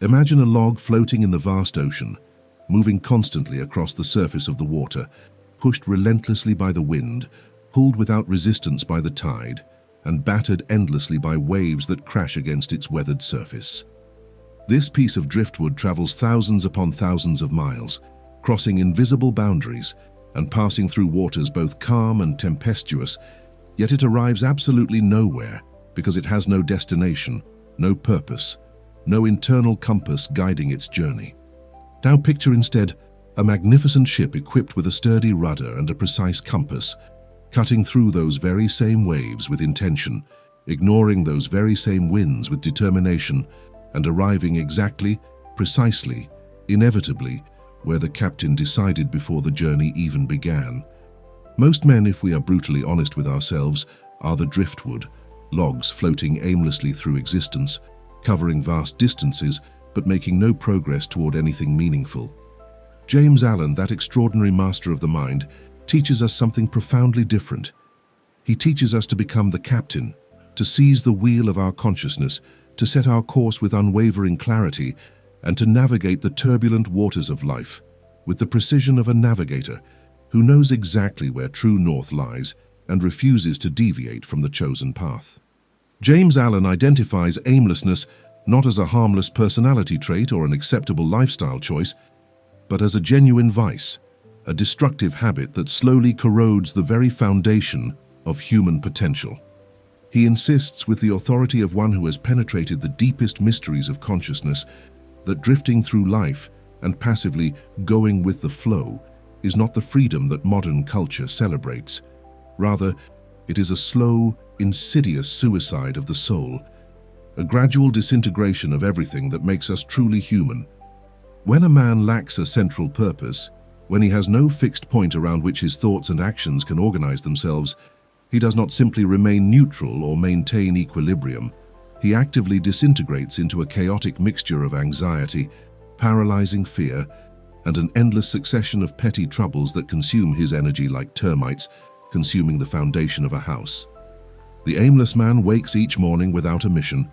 Imagine a log floating in the vast ocean, moving constantly across the surface of the water, pushed relentlessly by the wind, pulled without resistance by the tide, and battered endlessly by waves that crash against its weathered surface. This piece of driftwood travels thousands upon thousands of miles, crossing invisible boundaries and passing through waters both calm and tempestuous, yet it arrives absolutely nowhere because it has no destination, no purpose, no internal compass guiding its journey. Now picture instead a magnificent ship equipped with a sturdy rudder and a precise compass, cutting through those very same waves with intention, ignoring those very same winds with determination, and arriving exactly, precisely, inevitably, where the captain decided before the journey even began. Most men, if we are brutally honest with ourselves, are the driftwood, logs floating aimlessly through existence, covering vast distances, but making no progress toward anything meaningful. James Allen, that extraordinary master of the mind, teaches us something profoundly different. He teaches us to become the captain, to seize the wheel of our consciousness, to set our course with unwavering clarity, and to navigate the turbulent waters of life with the precision of a navigator who knows exactly where true north lies and refuses to deviate from the chosen path. James Allen identifies aimlessness not as a harmless personality trait or an acceptable lifestyle choice, but as a genuine vice, a destructive habit that slowly corrodes the very foundation of human potential. He insists, with the authority of one who has penetrated the deepest mysteries of consciousness, that drifting through life and passively going with the flow is not the freedom that modern culture celebrates. Rather, it is a slow, insidious suicide of the soul, a gradual disintegration of everything that makes us truly human. When a man lacks a central purpose, when he has no fixed point around which his thoughts and actions can organize themselves, he does not simply remain neutral or maintain equilibrium. He actively disintegrates into a chaotic mixture of anxiety, paralyzing fear, and an endless succession of petty troubles that consume his energy like termites, consuming the foundation of a house. The aimless man wakes each morning without a mission,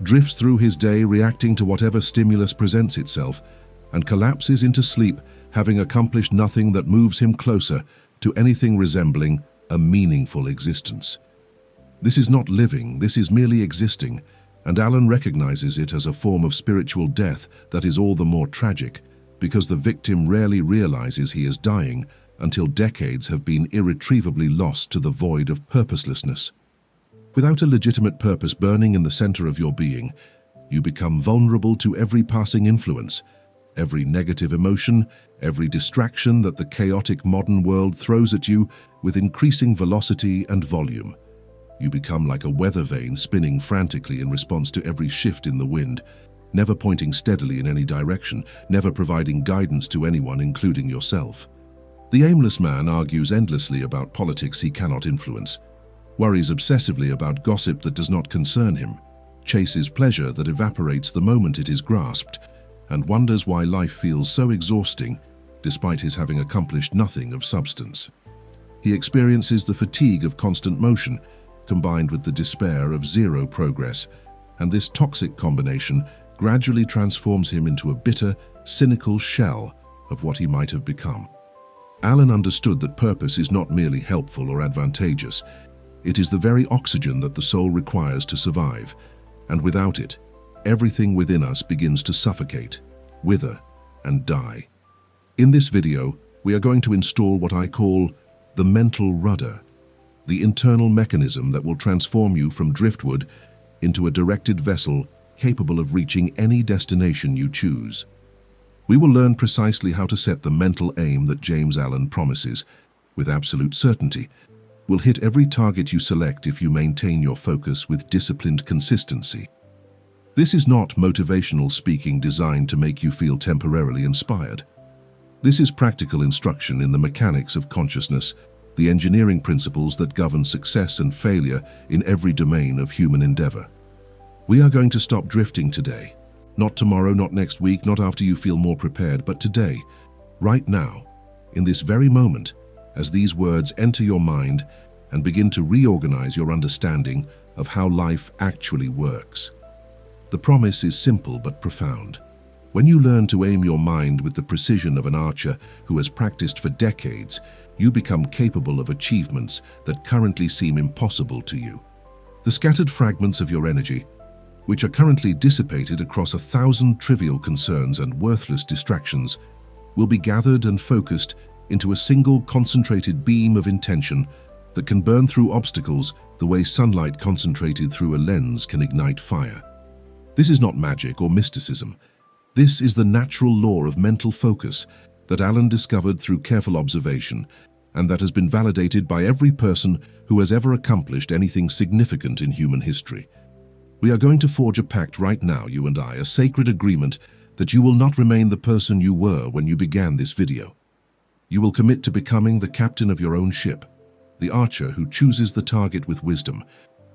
drifts through his day reacting to whatever stimulus presents itself, and collapses into sleep, having accomplished nothing that moves him closer to anything resembling a meaningful existence. This is not living, this is merely existing, and Allen recognizes it as a form of spiritual death that is all the more tragic, because the victim rarely realizes he is dying until decades have been irretrievably lost to the void of purposelessness. Without a legitimate purpose burning in the center of your being, you become vulnerable to every passing influence, every negative emotion, every distraction that the chaotic modern world throws at you with increasing velocity and volume. You become like a weather vane spinning frantically in response to every shift in the wind, never pointing steadily in any direction, never providing guidance to anyone, including yourself. The aimless man argues endlessly about politics he cannot influence, worries obsessively about gossip that does not concern him, chases pleasure that evaporates the moment it is grasped, and wonders why life feels so exhausting despite his having accomplished nothing of substance. He experiences the fatigue of constant motion, combined with the despair of zero progress, and this toxic combination gradually transforms him into a bitter, cynical shell of what he might have become. Allen understood that purpose is not merely helpful or advantageous. It is the very oxygen that the soul requires to survive, and without it, everything within us begins to suffocate, wither, and die. In this video, we are going to install what I call the mental rudder, the internal mechanism that will transform you from driftwood into a directed vessel capable of reaching any destination you choose. We will learn precisely how to set the mental aim that James Allen promises, with absolute certainty. We'll hit every target you select if you maintain your focus with disciplined consistency. This is not motivational speaking designed to make you feel temporarily inspired. This is practical instruction in the mechanics of consciousness, the engineering principles that govern success and failure in every domain of human endeavor. We are going to stop drifting today. Not tomorrow, not next week, not after you feel more prepared, but today, right now, in this very moment, as these words enter your mind and begin to reorganize your understanding of how life actually works. The promise is simple but profound. When you learn to aim your mind with the precision of an archer who has practiced for decades, you become capable of achievements that currently seem impossible to you. The scattered fragments of your energy, which are currently dissipated across 1,000 trivial concerns and worthless distractions, will be gathered and focused into a single concentrated beam of intention that can burn through obstacles the way sunlight concentrated through a lens can ignite fire. This is not magic or mysticism. This is the natural law of mental focus that Alan discovered through careful observation, and that has been validated by every person who has ever accomplished anything significant in human history. We are going to forge a pact right now, you and I, a sacred agreement that you will not remain the person you were when you began this video. You will commit to becoming the captain of your own ship, the archer who chooses the target with wisdom,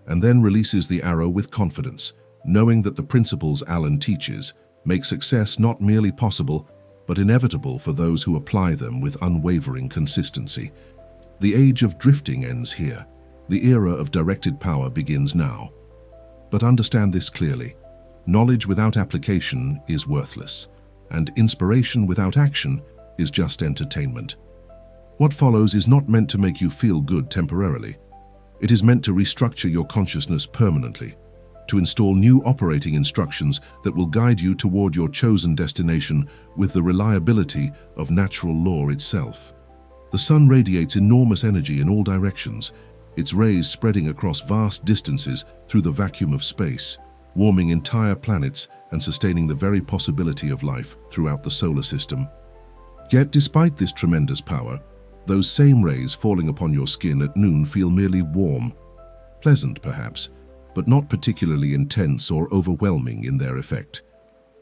and then releases the arrow with confidence, knowing that the principles Alan teaches make success not merely possible, but inevitable for those who apply them with unwavering consistency. The age of drifting ends here. The era of directed power begins now. But understand this clearly. Knowledge without application is worthless, and inspiration without action is just entertainment. What follows is not meant to make you feel good temporarily. It is meant to restructure your consciousness permanently, to install new operating instructions that will guide you toward your chosen destination with the reliability of natural law itself. The sun radiates enormous energy in all directions, its rays spreading across vast distances through the vacuum of space, warming entire planets and sustaining the very possibility of life throughout the solar system. Yet, despite this tremendous power, those same rays falling upon your skin at noon feel merely warm, pleasant perhaps, but not particularly intense or overwhelming in their effect.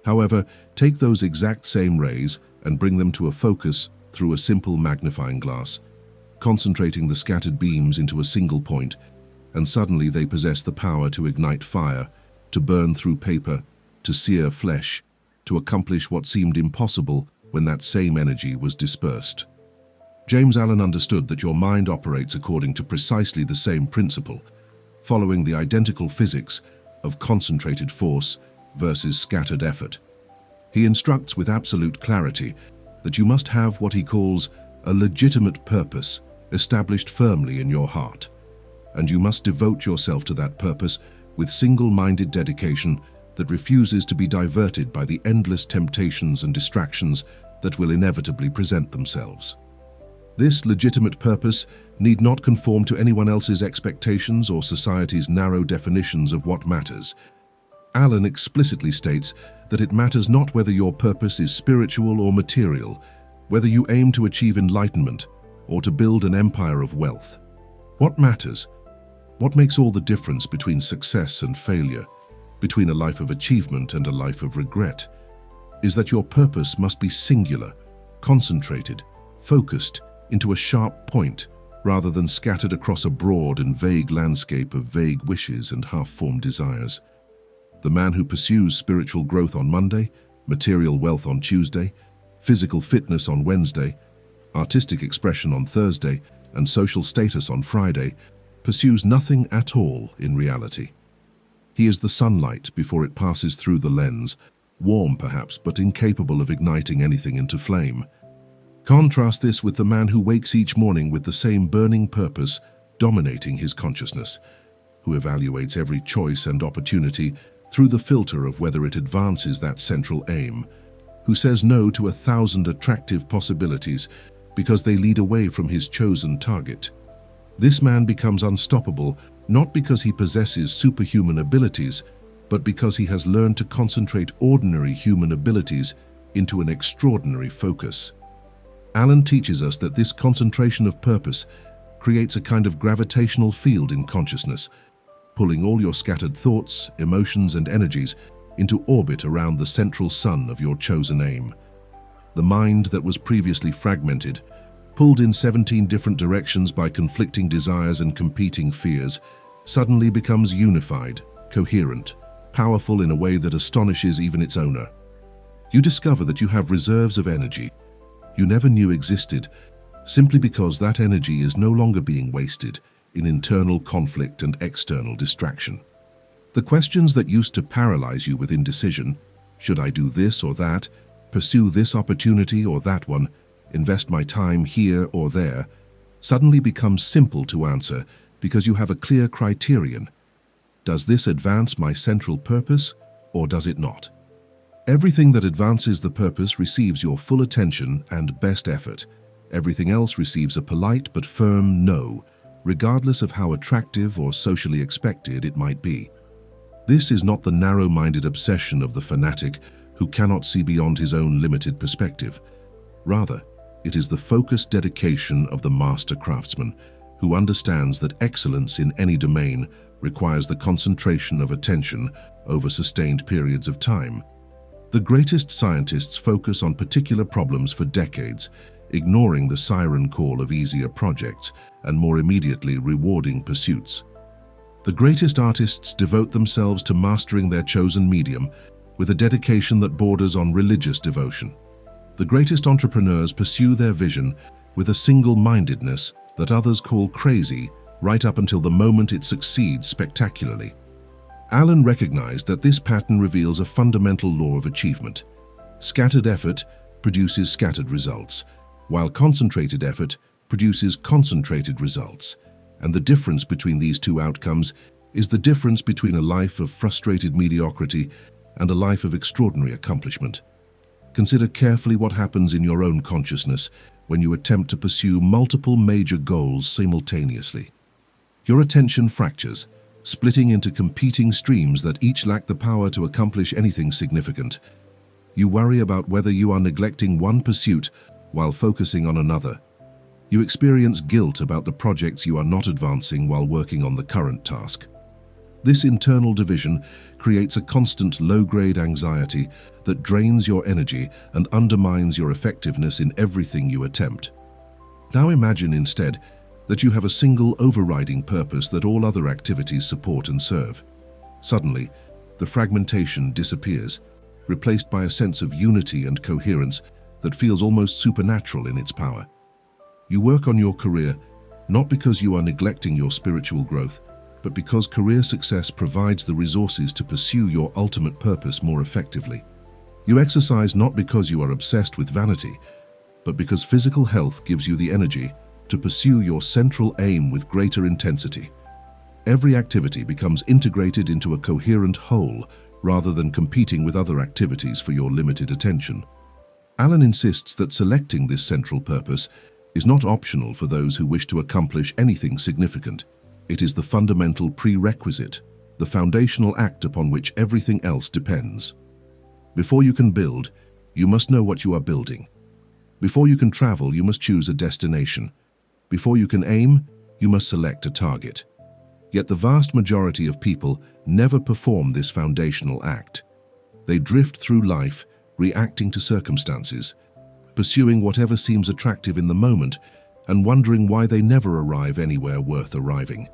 However, take those exact same rays and bring them to a focus through a simple magnifying glass, concentrating the scattered beams into a single point, and suddenly they possess the power to ignite fire, to burn through paper, to sear flesh, to accomplish what seemed impossible when that same energy was dispersed. James Allen understood that your mind operates according to precisely the same principle, following the identical physics of concentrated force versus scattered effort. He instructs with absolute clarity that you must have what he calls a legitimate purpose established firmly in your heart, and you must devote yourself to that purpose with single-minded dedication that refuses to be diverted by the endless temptations and distractions that will inevitably present themselves. This legitimate purpose need not conform to anyone else's expectations or society's narrow definitions of what matters. Allen explicitly states that it matters not whether your purpose is spiritual or material, whether you aim to achieve enlightenment or to build an empire of wealth. What matters? What makes all the difference between success and failure, between a life of achievement and a life of regret, is that your purpose must be singular, concentrated, focused into a sharp point, rather than scattered across a broad and vague landscape of vague wishes and half-formed desires. The man who pursues spiritual growth on Monday, material wealth on Tuesday, physical fitness on Wednesday, artistic expression on Thursday, and social status on Friday, pursues nothing at all in reality. He is the sunlight before it passes through the lens, warm perhaps, but incapable of igniting anything into flame. Contrast this with the man who wakes each morning with the same burning purpose dominating his consciousness, who evaluates every choice and opportunity through the filter of whether it advances that central aim, who says no to 1,000 attractive possibilities because they lead away from his chosen target. This man becomes unstoppable not because he possesses superhuman abilities, but because he has learned to concentrate ordinary human abilities into an extraordinary focus. Allen teaches us that this concentration of purpose creates a kind of gravitational field in consciousness, pulling all your scattered thoughts, emotions, and energies into orbit around the central sun of your chosen aim. The mind that was previously fragmented, pulled in 17 different directions by conflicting desires and competing fears, suddenly becomes unified, coherent, powerful in a way that astonishes even its owner. You discover that you have reserves of energy you never knew existed, simply because that energy is no longer being wasted in internal conflict and external distraction. The questions that used to paralyze you with indecision, Should I do this or that? Pursue this opportunity or that one? Invest my time here or there? Suddenly becomes simple to answer because you have a clear criterion. Does this advance my central purpose or does it not? Everything that advances the purpose receives your full attention and best effort. Everything else receives a polite but firm no, regardless of how attractive or socially expected it might be. This is not the narrow-minded obsession of the fanatic who cannot see beyond his own limited perspective. Rather, it is the focused dedication of the master craftsman who understands that excellence in any domain requires the concentration of attention over sustained periods of time. The greatest scientists focus on particular problems for decades, ignoring the siren call of easier projects and more immediately rewarding pursuits. The greatest artists devote themselves to mastering their chosen medium with a dedication that borders on religious devotion. The greatest entrepreneurs pursue their vision with a single-mindedness that others call crazy right up until the moment it succeeds spectacularly. Alan recognized that this pattern reveals a fundamental law of achievement. Scattered effort produces scattered results, while concentrated effort produces concentrated results. And the difference between these two outcomes is the difference between a life of frustrated mediocrity and a life of extraordinary accomplishment. Consider carefully what happens in your own consciousness when you attempt to pursue multiple major goals simultaneously. Your attention fractures, splitting into competing streams that each lack the power to accomplish anything significant. You worry about whether you are neglecting one pursuit while focusing on another. You experience guilt about the projects you are not advancing while working on the current task. This internal division creates a constant low-grade anxiety that drains your energy and undermines your effectiveness in everything you attempt. Now imagine instead that you have a single overriding purpose that all other activities support and serve. Suddenly, the fragmentation disappears, replaced by a sense of unity and coherence that feels almost supernatural in its power. You work on your career not because you are neglecting your spiritual growth, but because career success provides the resources to pursue your ultimate purpose more effectively. You exercise not because you are obsessed with vanity, but because physical health gives you the energy to pursue your central aim with greater intensity. Every activity becomes integrated into a coherent whole rather than competing with other activities for your limited attention. Alan insists that selecting this central purpose is not optional for those who wish to accomplish anything significant. It is the fundamental prerequisite, the foundational act upon which everything else depends. Before you can build, you must know what you are building. Before you can travel, you must choose a destination. Before you can aim, you must select a target. Yet the vast majority of people never perform this foundational act. They drift through life, reacting to circumstances, pursuing whatever seems attractive in the moment, and wondering why they never arrive anywhere worth arriving.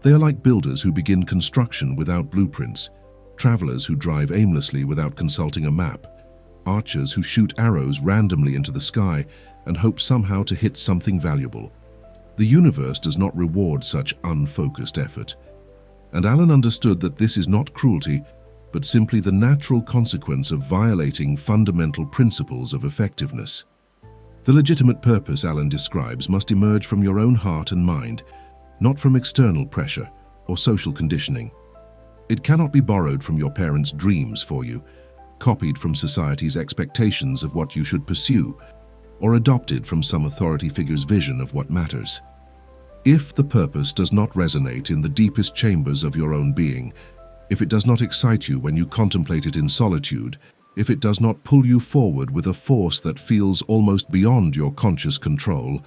They are like builders who begin construction without blueprints, travelers who drive aimlessly without consulting a map, archers who shoot arrows randomly into the sky and hope somehow to hit something valuable. The universe does not reward such unfocused effort. And Alan understood that this is not cruelty, but simply the natural consequence of violating fundamental principles of effectiveness. The legitimate purpose Alan describes must emerge from your own heart and mind, not from external pressure or social conditioning. It cannot be borrowed from your parents' dreams for you, copied from society's expectations of what you should pursue, or adopted from some authority figure's vision of what matters. If the purpose does not resonate in the deepest chambers of your own being, if it does not excite you when you contemplate it in solitude, if it does not pull you forward with a force that feels almost beyond your conscious control,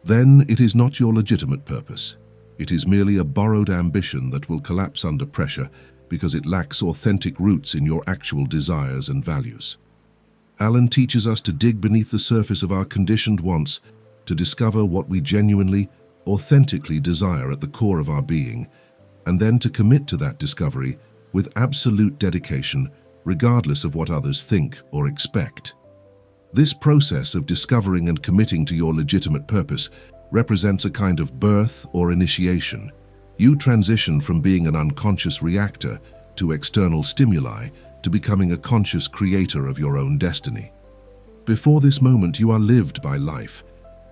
then it is not your legitimate purpose. It is merely a borrowed ambition that will collapse under pressure because it lacks authentic roots in your actual desires and values. Alan teaches us to dig beneath the surface of our conditioned wants to discover what we genuinely, authentically desire at the core of our being, and then to commit to that discovery with absolute dedication, regardless of what others think or expect. This process of discovering and committing to your legitimate purpose represents a kind of birth or initiation. You transition from being an unconscious reactor to external stimuli, to becoming a conscious creator of your own destiny. Before this moment, you are lived by life.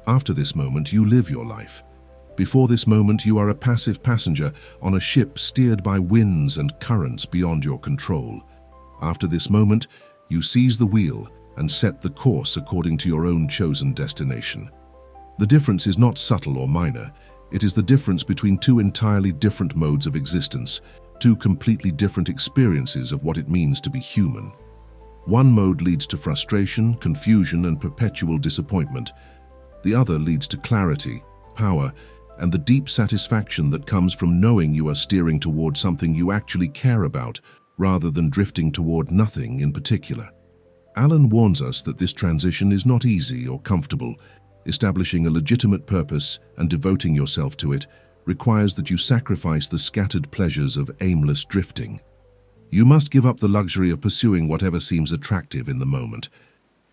After this moment, you live your life. Before this moment, you are a passive passenger on a ship steered by winds and currents beyond your control. After this moment, you seize the wheel and set the course according to your own chosen destination. The difference is not subtle or minor. It is the difference between two entirely different modes of existence, two completely different experiences of what it means to be human. One mode leads to frustration, confusion, and perpetual disappointment. The other leads to clarity, power, and the deep satisfaction that comes from knowing you are steering toward something you actually care about, rather than drifting toward nothing in particular. Alan warns us that this transition is not easy or comfortable. Establishing a legitimate purpose and devoting yourself to it requires that you sacrifice the scattered pleasures of aimless drifting. You must give up the luxury of pursuing whatever seems attractive in the moment.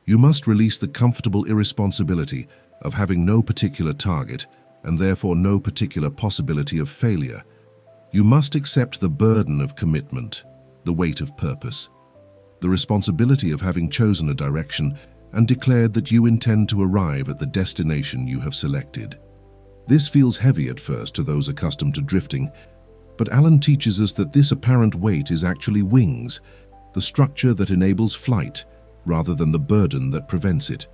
You must release the comfortable irresponsibility of having no particular target and therefore no particular possibility of failure. You must accept the burden of commitment, the weight of purpose, the responsibility of having chosen a direction and declared that you intend to arrive at the destination you have selected. This feels heavy at first to those accustomed to drifting, but Alan teaches us that this apparent weight is actually wings, the structure that enables flight, rather than the burden that prevents it.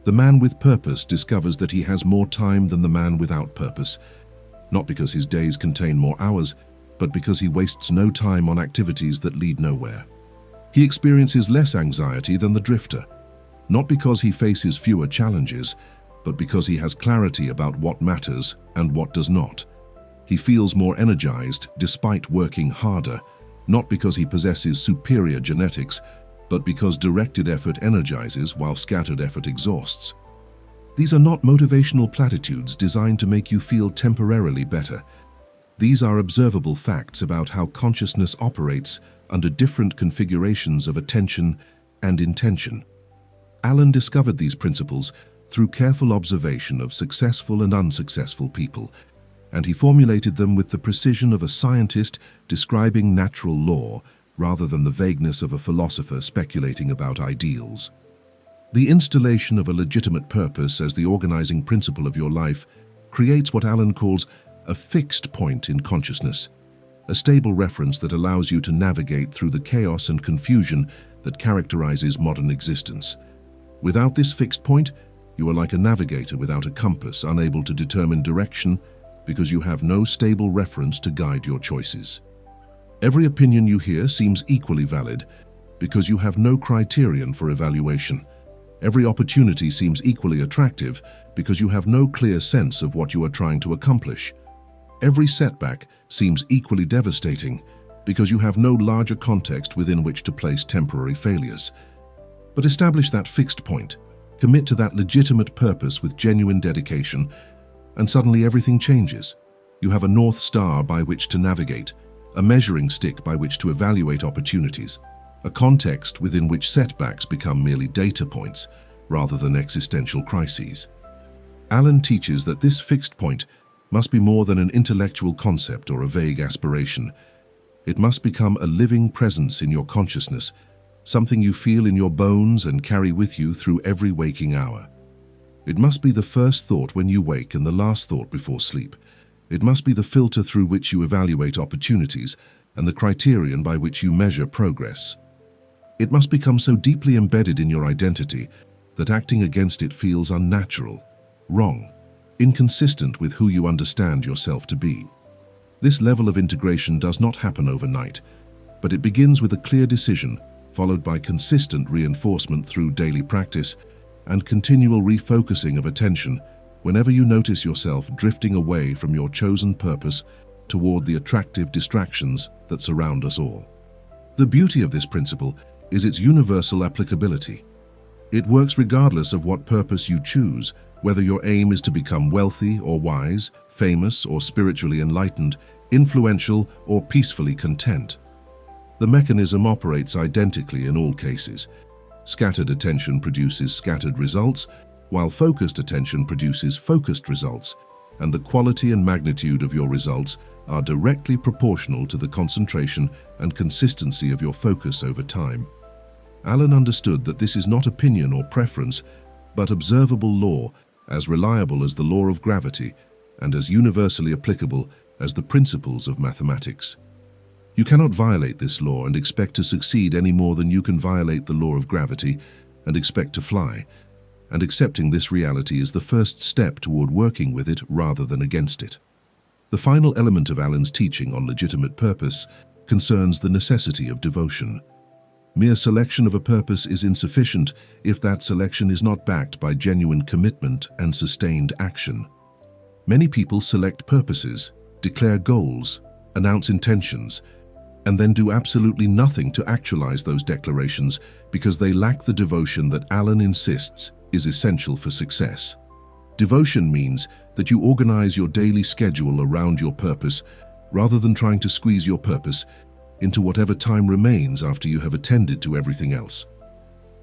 The man with purpose discovers that he has more time than the man without purpose, not because his days contain more hours, but because he wastes no time on activities that lead nowhere. He experiences less anxiety than the drifter, not because he faces fewer challenges, but because he has clarity about what matters and what does not. He feels more energized despite working harder, not because he possesses superior genetics, but because directed effort energizes while scattered effort exhausts. These are not motivational platitudes designed to make you feel temporarily better. These are observable facts about how consciousness operates under different configurations of attention and intention. Alan discovered these principles through careful observation of successful and unsuccessful people, and he formulated them with the precision of a scientist describing natural law rather than the vagueness of a philosopher speculating about ideals. The installation of a legitimate purpose as the organizing principle of your life creates what Alan calls a fixed point in consciousness, a stable reference that allows you to navigate through the chaos and confusion that characterizes modern existence. Without this fixed point, you are like a navigator without a compass, unable to determine direction because you have no stable reference to guide your choices. Every opinion you hear seems equally valid because you have no criterion for evaluation. Every opportunity seems equally attractive because you have no clear sense of what you are trying to accomplish. Every setback seems equally devastating because you have no larger context within which to place temporary failures. But establish that fixed point, commit to that legitimate purpose with genuine dedication, and suddenly everything changes. You have a North Star by which to navigate, a measuring stick by which to evaluate opportunities, a context within which setbacks become merely data points rather than existential crises. Alan teaches that this fixed point must be more than an intellectual concept or a vague aspiration. It must become a living presence in your consciousness, something you feel in your bones and carry with you through every waking hour. It must be the first thought when you wake and the last thought before sleep. It must be the filter through which you evaluate opportunities and the criterion by which you measure progress. It must become so deeply embedded in your identity that acting against it feels unnatural, wrong, inconsistent with who you understand yourself to be. This level of integration does not happen overnight, but it begins with a clear decision, followed by consistent reinforcement through daily practice and continual refocusing of attention whenever you notice yourself drifting away from your chosen purpose toward the attractive distractions that surround us all. The beauty of this principle is its universal applicability. It works regardless of what purpose you choose, whether your aim is to become wealthy or wise, famous or spiritually enlightened, influential or peacefully content. The mechanism operates identically in all cases. Scattered attention produces scattered results, while focused attention produces focused results, and the quality and magnitude of your results are directly proportional to the concentration and consistency of your focus over time. Alan understood that this is not opinion or preference, but observable law, as reliable as the law of gravity and as universally applicable as the principles of mathematics. You cannot violate this law and expect to succeed any more than you can violate the law of gravity and expect to fly, and accepting this reality is the first step toward working with it rather than against it. The final element of Alan's teaching on legitimate purpose concerns the necessity of devotion. Mere selection of a purpose is insufficient if that selection is not backed by genuine commitment and sustained action. Many people select purposes, declare goals, announce intentions, and then do absolutely nothing to actualize those declarations because they lack the devotion that Alan insists is essential for success. Devotion means that you organize your daily schedule around your purpose rather than trying to squeeze your purpose into whatever time remains after you have attended to everything else.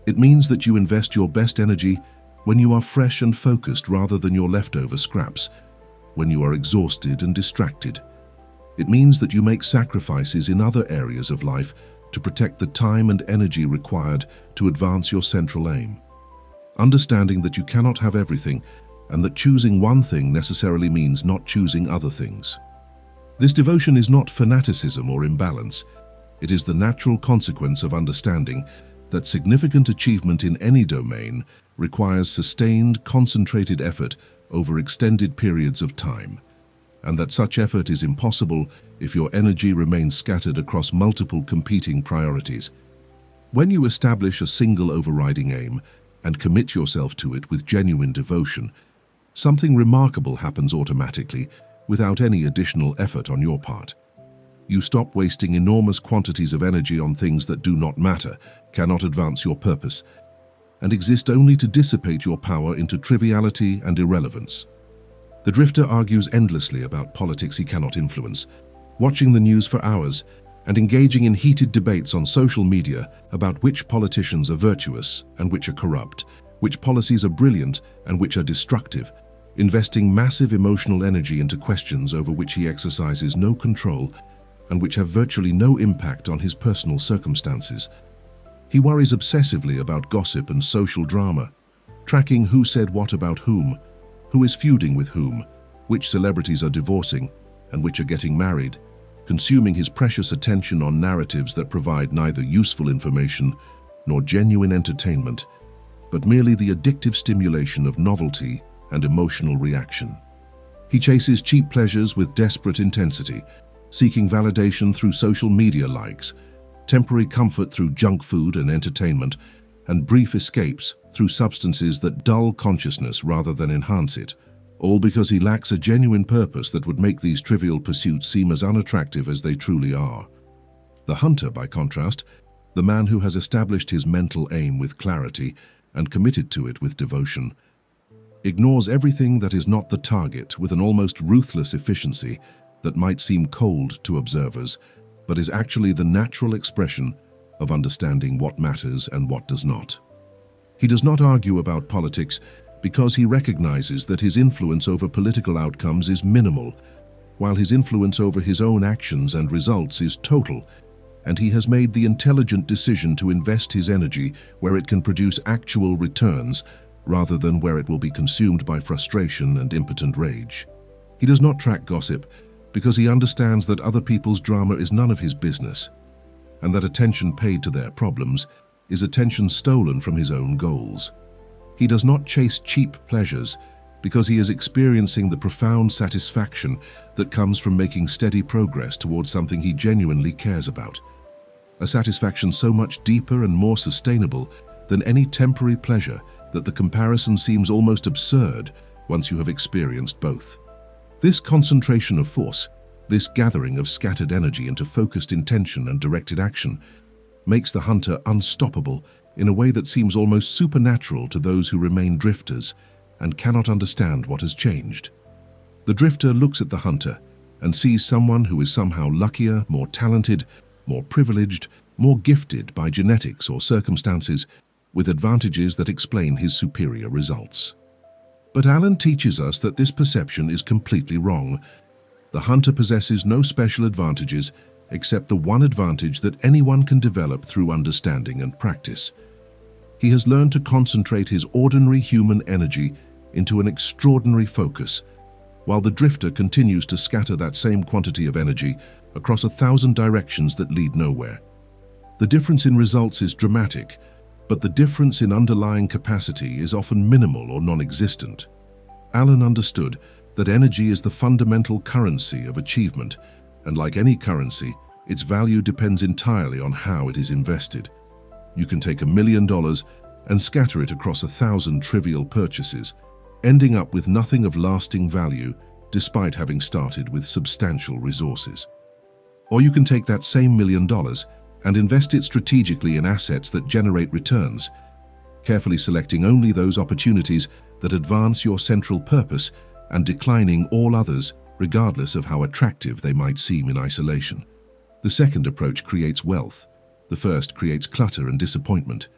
It means that you invest your best energy when you are fresh and focused rather than your leftover scraps, when you are exhausted and distracted. It means that you make sacrifices in other areas of life to protect the time and energy required to advance your central aim. Understanding that you cannot have everything and that choosing one thing necessarily means not choosing other things. This devotion is not fanaticism or imbalance. It is the natural consequence of understanding that significant achievement in any domain requires sustained, concentrated effort over extended periods of time, and that such effort is impossible if your energy remains scattered across multiple competing priorities. When you establish a single overriding aim and commit yourself to it with genuine devotion, something remarkable happens automatically without any additional effort on your part. You stop wasting enormous quantities of energy on things that do not matter, cannot advance your purpose, and exist only to dissipate your power into triviality and irrelevance. The drifter argues endlessly about politics he cannot influence, watching the news for hours and engaging in heated debates on social media about which politicians are virtuous and which are corrupt, which policies are brilliant and which are destructive, investing massive emotional energy into questions over which he exercises no control and which have virtually no impact on his personal circumstances. He worries obsessively about gossip and social drama, tracking who said what about whom, who is feuding with whom, which celebrities are divorcing, and which are getting married, consuming his precious attention on narratives that provide neither useful information nor genuine entertainment, but merely the addictive stimulation of novelty and emotional reaction. He chases cheap pleasures with desperate intensity, seeking validation through social media likes, temporary comfort through junk food and entertainment, and brief escapes through substances that dull consciousness rather than enhance it, all because he lacks a genuine purpose that would make these trivial pursuits seem as unattractive as they truly are. The hunter, by contrast, the man who has established his mental aim with clarity and committed to it with devotion, ignores everything that is not the target with an almost ruthless efficiency that might seem cold to observers, but is actually the natural expression of understanding what matters and what does not. He does not argue about politics because he recognizes that his influence over political outcomes is minimal, while his influence over his own actions and results is total, and he has made the intelligent decision to invest his energy where it can produce actual returns rather than where it will be consumed by frustration and impotent rage. He does not track gossip because he understands that other people's drama is none of his business, and that attention paid to their problems is attention stolen from his own goals. He does not chase cheap pleasures because he is experiencing the profound satisfaction that comes from making steady progress towards something he genuinely cares about. A satisfaction so much deeper and more sustainable than any temporary pleasure that the comparison seems almost absurd once you have experienced both. This concentration of force, this gathering of scattered energy into focused intention and directed action, makes the hunter unstoppable in a way that seems almost supernatural to those who remain drifters and cannot understand what has changed. The drifter looks at the hunter and sees someone who is somehow luckier, more talented, more privileged, more gifted by genetics or circumstances, with advantages that explain his superior results. But Alan teaches us that this perception is completely wrong. The hunter possesses no special advantages except the one advantage that anyone can develop through understanding and practice. He has learned to concentrate his ordinary human energy into an extraordinary focus, while the drifter continues to scatter that same quantity of energy across 1,000 directions that lead nowhere. The difference in results is dramatic, but the difference in underlying capacity is often minimal or non-existent. Alan understood that energy is the fundamental currency of achievement, and like any currency, its value depends entirely on how it is invested. You can take $1 million and scatter it across 1,000 trivial purchases, ending up with nothing of lasting value despite having started with substantial resources. Or you can take that same $1 million and invest it strategically in assets that generate returns, carefully selecting only those opportunities that advance your central purpose and declining all others regardless of how attractive they might seem in isolation. The second approach creates wealth. The first creates clutter and disappointment.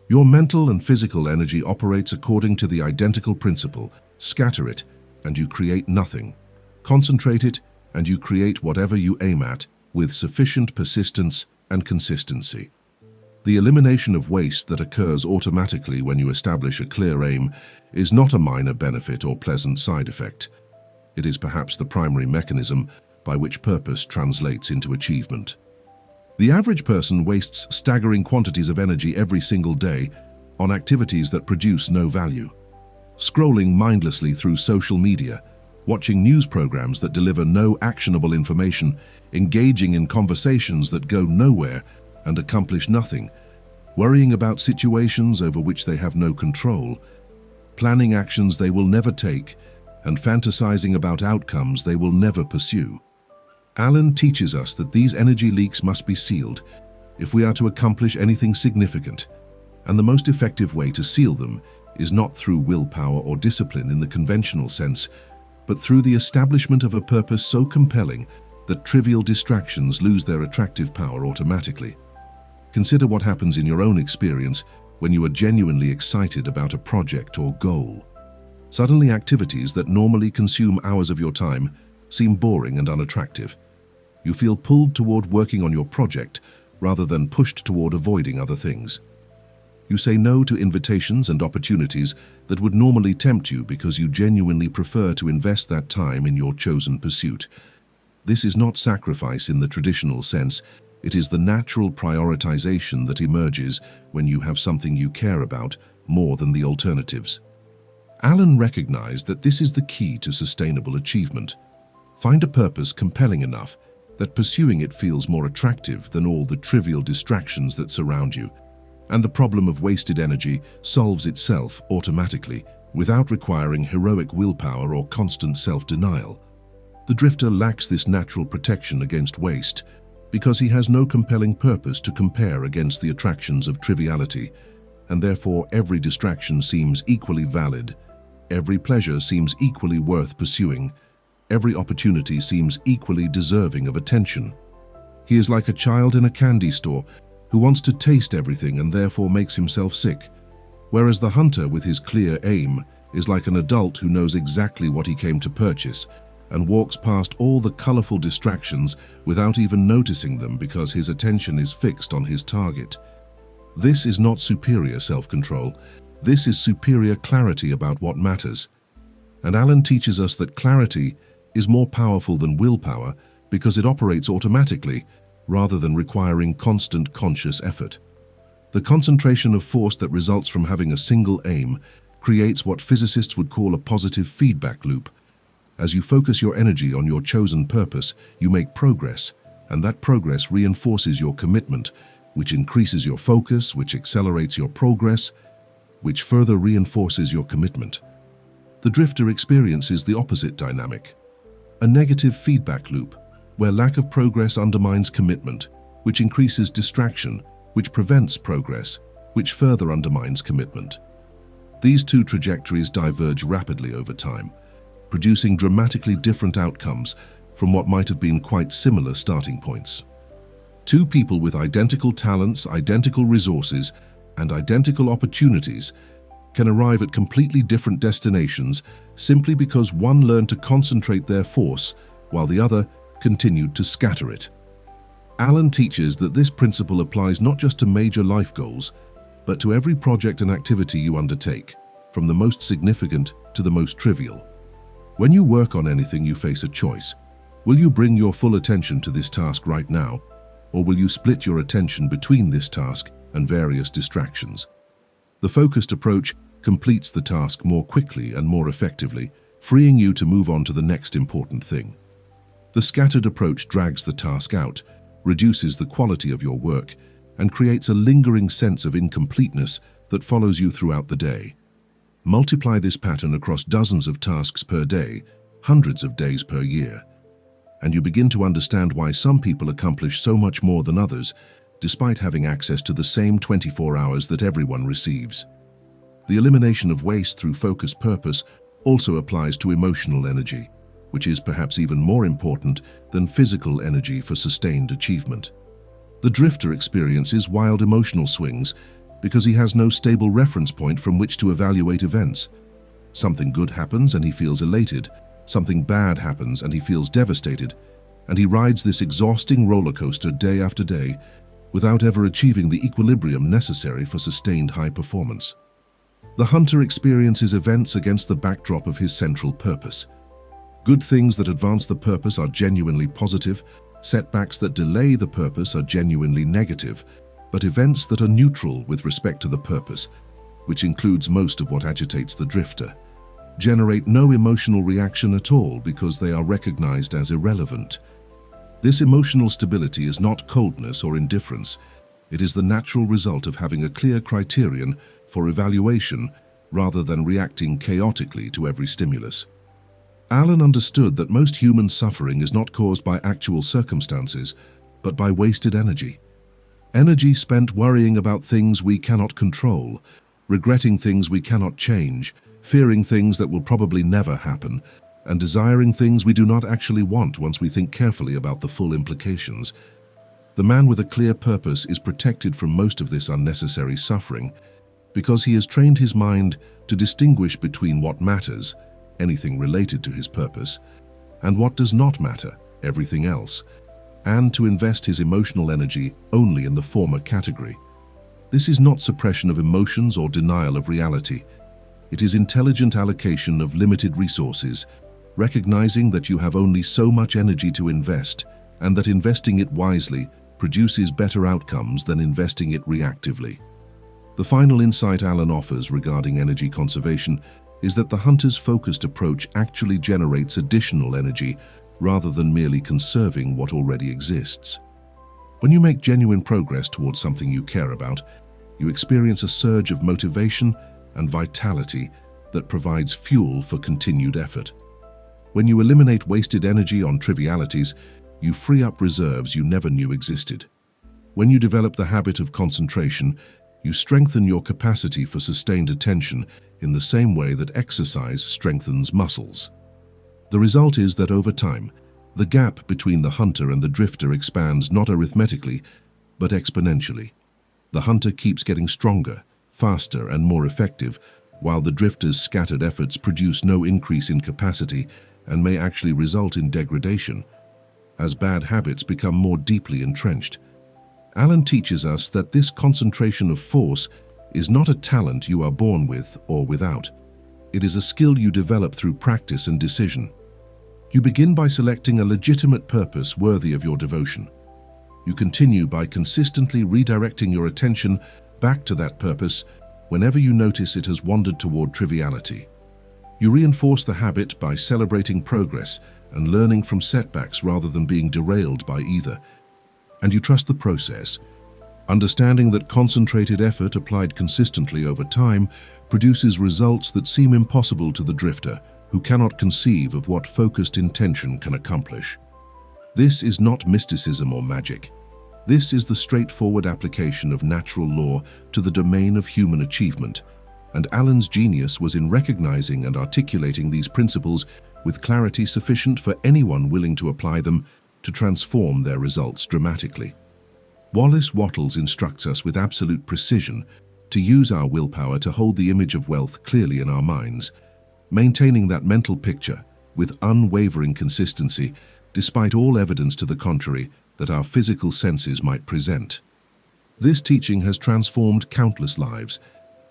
Your mental and physical energy operates according to the identical principle: scatter it, and you create nothing. Concentrate it, and you create whatever you aim at with sufficient persistence and consistency. The elimination of waste that occurs automatically when you establish a clear aim is not a minor benefit or pleasant side effect. It is perhaps the primary mechanism by which purpose translates into achievement. The average person wastes staggering quantities of energy every single day on activities that produce no value. Scrolling mindlessly through social media, watching news programs that deliver no actionable information, engaging in conversations that go nowhere and accomplish nothing, worrying about situations over which they have no control, planning actions they will never take, and fantasizing about outcomes they will never pursue. Alan teaches us that these energy leaks must be sealed if we are to accomplish anything significant, and the most effective way to seal them is not through willpower or discipline in the conventional sense, but through the establishment of a purpose so compelling that trivial distractions lose their attractive power automatically. Consider what happens in your own experience when you are genuinely excited about a project or goal. Suddenly, activities that normally consume hours of your time seem boring and unattractive. You feel pulled toward working on your project rather than pushed toward avoiding other things. You say no to invitations and opportunities that would normally tempt you because you genuinely prefer to invest that time in your chosen pursuit. This is not sacrifice in the traditional sense. It is the natural prioritization that emerges when you have something you care about more than the alternatives. Alan recognized that this is the key to sustainable achievement. Find a purpose compelling enough that pursuing it feels more attractive than all the trivial distractions that surround you, and the problem of wasted energy solves itself automatically without requiring heroic willpower or constant self-denial. The drifter lacks this natural protection against waste because he has no compelling purpose to compare against the attractions of triviality, and therefore every distraction seems equally valid, every pleasure seems equally worth pursuing, every opportunity seems equally deserving of attention. He is like a child in a candy store who wants to taste everything and therefore makes himself sick, whereas the hunter with his clear aim is like an adult who knows exactly what he came to purchase and walks past all the colorful distractions without even noticing them because his attention is fixed on his target. This is not superior self-control. This is superior clarity about what matters. And Alan teaches us that clarity is more powerful than willpower because it operates automatically rather than requiring constant conscious effort. The concentration of force that results from having a single aim creates what physicists would call a positive feedback loop. As you focus your energy on your chosen purpose, you make progress, and that progress reinforces your commitment, which increases your focus, which accelerates your progress, which further reinforces your commitment. The drifter experiences the opposite dynamic, a negative feedback loop, where lack of progress undermines commitment, which increases distraction, which prevents progress, which further undermines commitment. These two trajectories diverge rapidly over time, producing dramatically different outcomes from what might have been quite similar starting points. Two people with identical talents, identical resources, and identical opportunities can arrive at completely different destinations simply because one learned to concentrate their force while the other continued to scatter it. Alan teaches that this principle applies not just to major life goals, but to every project and activity you undertake, from the most significant to the most trivial. When you work on anything, you face a choice. Will you bring your full attention to this task right now, or will you split your attention between this task and various distractions? The focused approach completes the task more quickly and more effectively, freeing you to move on to the next important thing. The scattered approach drags the task out, reduces the quality of your work, and creates a lingering sense of incompleteness that follows you throughout the day. Multiply this pattern across dozens of tasks per day, hundreds of days per year, and you begin to understand why some people accomplish so much more than others, despite having access to the same 24 hours that everyone receives. The elimination of waste through focused purpose also applies to emotional energy, which is perhaps even more important than physical energy for sustained achievement. The drifter experiences wild emotional swings because he has no stable reference point from which to evaluate events. Something good happens and he feels elated, something bad happens and he feels devastated, and he rides this exhausting roller coaster day after day without ever achieving the equilibrium necessary for sustained high performance. The hunter experiences events against the backdrop of his central purpose. Good things that advance the purpose are genuinely positive, setbacks that delay the purpose are genuinely negative, but events that are neutral with respect to the purpose, which includes most of what agitates the drifter, generate no emotional reaction at all because they are recognized as irrelevant. This emotional stability is not coldness or indifference. It is the natural result of having a clear criterion for evaluation rather than reacting chaotically to every stimulus. Alan understood that most human suffering is not caused by actual circumstances, but by wasted energy. Energy spent worrying about things we cannot control, regretting things we cannot change, fearing things that will probably never happen, and desiring things we do not actually want once we think carefully about the full implications. The man with a clear purpose is protected from most of this unnecessary suffering because he has trained his mind to distinguish between what matters, anything related to his purpose, and what does not matter, everything else, and to invest his emotional energy only in the former category. This is not suppression of emotions or denial of reality. It is intelligent allocation of limited resources, recognizing that you have only so much energy to invest and that investing it wisely produces better outcomes than investing it reactively. The final insight Alan offers regarding energy conservation is that the hunter's focused approach actually generates additional energy rather than merely conserving what already exists. When you make genuine progress towards something you care about, you experience a surge of motivation and vitality that provides fuel for continued effort. When you eliminate wasted energy on trivialities, you free up reserves you never knew existed. When you develop the habit of concentration, you strengthen your capacity for sustained attention in the same way that exercise strengthens muscles. The result is that over time, the gap between the hunter and the drifter expands not arithmetically, but exponentially. The hunter keeps getting stronger, faster, and more effective, while the drifter's scattered efforts produce no increase in capacity and may actually result in degradation, as bad habits become more deeply entrenched. Alan teaches us that this concentration of force is not a talent you are born with or without. It is a skill you develop through practice and decision. You begin by selecting a legitimate purpose worthy of your devotion. You continue by consistently redirecting your attention back to that purpose whenever you notice it has wandered toward triviality. You reinforce the habit by celebrating progress and learning from setbacks rather than being derailed by either. And you trust the process, understanding that concentrated effort applied consistently over time produces results that seem impossible to the drifter, who cannot conceive of what focused intention can accomplish. This is not mysticism or magic. This is the straightforward application of natural law to the domain of human achievement, and Alan's genius was in recognizing and articulating these principles with clarity sufficient for anyone willing to apply them to transform their results dramatically. Wallace Wattles instructs us with absolute precision to use our willpower to hold the image of wealth clearly in our minds, maintaining that mental picture with unwavering consistency despite all evidence to the contrary that our physical senses might present. This teaching has transformed countless lives,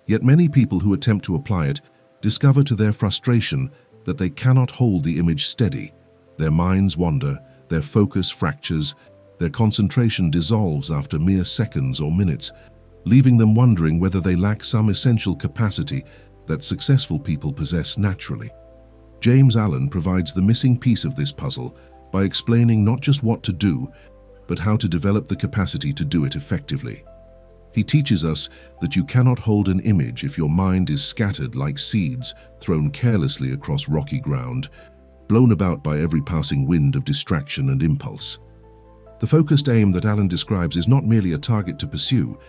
yet many people who attempt to apply it discover to their frustration that they cannot hold the image steady. Their minds wander, their focus fractures, their concentration dissolves after mere seconds or minutes, leaving them wondering whether they lack some essential capacity that successful people possess naturally. James Allen provides the missing piece of this puzzle by explaining not just what to do, but how to develop the capacity to do it effectively. He teaches us that you cannot hold an image if your mind is scattered like seeds thrown carelessly across rocky ground, blown about by every passing wind of distraction and impulse. The focused aim that Allen describes is not merely a target to pursue,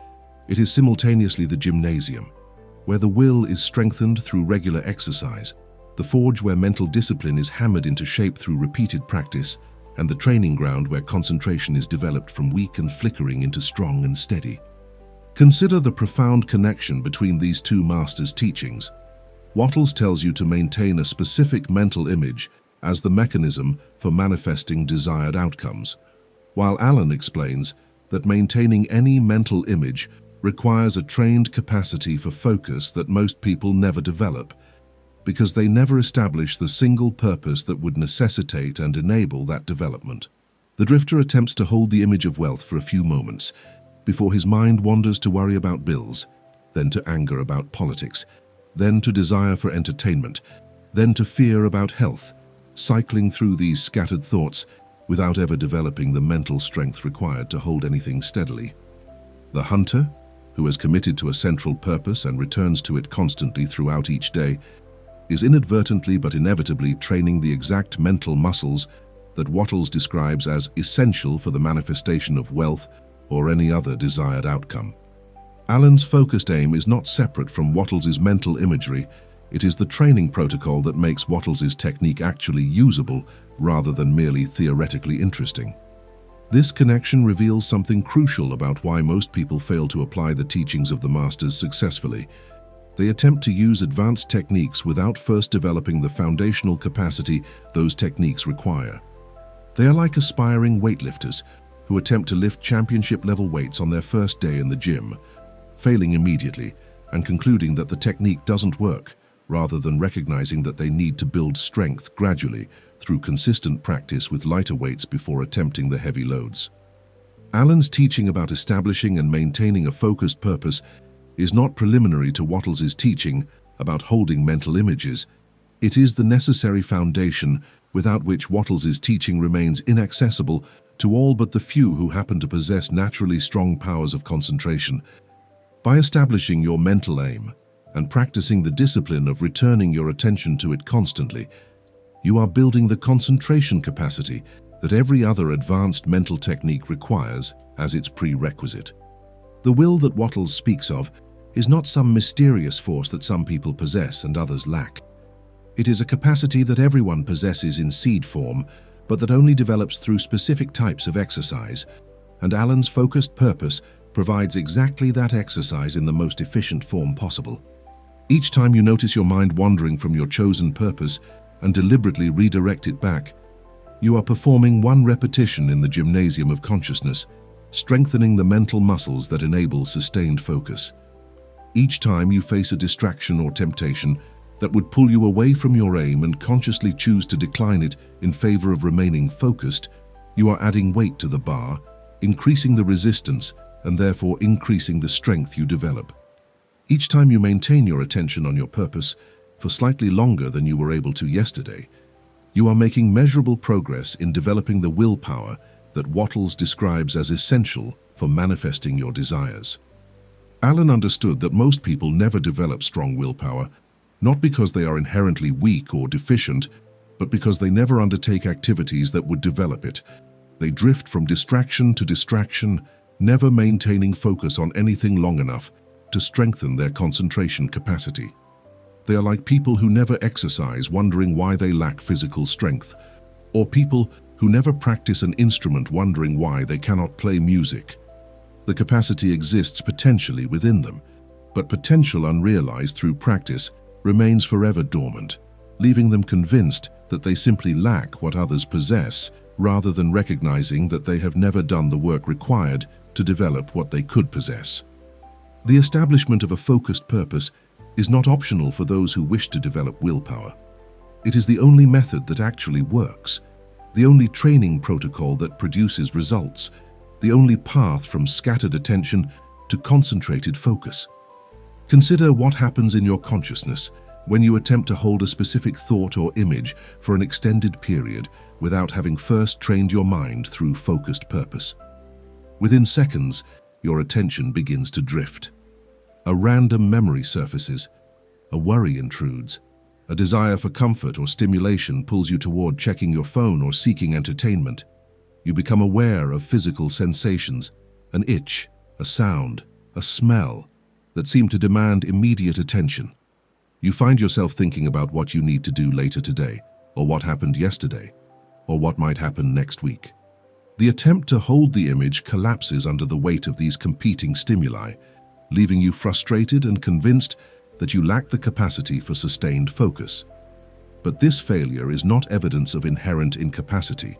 it is simultaneously the gymnasium, where the will is strengthened through regular exercise, the forge where mental discipline is hammered into shape through repeated practice, and the training ground where concentration is developed from weak and flickering into strong and steady. Consider the profound connection between these two masters' teachings. Wattles tells you to maintain a specific mental image as the mechanism for manifesting desired outcomes, while Allen explains that maintaining any mental image requires a trained capacity for focus that most people never develop, because they never establish the single purpose that would necessitate and enable that development. The drifter attempts to hold the image of wealth for a few moments, before his mind wanders to worry about bills, then to anger about politics, then to desire for entertainment, then to fear about health, cycling through these scattered thoughts without ever developing the mental strength required to hold anything steadily. The hunter, who is committed to a central purpose and returns to it constantly throughout each day, is inadvertently but inevitably training the exact mental muscles that Wattles describes as essential for the manifestation of wealth or any other desired outcome. Allen's focused aim is not separate from Wattles's mental imagery. It is the training protocol that makes Wattles's technique actually usable rather than merely theoretically interesting. This connection reveals something crucial about why most people fail to apply the teachings of the masters successfully. They attempt to use advanced techniques without first developing the foundational capacity those techniques require. They are like aspiring weightlifters who attempt to lift championship-level weights on their first day in the gym, failing immediately and concluding that the technique doesn't work, rather than recognizing that they need to build strength gradually through consistent practice with lighter weights before attempting the heavy loads. Allen's teaching about establishing and maintaining a focused purpose is not preliminary to Wattles's teaching about holding mental images. It is the necessary foundation without which Wattles's teaching remains inaccessible to all but the few who happen to possess naturally strong powers of concentration. By establishing your mental aim and practicing the discipline of returning your attention to it constantly, you are building the concentration capacity that every other advanced mental technique requires as its prerequisite. The will that Wattles speaks of is not some mysterious force that some people possess and others lack. It is a capacity that everyone possesses in seed form, but that only develops through specific types of exercise, and Allen's focused purpose provides exactly that exercise in the most efficient form possible. Each time you notice your mind wandering from your chosen purpose and deliberately redirect it back, you are performing one repetition in the gymnasium of consciousness, strengthening the mental muscles that enable sustained focus. Each time you face a distraction or temptation that would pull you away from your aim and consciously choose to decline it in favor of remaining focused, you are adding weight to the bar, increasing the resistance, and therefore increasing the strength you develop. Each time you maintain your attention on your purpose for slightly longer than you were able to yesterday, you are making measurable progress in developing the willpower that Wattles describes as essential for manifesting your desires. Allen understood that most people never develop strong willpower, not because they are inherently weak or deficient, but because they never undertake activities that would develop it. They drift from distraction to distraction, never maintaining focus on anything long enough to strengthen their concentration capacity. They are like people who never exercise, wondering why they lack physical strength, or people who never practice an instrument, wondering why they cannot play music. The capacity exists potentially within them, but potential unrealized through practice remains forever dormant, leaving them convinced that they simply lack what others possess rather than recognizing that they have never done the work required to develop what they could possess. The establishment of a focused purpose is not optional for those who wish to develop willpower. It is the only method that actually works, the only training protocol that produces results, the only path from scattered attention to concentrated focus. Consider what happens in your consciousness when you attempt to hold a specific thought or image for an extended period without having first trained your mind through focused purpose. Within seconds, your attention begins to drift. A random memory surfaces, a worry intrudes, a desire for comfort or stimulation pulls you toward checking your phone or seeking entertainment. You become aware of physical sensations, an itch, a sound, a smell that seem to demand immediate attention. You find yourself thinking about what you need to do later today, or what happened yesterday, or what might happen next week. The attempt to hold the image collapses under the weight of these competing stimuli, leaving you frustrated and convinced that you lack the capacity for sustained focus. But this failure is not evidence of inherent incapacity.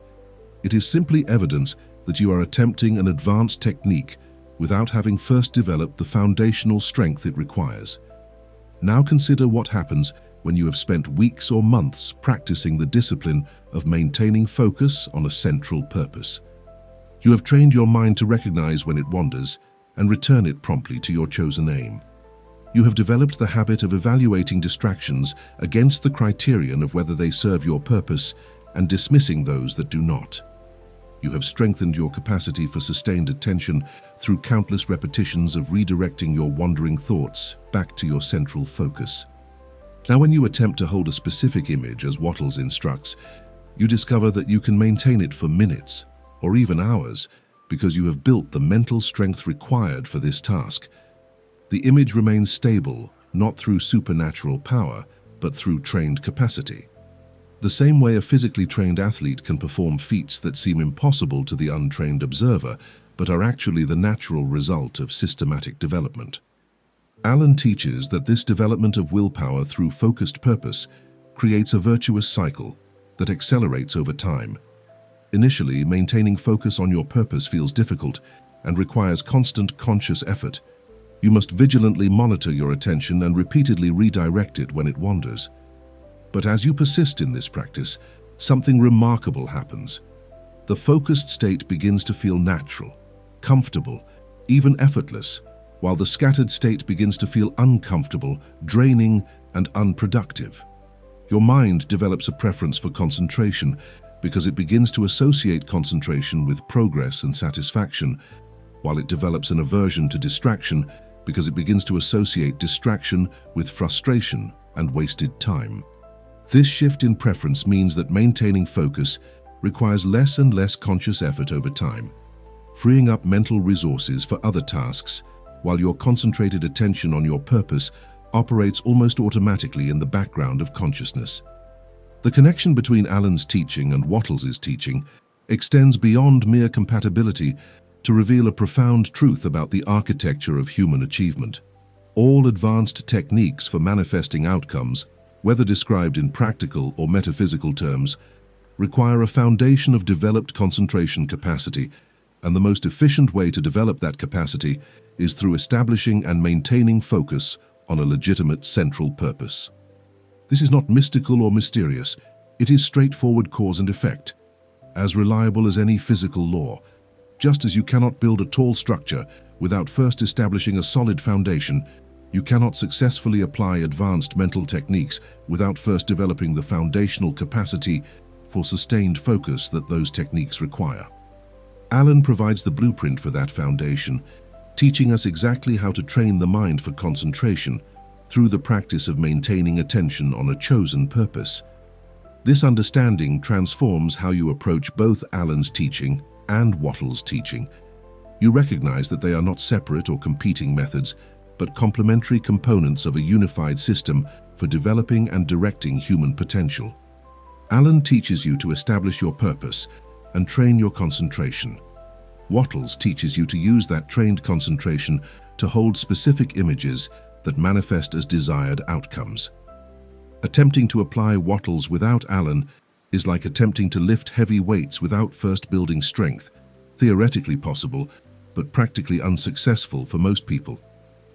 It is simply evidence that you are attempting an advanced technique without having first developed the foundational strength it requires. Now consider what happens when you have spent weeks or months practicing the discipline of maintaining focus on a central purpose. You have trained your mind to recognize when it wanders and return it promptly to your chosen aim. You have developed the habit of evaluating distractions against the criterion of whether they serve your purpose and dismissing those that do not. You have strengthened your capacity for sustained attention through countless repetitions of redirecting your wandering thoughts back to your central focus. Now, when you attempt to hold a specific image as Wattles instructs, you discover that you can maintain it for minutes or even hours because you have built the mental strength required for this task. The image remains stable, not through supernatural power, but through trained capacity. The same way a physically trained athlete can perform feats that seem impossible to the untrained observer, but are actually the natural result of systematic development. Allen teaches that this development of willpower through focused purpose creates a virtuous cycle that accelerates over time. Initially, maintaining focus on your purpose feels difficult and requires constant conscious effort. You must vigilantly monitor your attention and repeatedly redirect it when it wanders. But as you persist in this practice, something remarkable happens. The focused state begins to feel natural, comfortable, even effortless, while the scattered state begins to feel uncomfortable, draining, and unproductive. Your mind develops a preference for concentration because it begins to associate concentration with progress and satisfaction, while it develops an aversion to distraction because it begins to associate distraction with frustration and wasted time. This shift in preference means that maintaining focus requires less and less conscious effort over time, freeing up mental resources for other tasks, while your concentrated attention on your purpose operates almost automatically in the background of consciousness. The connection between Allen's teaching and Wattles's teaching extends beyond mere compatibility to reveal a profound truth about the architecture of human achievement. All advanced techniques for manifesting outcomes, whether described in practical or metaphysical terms, require a foundation of developed concentration capacity, and the most efficient way to develop that capacity is through establishing and maintaining focus on a legitimate central purpose. This is not mystical or mysterious. It is straightforward cause and effect, as reliable as any physical law. Just as you cannot build a tall structure without first establishing a solid foundation, you cannot successfully apply advanced mental techniques without first developing the foundational capacity for sustained focus that those techniques require. Allen provides the blueprint for that foundation, teaching us exactly how to train the mind for concentration through the practice of maintaining attention on a chosen purpose. This understanding transforms how you approach both Allen's teaching and Wattles' teaching. You recognize that they are not separate or competing methods, but complementary components of a unified system for developing and directing human potential. Allen teaches you to establish your purpose and train your concentration. Wattles teaches you to use that trained concentration to hold specific images that manifest as desired outcomes. Attempting to apply Wattles without Allen is like attempting to lift heavy weights without first building strength, theoretically possible, but practically unsuccessful for most people.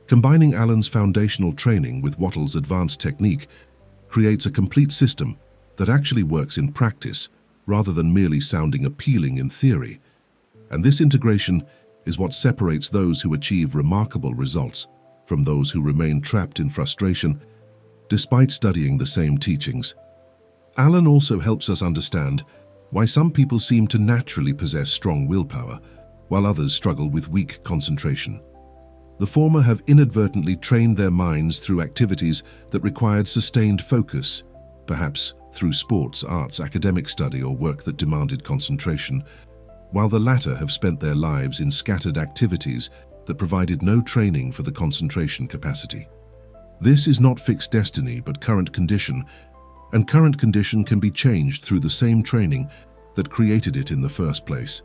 Combining Alan's foundational training with Wattles' advanced technique creates a complete system that actually works in practice rather than merely sounding appealing in theory. And this integration is what separates those who achieve remarkable results from those who remain trapped in frustration despite studying the same teachings. Alan also helps us understand why some people seem to naturally possess strong willpower, while others struggle with weak concentration. The former have inadvertently trained their minds through activities that required sustained focus, perhaps through sports, arts, academic study, or work that demanded concentration, while the latter have spent their lives in scattered activities that provided no training for the concentration capacity. This is not fixed destiny, but current condition, and current condition can be changed through the same training that created it in the first place.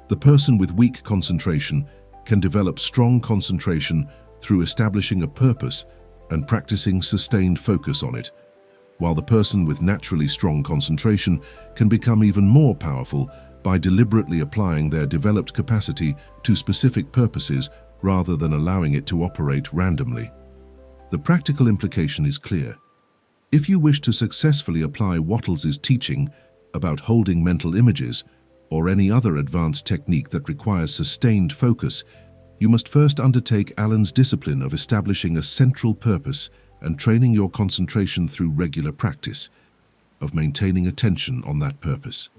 The person with weak concentration can develop strong concentration through establishing a purpose and practicing sustained focus on it, while the person with naturally strong concentration can become even more powerful by deliberately applying their developed capacity to specific purposes rather than allowing it to operate randomly. The practical implication is clear. If you wish to successfully apply Wattles' teaching about holding mental images or any other advanced technique that requires sustained focus, you must first undertake Alan's discipline of establishing a central purpose and training your concentration through regular practice, of maintaining attention on that purpose.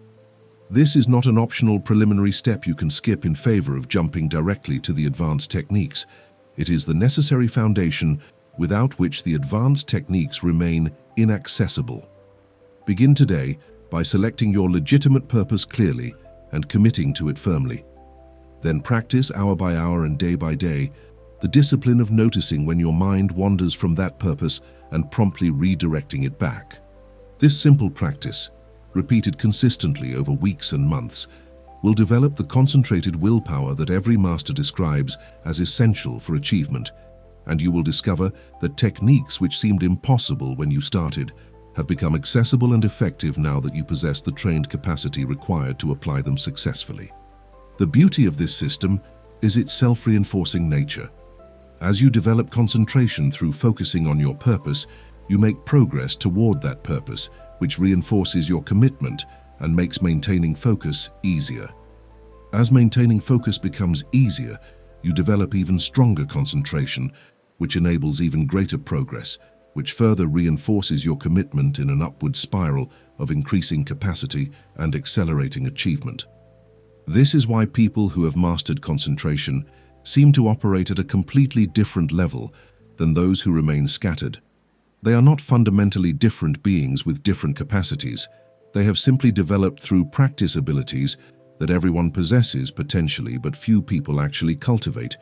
This is not an optional preliminary step you can skip in favor of jumping directly to the advanced techniques. It is the necessary foundation without which the advanced techniques remain inaccessible. Begin today by selecting your legitimate purpose clearly and committing to it firmly. Then practice hour by hour and day by day the discipline of noticing when your mind wanders from that purpose and promptly redirecting it back. This simple practice, repeated consistently over weeks and months, will develop the concentrated willpower that every master describes as essential for achievement, and you will discover that techniques which seemed impossible when you started have become accessible and effective now that you possess the trained capacity required to apply them successfully. The beauty of this system is its self-reinforcing nature. As you develop concentration through focusing on your purpose, you make progress toward that purpose, which reinforces your commitment and makes maintaining focus easier. As maintaining focus becomes easier, you develop even stronger concentration, which enables even greater progress, which further reinforces your commitment in an upward spiral of increasing capacity and accelerating achievement. This is why people who have mastered concentration seem to operate at a completely different level than those who remain scattered. They are not fundamentally different beings with different capacities. They have simply developed through practice abilities that everyone possesses potentially, but few people actually cultivate.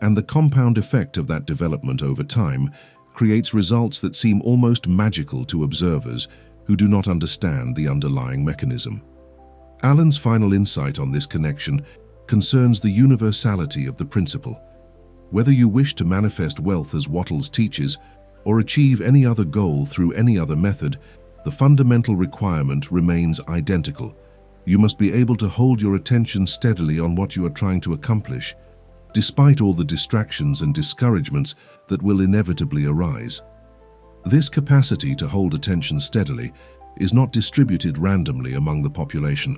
And the compound effect of that development over time creates results that seem almost magical to observers who do not understand the underlying mechanism. Alan's final insight on this connection concerns the universality of the principle. Whether you wish to manifest wealth as Wattles teaches, or achieve any other goal through any other method, the fundamental requirement remains identical. You must be able to hold your attention steadily on what you are trying to accomplish, despite all the distractions and discouragements that will inevitably arise. This capacity to hold attention steadily is not distributed randomly among the population.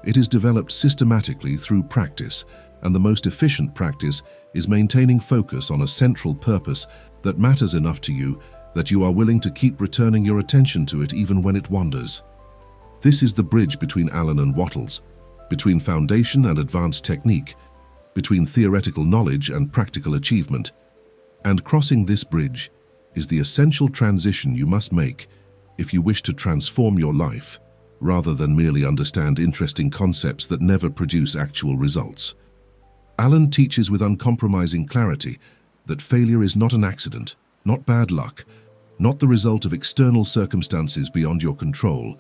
It is developed systematically through practice, and the most efficient practice is maintaining focus on a central purpose that matters enough to you that you are willing to keep returning your attention to it even when it wanders. This is the bridge between Alan and Wattles, between foundation and advanced technique, between theoretical knowledge and practical achievement. And crossing this bridge is the essential transition you must make if you wish to transform your life, rather than merely understand interesting concepts that never produce actual results. Alan teaches with uncompromising clarity that failure is not an accident, not bad luck, not the result of external circumstances beyond your control,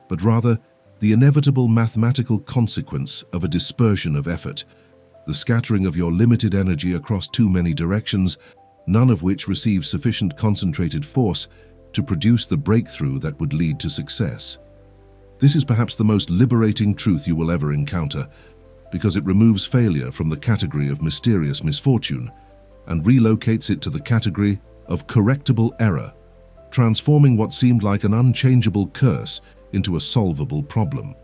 but rather the inevitable mathematical consequence of a dispersion of effort, the scattering of your limited energy across too many directions, none of which receives sufficient concentrated force to produce the breakthrough that would lead to success. This is perhaps the most liberating truth you will ever encounter, because it removes failure from the category of mysterious misfortune and relocates it to the category of correctable error, transforming what seemed like an unchangeable curse into a solvable problem.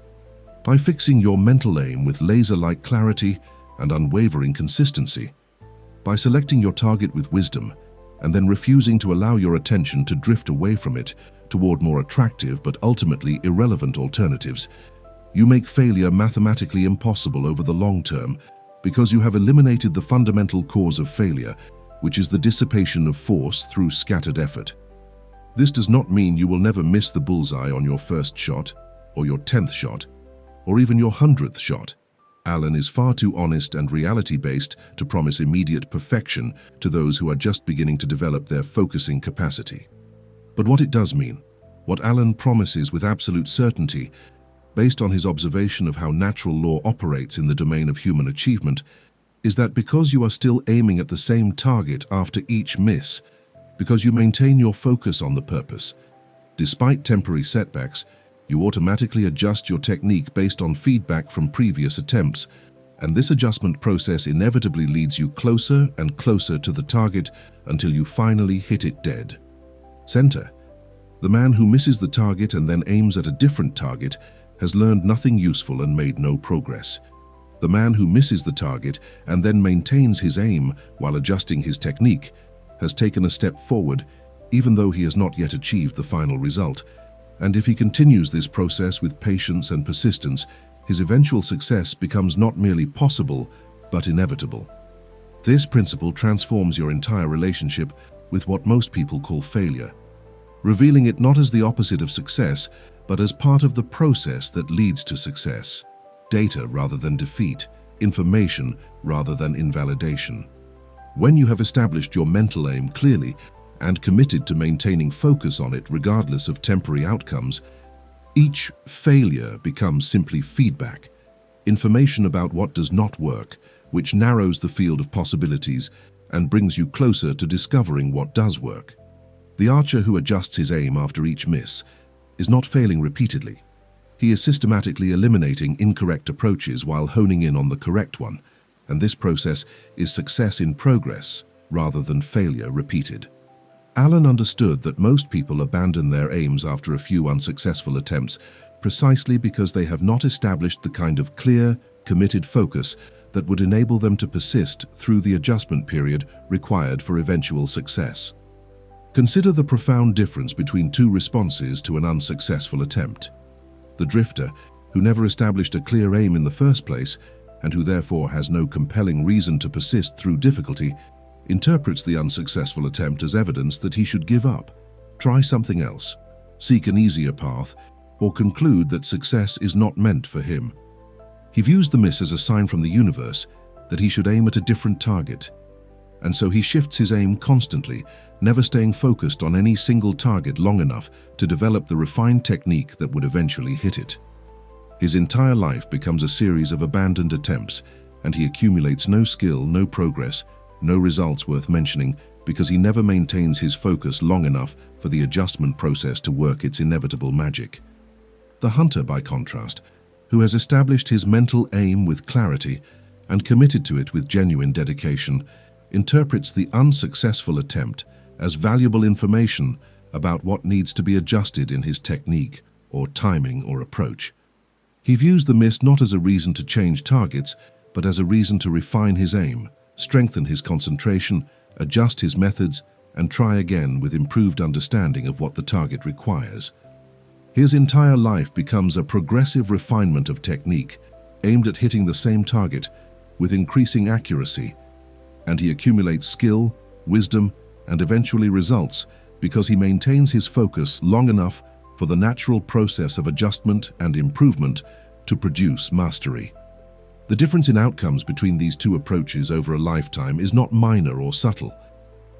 By fixing your mental aim with laser-like clarity and unwavering consistency, by selecting your target with wisdom and then refusing to allow your attention to drift away from it toward more attractive but ultimately irrelevant alternatives, you make failure mathematically impossible over the long term because you have eliminated the fundamental cause of failure, which is the dissipation of force through scattered effort. This does not mean you will never miss the bullseye on your first shot, or your 10th shot, or even your 100th shot. Alan is far too honest and reality-based to promise immediate perfection to those who are just beginning to develop their focusing capacity. But what it does mean, what Alan promises with absolute certainty, based on his observation of how natural law operates in the domain of human achievement, is that because you are still aiming at the same target after each miss, because you maintain your focus on the purpose, despite temporary setbacks, you automatically adjust your technique based on feedback from previous attempts, and this adjustment process inevitably leads you closer and closer to the target until you finally hit it dead. Center. The man who misses the target and then aims at a different target has learned nothing useful and made no progress. The man who misses the target and then maintains his aim while adjusting his technique has taken a step forward, even though he has not yet achieved the final result. And if he continues this process with patience and persistence, his eventual success becomes not merely possible, but inevitable. This principle transforms your entire relationship with what most people call failure, revealing it not as the opposite of success, but as part of the process that leads to success. Data rather than defeat, information rather than invalidation. When you have established your mental aim clearly and committed to maintaining focus on it regardless of temporary outcomes, each failure becomes simply feedback, information about what does not work, which narrows the field of possibilities and brings you closer to discovering what does work. The archer who adjusts his aim after each miss is not failing repeatedly. He is systematically eliminating incorrect approaches while honing in on the correct one, and this process is success in progress rather than failure repeated. Alan understood that most people abandon their aims after a few unsuccessful attempts precisely because they have not established the kind of clear, committed focus that would enable them to persist through the adjustment period required for eventual success. Consider the profound difference between two responses to an unsuccessful attempt. The drifter, who never established a clear aim in the first place, and who therefore has no compelling reason to persist through difficulty, interprets the unsuccessful attempt as evidence that he should give up, try something else, seek an easier path, or conclude that success is not meant for him. He views the miss as a sign from the universe that he should aim at a different target, and so he shifts his aim constantly, never staying focused on any single target long enough to develop the refined technique that would eventually hit it. His entire life becomes a series of abandoned attempts, and he accumulates no skill, no progress, no results worth mentioning because he never maintains his focus long enough for the adjustment process to work its inevitable magic. The hunter, by contrast, who has established his mental aim with clarity and committed to it with genuine dedication, interprets the unsuccessful attempt as valuable information about what needs to be adjusted in his technique or timing or approach. He views the miss not as a reason to change targets, but as a reason to refine his aim, strengthen his concentration, adjust his methods, and try again with improved understanding of what the target requires. His entire life becomes a progressive refinement of technique, aimed at hitting the same target with increasing accuracy, and he accumulates skill, wisdom, and eventually results because he maintains his focus long enough for the natural process of adjustment and improvement to produce mastery. The difference in outcomes between these two approaches over a lifetime is not minor or subtle.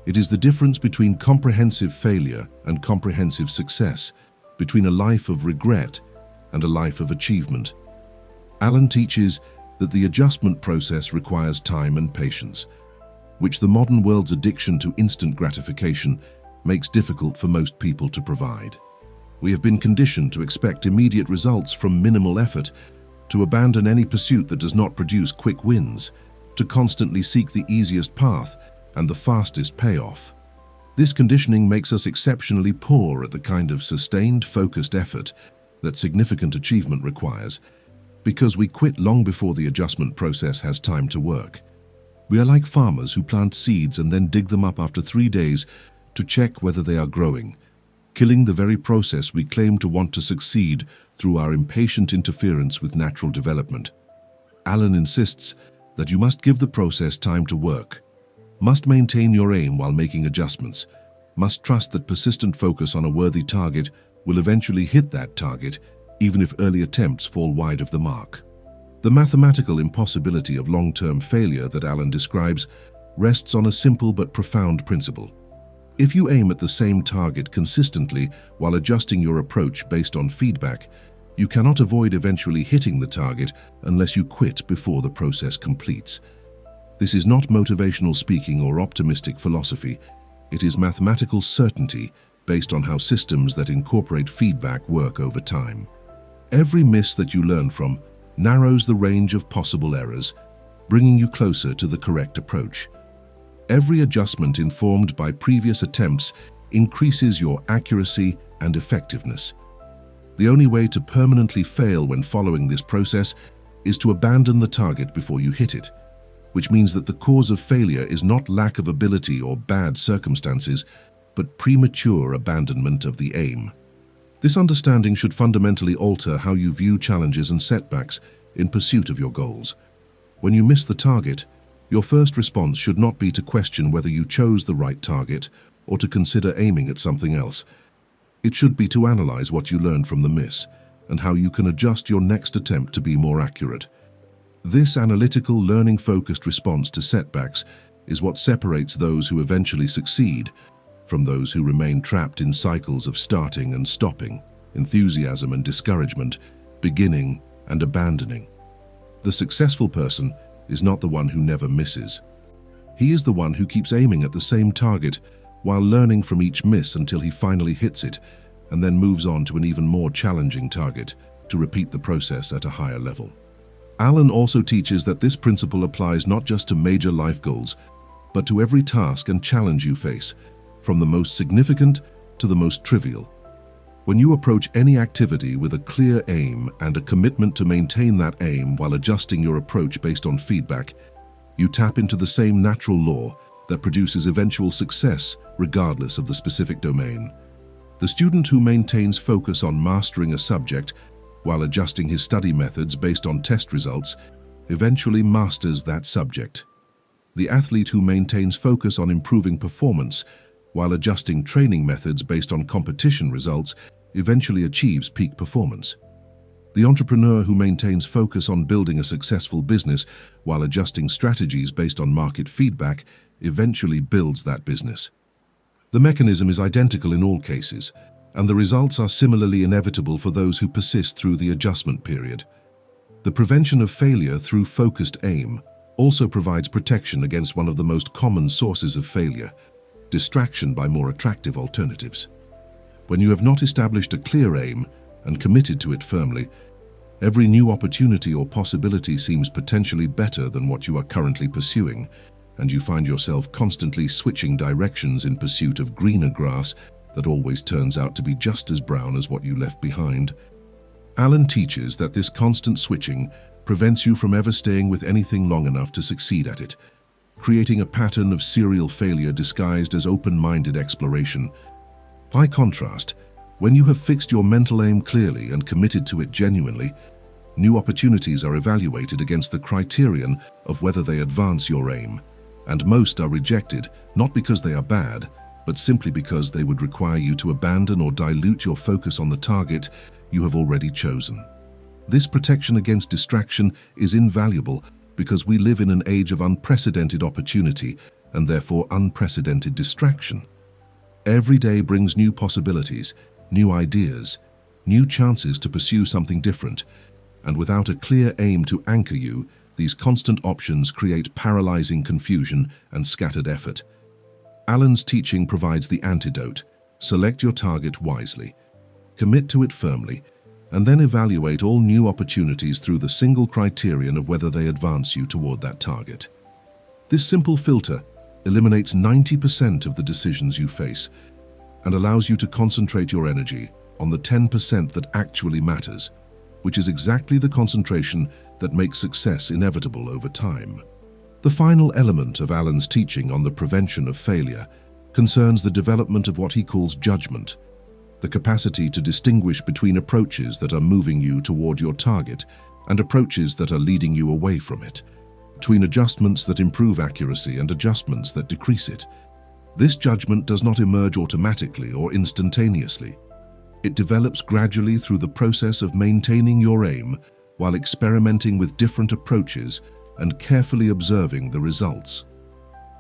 It is the difference between comprehensive failure and comprehensive success, between a life of regret and a life of achievement. Alan teaches that the adjustment process requires time and patience, which the modern world's addiction to instant gratification makes difficult for most people to provide. We have been conditioned to expect immediate results from minimal effort, to abandon any pursuit that does not produce quick wins, to constantly seek the easiest path and the fastest payoff. This conditioning makes us exceptionally poor at the kind of sustained, focused effort that significant achievement requires, because we quit long before the adjustment process has time to work. We are like farmers who plant seeds and then dig them up after 3 days to check whether they are growing, killing the very process we claim to want to succeed through our impatient interference with natural development. Alan insists that you must give the process time to work, must maintain your aim while making adjustments, must trust that persistent focus on a worthy target will eventually hit that target, even if early attempts fall wide of the mark. The mathematical impossibility of long-term failure that Alan describes rests on a simple but profound principle. If you aim at the same target consistently while adjusting your approach based on feedback, you cannot avoid eventually hitting the target unless you quit before the process completes. This is not motivational speaking or optimistic philosophy. It is mathematical certainty based on how systems that incorporate feedback work over time. Every miss that you learn from narrows the range of possible errors, bringing you closer to the correct approach. Every adjustment informed by previous attempts increases your accuracy and effectiveness. The only way to permanently fail when following this process is to abandon the target before you hit it, which means that the cause of failure is not lack of ability or bad circumstances, but premature abandonment of the aim. This understanding should fundamentally alter how you view challenges and setbacks in pursuit of your goals. When you miss the target, your first response should not be to question whether you chose the right target or to consider aiming at something else. It should be to analyze what you learned from the miss and how you can adjust your next attempt to be more accurate. This analytical, learning-focused response to setbacks is what separates those who eventually succeed from those who remain trapped in cycles of starting and stopping, enthusiasm and discouragement, beginning and abandoning. The successful person is not the one who never misses. He is the one who keeps aiming at the same target while learning from each miss until he finally hits it and then moves on to an even more challenging target to repeat the process at a higher level. Alan also teaches that this principle applies not just to major life goals, but to every task and challenge you face, from the most significant to the most trivial. When you approach any activity with a clear aim and a commitment to maintain that aim while adjusting your approach based on feedback, you tap into the same natural law that produces eventual success regardless of the specific domain. The student who maintains focus on mastering a subject while adjusting his study methods based on test results eventually masters that subject. The athlete who maintains focus on improving performance while adjusting training methods based on competition results eventually achieves peak performance. The entrepreneur who maintains focus on building a successful business while adjusting strategies based on market feedback eventually builds that business. The mechanism is identical in all cases, and the results are similarly inevitable for those who persist through the adjustment period. The prevention of failure through focused aim also provides protection against one of the most common sources of failure: distraction by more attractive alternatives. When you have not established a clear aim and committed to it firmly, every new opportunity or possibility seems potentially better than what you are currently pursuing, and you find yourself constantly switching directions in pursuit of greener grass that always turns out to be just as brown as what you left behind. Alan teaches that this constant switching prevents you from ever staying with anything long enough to succeed at it, creating a pattern of serial failure disguised as open-minded exploration. By contrast, when you have fixed your mental aim clearly and committed to it genuinely, new opportunities are evaluated against the criterion of whether they advance your aim, and most are rejected not because they are bad, but simply because they would require you to abandon or dilute your focus on the target you have already chosen. This protection against distraction is invaluable because we live in an age of unprecedented opportunity and therefore unprecedented distraction. Every day brings new possibilities, new ideas, new chances to pursue something different, and without a clear aim to anchor you, these constant options create paralyzing confusion and scattered effort. Alan's teaching provides the antidote: select your target wisely. Commit to it firmly, and then evaluate all new opportunities through the single criterion of whether they advance you toward that target. This simple filter eliminates 90% of the decisions you face and allows you to concentrate your energy on the 10% that actually matters, which is exactly the concentration that makes success inevitable over time. The final element of Alan's teaching on the prevention of failure concerns the development of what he calls judgment, the capacity to distinguish between approaches that are moving you toward your target and approaches that are leading you away from it, between adjustments that improve accuracy and adjustments that decrease it. This judgment does not emerge automatically or instantaneously. It develops gradually through the process of maintaining your aim while experimenting with different approaches and carefully observing the results.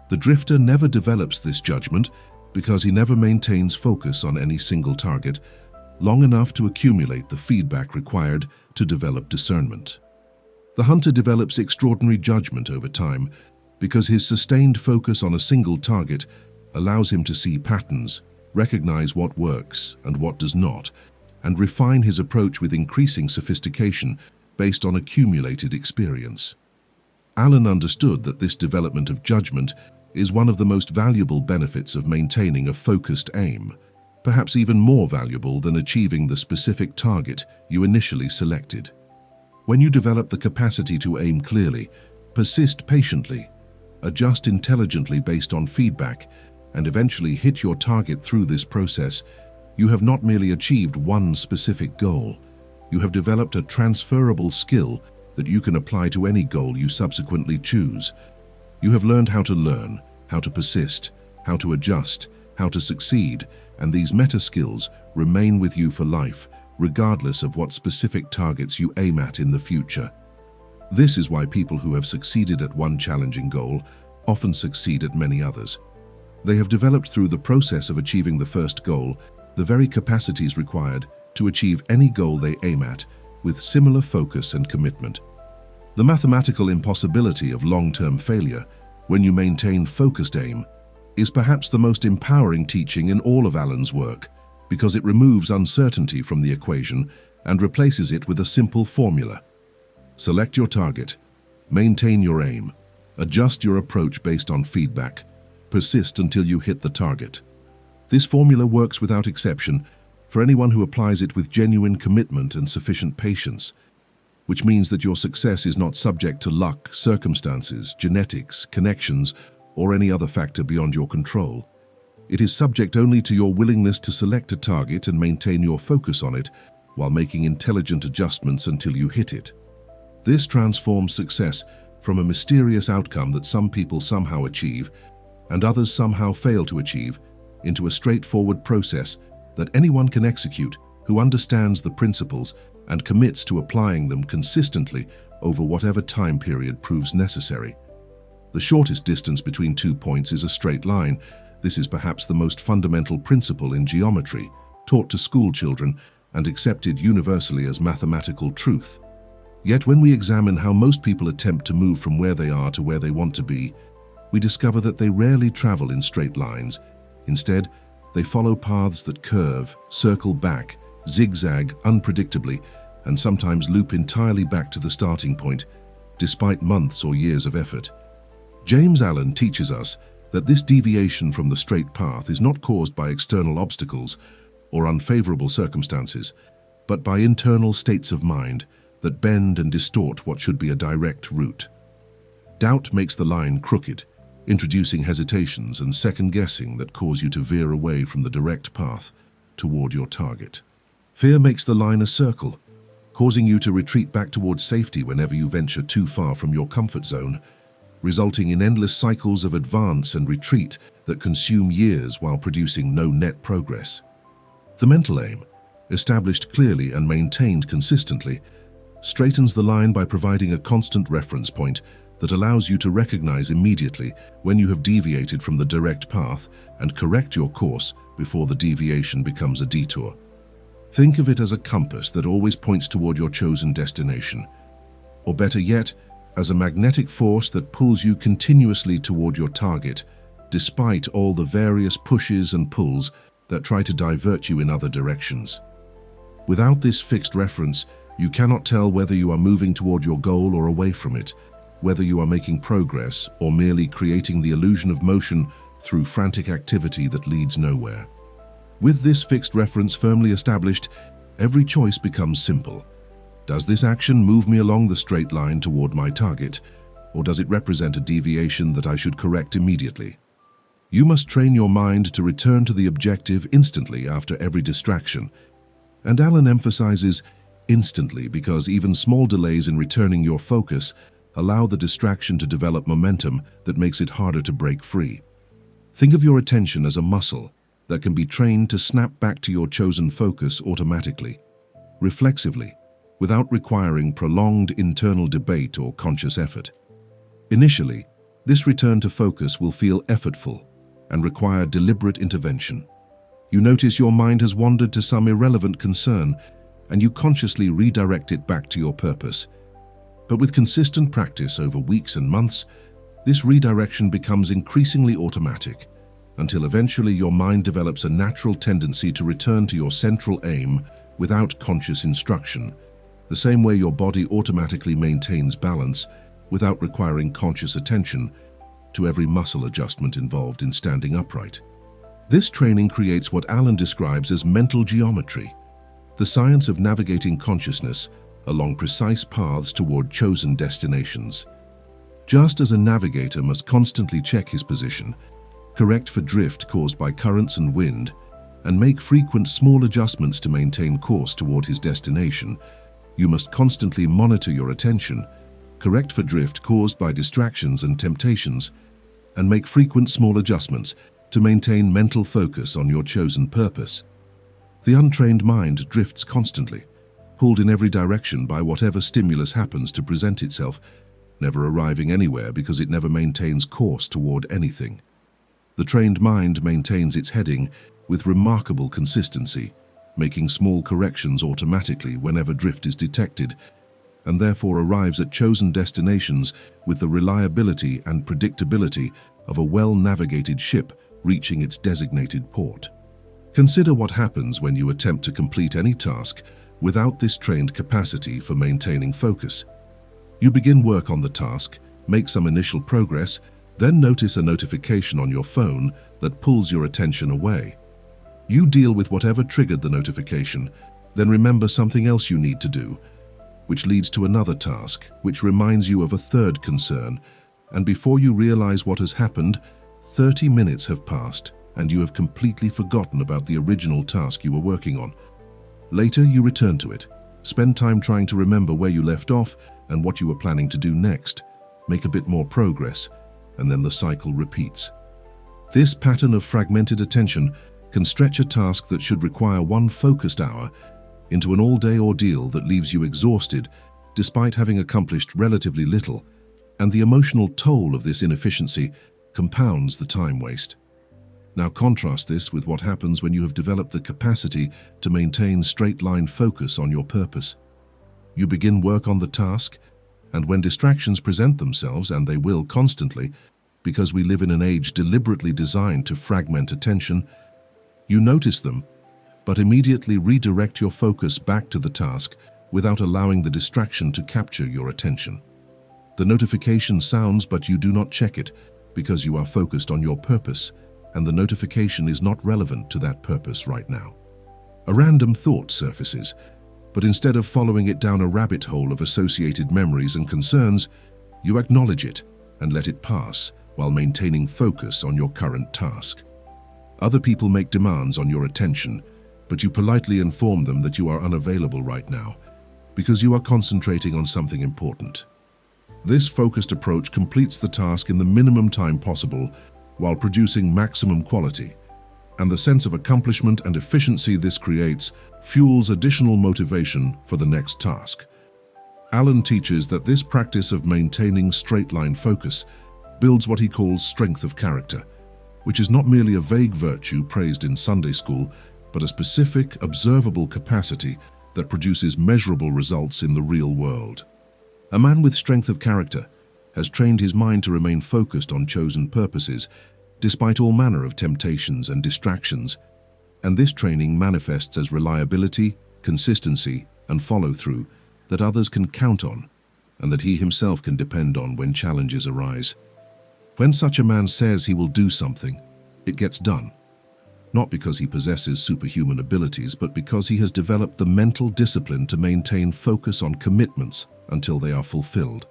The drifter never develops this judgment because he never maintains focus on any single target long enough to accumulate the feedback required to develop discernment. The hunter develops extraordinary judgment over time because his sustained focus on a single target allows him to see patterns, recognize what works and what does not, and refine his approach with increasing sophistication based on accumulated experience. Alan understood that this development of judgment is one of the most valuable benefits of maintaining a focused aim, perhaps even more valuable than achieving the specific target you initially selected. When you develop the capacity to aim clearly, persist patiently, adjust intelligently based on feedback, and eventually hit your target through this process, you have not merely achieved one specific goal. You have developed a transferable skill that you can apply to any goal you subsequently choose. You have learned how to learn, how to persist, how to adjust, how to succeed, and these meta skills remain with you for life, regardless of what specific targets you aim at in the future. This is why people who have succeeded at one challenging goal often succeed at many others. They have developed through the process of achieving the first goal the very capacities required to achieve any goal they aim at with similar focus and commitment. The mathematical impossibility of long-term failure when you maintain focused aim is perhaps the most empowering teaching in all of Alan's work because it removes uncertainty from the equation and replaces it with a simple formula. Select your target, maintain your aim, adjust your approach based on feedback, persist until you hit the target. This formula works without exception for anyone who applies it with genuine commitment and sufficient patience, which means that your success is not subject to luck, circumstances, genetics, connections, or any other factor beyond your control. It is subject only to your willingness to select a target and maintain your focus on it while making intelligent adjustments until you hit it. This transforms success from a mysterious outcome that some people somehow achieve and others somehow fail to achieve into a straightforward process that anyone can execute who understands the principles and commits to applying them consistently over whatever time period proves necessary. The shortest distance between 2 points is a straight line. This is perhaps the most fundamental principle in geometry, taught to school children and accepted universally as mathematical truth. Yet when we examine how most people attempt to move from where they are to where they want to be, we discover that they rarely travel in straight lines. Instead, they follow paths that curve, circle back, zigzag unpredictably, and sometimes loop entirely back to the starting point, despite months or years of effort. James Allen teaches us that this deviation from the straight path is not caused by external obstacles or unfavorable circumstances, but by internal states of mind that bend and distort what should be a direct route. Doubt makes the line crooked, introducing hesitations and second-guessing that cause you to veer away from the direct path toward your target. Fear makes the line a circle, causing you to retreat back towards safety whenever you venture too far from your comfort zone, resulting in endless cycles of advance and retreat that consume years while producing no net progress. The mental aim, established clearly and maintained consistently, straightens the line by providing a constant reference point that allows you to recognize immediately when you have deviated from the direct path and correct your course before the deviation becomes a detour. Think of it as a compass that always points toward your chosen destination, or better yet, as a magnetic force that pulls you continuously toward your target, despite all the various pushes and pulls that try to divert you in other directions. Without this fixed reference, you cannot tell whether you are moving toward your goal or away from it, whether you are making progress or merely creating the illusion of motion through frantic activity that leads nowhere. With this fixed reference firmly established, every choice becomes simple. Does this action move me along the straight line toward my target, or does it represent a deviation that I should correct immediately? You must train your mind to return to the objective instantly after every distraction. And Alan emphasizes instantly because even small delays in returning your focus allow the distraction to develop momentum that makes it harder to break free. Think of your attention as a muscle that can be trained to snap back to your chosen focus automatically, reflexively, without requiring prolonged internal debate or conscious effort. Initially, this return to focus will feel effortful and require deliberate intervention. You notice your mind has wandered to some irrelevant concern, and you consciously redirect it back to your purpose. But with consistent practice over weeks and months, this redirection becomes increasingly automatic, until eventually your mind develops a natural tendency to return to your central aim without conscious instruction, the same way your body automatically maintains balance without requiring conscious attention to every muscle adjustment involved in standing upright. This training creates what Alan describes as mental geometry, the science of navigating consciousness along precise paths toward chosen destinations. Just as a navigator must constantly check his position, correct for drift caused by currents and wind, and make frequent small adjustments to maintain course toward his destination, you must constantly monitor your attention, correct for drift caused by distractions and temptations, and make frequent small adjustments to maintain mental focus on your chosen purpose. The untrained mind drifts constantly, pulled in every direction by whatever stimulus happens to present itself, never arriving anywhere because it never maintains course toward anything. The trained mind maintains its heading with remarkable consistency, making small corrections automatically whenever drift is detected, and therefore arrives at chosen destinations with the reliability and predictability of a well-navigated ship reaching its designated port. Consider what happens when you attempt to complete any task without this trained capacity for maintaining focus. You begin work on the task, make some initial progress, then notice a notification on your phone that pulls your attention away. You deal with whatever triggered the notification, then remember something else you need to do, which leads to another task, which reminds you of a third concern, and before you realize what has happened, 30 minutes have passed and you have completely forgotten about the original task you were working on. Later, you return to it, spend time trying to remember where you left off and what you were planning to do next, make a bit more progress, and then the cycle repeats. This pattern of fragmented attention can stretch a task that should require one focused hour into an all-day ordeal that leaves you exhausted despite having accomplished relatively little, and the emotional toll of this inefficiency compounds the time waste. Now contrast this with what happens when you have developed the capacity to maintain straight-line focus on your purpose. You begin work on the task, and when distractions present themselves, and they will constantly, because we live in an age deliberately designed to fragment attention, you notice them, but immediately redirect your focus back to the task without allowing the distraction to capture your attention. The notification sounds, but you do not check it because you are focused on your purpose, and the notification is not relevant to that purpose right now. A random thought surfaces, but instead of following it down a rabbit hole of associated memories and concerns, you acknowledge it and let it pass while maintaining focus on your current task. Other people make demands on your attention, but you politely inform them that you are unavailable right now because you are concentrating on something important. This focused approach completes the task in the minimum time possible while producing maximum quality, and the sense of accomplishment and efficiency this creates fuels additional motivation for the next task. Alan teaches that this practice of maintaining straight-line focus builds what he calls strength of character, which is not merely a vague virtue praised in Sunday school, but a specific, observable capacity that produces measurable results in the real world. A man with strength of character has trained his mind to remain focused on chosen purposes, despite all manner of temptations and distractions, and this training manifests as reliability, consistency, and follow-through that others can count on and that he himself can depend on when challenges arise. When such a man says he will do something, it gets done. Not because he possesses superhuman abilities, but because he has developed the mental discipline to maintain focus on commitments until they are fulfilled.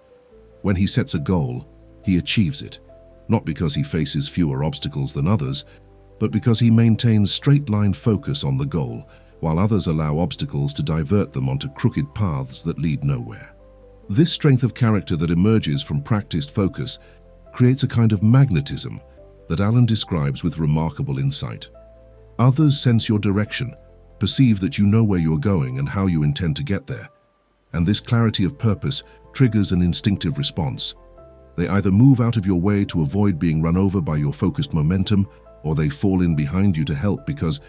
When he sets a goal, he achieves it, not because he faces fewer obstacles than others, but because he maintains straight-line focus on the goal, while others allow obstacles to divert them onto crooked paths that lead nowhere. This strength of character that emerges from practiced focus creates a kind of magnetism that Alan describes with remarkable insight. Others sense your direction, perceive that you know where you are going and how you intend to get there, and this clarity of purpose triggers an instinctive response. They either move out of your way to avoid being run over by your focused momentum, or they fall in behind you to help, because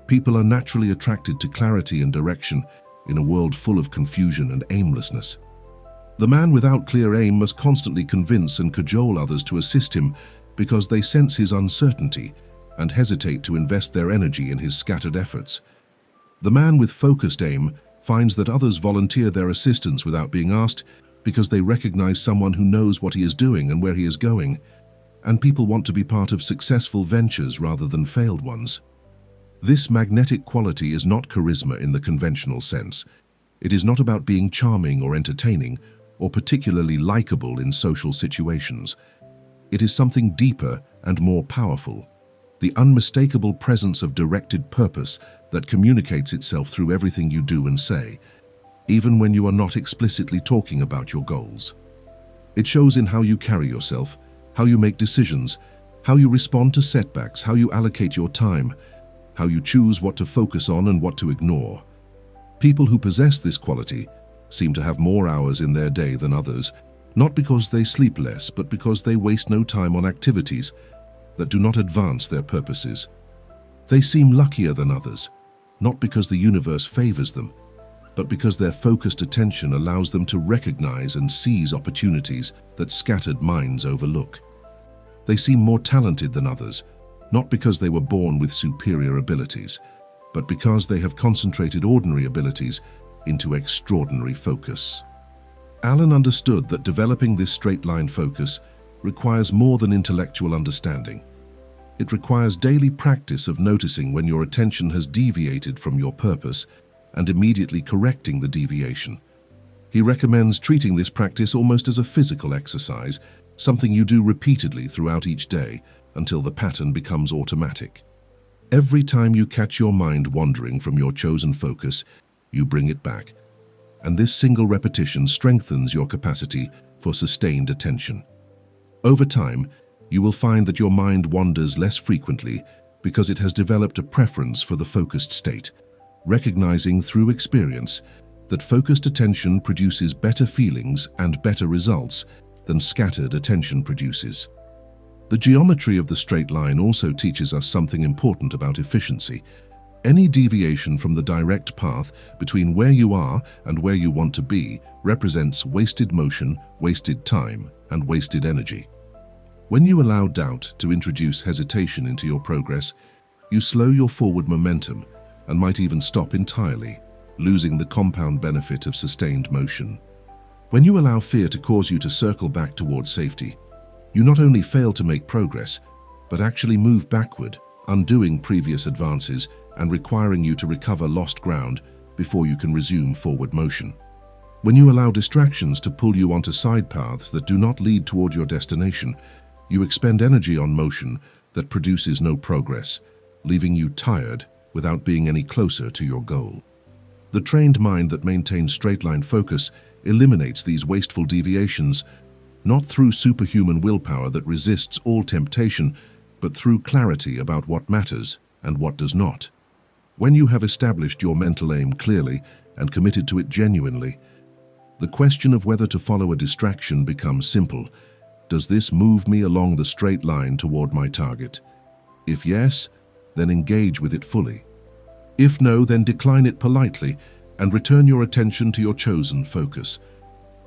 people are naturally attracted to clarity and direction in a world full of confusion and aimlessness. The man without clear aim must constantly convince and cajole others to assist him because they sense his uncertainty and hesitate to invest their energy in his scattered efforts. The man with focused aim finds that others volunteer their assistance without being asked because they recognize someone who knows what he is doing and where he is going, and people want to be part of successful ventures rather than failed ones. This magnetic quality is not charisma in the conventional sense. It is not about being charming or entertaining, or particularly likable in social situations. It is something deeper and more powerful, the unmistakable presence of directed purpose that communicates itself through everything you do and say, even when you are not explicitly talking about your goals. It shows in how you carry yourself, how you make decisions, how you respond to setbacks, how you allocate your time, how you choose what to focus on and what to ignore. People who possess this quality seem to have more hours in their day than others, not because they sleep less, but because they waste no time on activities that do not advance their purposes. They seem luckier than others, not because the universe favors them, but because their focused attention allows them to recognize and seize opportunities that scattered minds overlook. They seem more talented than others, not because they were born with superior abilities, but because they have concentrated ordinary abilities into extraordinary focus. Alan understood that developing this straight-line focus requires more than intellectual understanding. It requires daily practice of noticing when your attention has deviated from your purpose and immediately correcting the deviation. He recommends treating this practice almost as a physical exercise, something you do repeatedly throughout each day until the pattern becomes automatic. Every time you catch your mind wandering from your chosen focus, you bring it back, and this single repetition strengthens your capacity for sustained attention. Over time, you will find that your mind wanders less frequently because it has developed a preference for the focused state, recognizing through experience that focused attention produces better feelings and better results than scattered attention produces. The geometry of the straight line also teaches us something important about efficiency. Any deviation from the direct path between where you are and where you want to be represents wasted motion, wasted time, and wasted energy. When you allow doubt to introduce hesitation into your progress, you slow your forward momentum and might even stop entirely, losing the compound benefit of sustained motion. When you allow fear to cause you to circle back towards safety, you not only fail to make progress, but actually move backward, undoing previous advances and requiring you to recover lost ground before you can resume forward motion. When you allow distractions to pull you onto side paths that do not lead toward your destination, you expend energy on motion that produces no progress, leaving you tired without being any closer to your goal. The trained mind that maintains straight-line focus eliminates these wasteful deviations, not through superhuman willpower that resists all temptation, but through clarity about what matters and what does not. When you have established your mental aim clearly and committed to it genuinely, the question of whether to follow a distraction becomes simple. Does this move me along the straight line toward my target? If yes, then engage with it fully. If no, then decline it politely and return your attention to your chosen focus.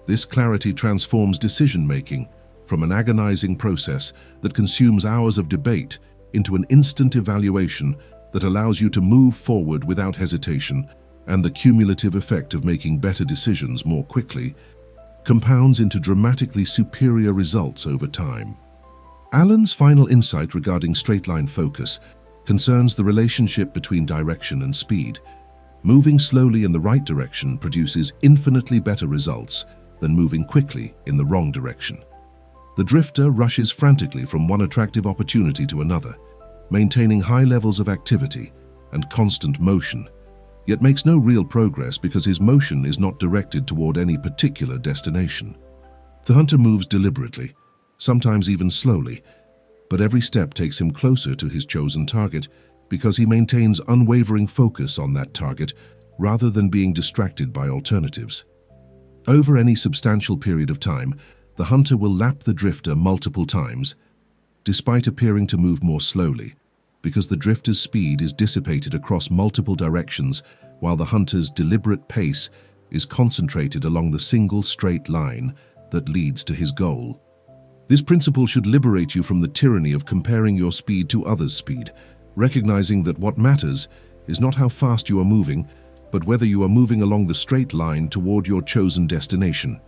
This clarity transforms decision-making from an agonizing process that consumes hours of debate into an instant evaluation that allows you to move forward without hesitation, and the cumulative effect of making better decisions more quickly compounds into dramatically superior results over time. Alan's final insight regarding straight-line focus concerns the relationship between direction and speed. Moving slowly in the right direction produces infinitely better results than moving quickly in the wrong direction. The drifter rushes frantically from one attractive opportunity to another, maintaining high levels of activity and constant motion, yet makes no real progress because his motion is not directed toward any particular destination. The hunter moves deliberately, sometimes even slowly, but every step takes him closer to his chosen target because he maintains unwavering focus on that target rather than being distracted by alternatives. Over any substantial period of time, the hunter will lap the drifter multiple times, despite appearing to move more slowly, because the drifter's speed is dissipated across multiple directions while the hunter's deliberate pace is concentrated along the single straight line that leads to his goal. This principle should liberate you from the tyranny of comparing your speed to others' speed, recognizing that what matters is not how fast you are moving, but whether you are moving along the straight line toward your chosen destination.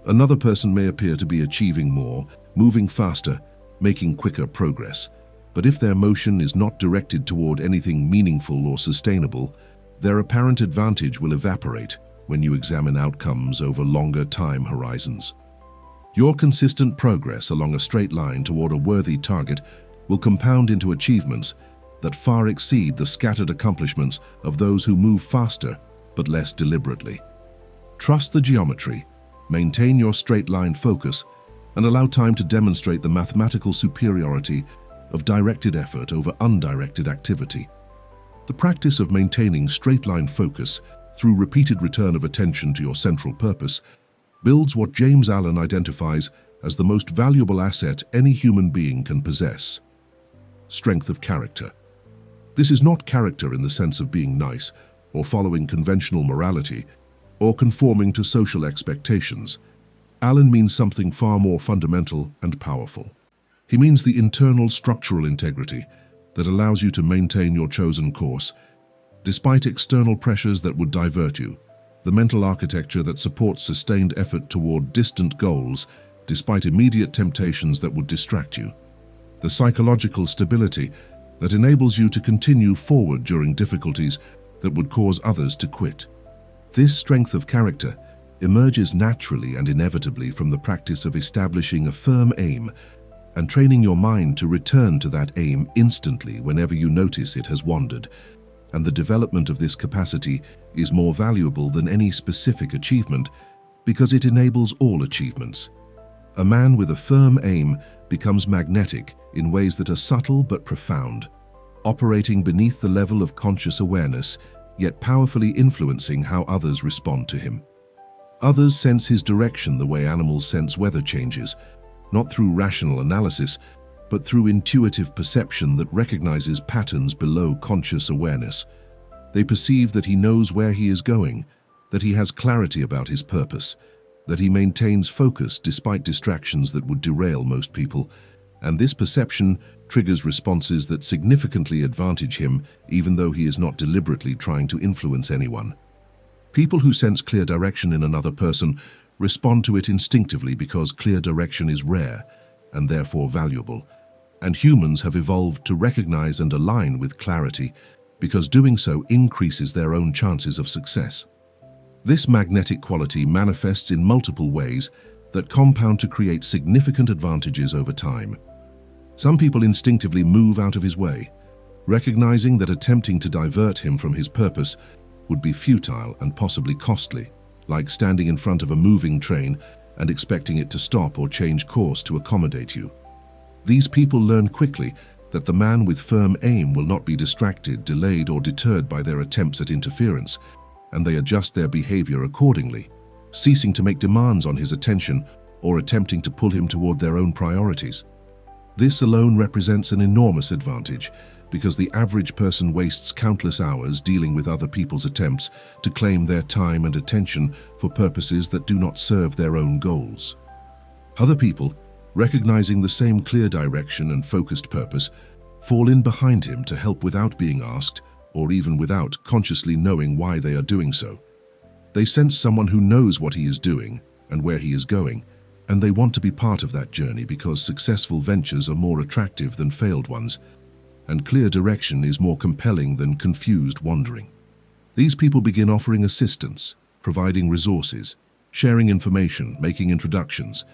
Another person may appear to be achieving more, moving faster, making quicker progress, but if their motion is not directed toward anything meaningful or sustainable, their apparent advantage will evaporate when you examine outcomes over longer time horizons. Your consistent progress along a straight line toward a worthy target will compound into achievements that far exceed the scattered accomplishments of those who move faster but less deliberately. Trust the geometry, maintain your straight-line focus, and allow time to demonstrate the mathematical superiority of directed effort over undirected activity. The practice of maintaining straight-line focus through repeated return of attention to your central purpose builds what James Allen identifies as the most valuable asset any human being can possess: strength of character. This is not character in the sense of being nice, or following conventional morality, or conforming to social expectations. Allen means something far more fundamental and powerful. He means the internal structural integrity that allows you to maintain your chosen course, despite external pressures that would divert you, the mental architecture that supports sustained effort toward distant goals, despite immediate temptations that would distract you, the psychological stability that enables you to continue forward during difficulties that would cause others to quit. This strength of character emerges naturally and inevitably from the practice of establishing a firm aim and training your mind to return to that aim instantly whenever you notice it has wandered. And the development of this capacity is more valuable than any specific achievement because it enables all achievements. A man with a firm aim becomes magnetic in ways that are subtle but profound, operating beneath the level of conscious awareness, yet powerfully influencing how others respond to him. Others sense his direction the way animals sense weather changes, not through rational analysis, but through intuitive perception that recognizes patterns below conscious awareness. They perceive that he knows where he is going, that he has clarity about his purpose, that he maintains focus despite distractions that would derail most people, and this perception triggers responses that significantly advantage him even though he is not deliberately trying to influence anyone. People who sense clear direction in another person respond to it instinctively because clear direction is rare and therefore valuable, and humans have evolved to recognize and align with clarity because doing so increases their own chances of success. This magnetic quality manifests in multiple ways that compound to create significant advantages over time. Some people instinctively move out of his way, recognizing that attempting to divert him from his purpose would be futile and possibly costly, like standing in front of a moving train and expecting it to stop or change course to accommodate you. These people learn quickly that the man with firm aim will not be distracted, delayed, or deterred by their attempts at interference, and they adjust their behavior accordingly, ceasing to make demands on his attention or attempting to pull him toward their own priorities. This alone represents an enormous advantage because the average person wastes countless hours dealing with other people's attempts to claim their time and attention for purposes that do not serve their own goals. Other people, recognizing the same clear direction and focused purpose, fall in behind him to help without being asked or even without consciously knowing why they are doing so. They sense someone who knows what he is doing and where he is going, and they want to be part of that journey because successful ventures are more attractive than failed ones, and clear direction is more compelling than confused wandering. These people begin offering assistance, providing resources, sharing information, making introductions,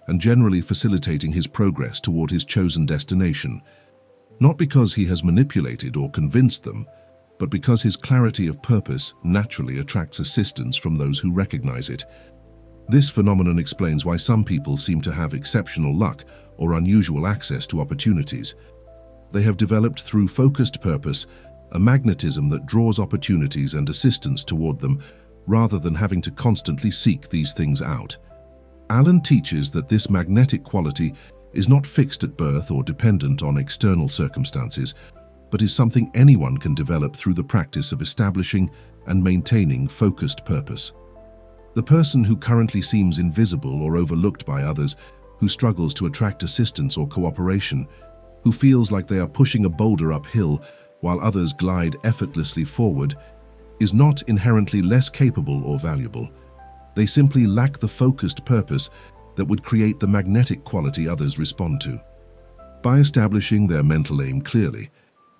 and generally facilitating his progress toward his chosen destination, not because he has manipulated or convinced them, but because his clarity of purpose naturally attracts assistance from those who recognize it. This phenomenon explains why some people seem to have exceptional luck or unusual access to opportunities. They have developed through focused purpose a magnetism that draws opportunities and assistance toward them rather than having to constantly seek these things out. Alan teaches that this magnetic quality is not fixed at birth or dependent on external circumstances, but is something anyone can develop through the practice of establishing and maintaining focused purpose. The person who currently seems invisible or overlooked by others, who struggles to attract assistance or cooperation, who feels like they are pushing a boulder uphill while others glide effortlessly forward, is not inherently less capable or valuable. They simply lack the focused purpose that would create the magnetic quality others respond to. By establishing their mental aim clearly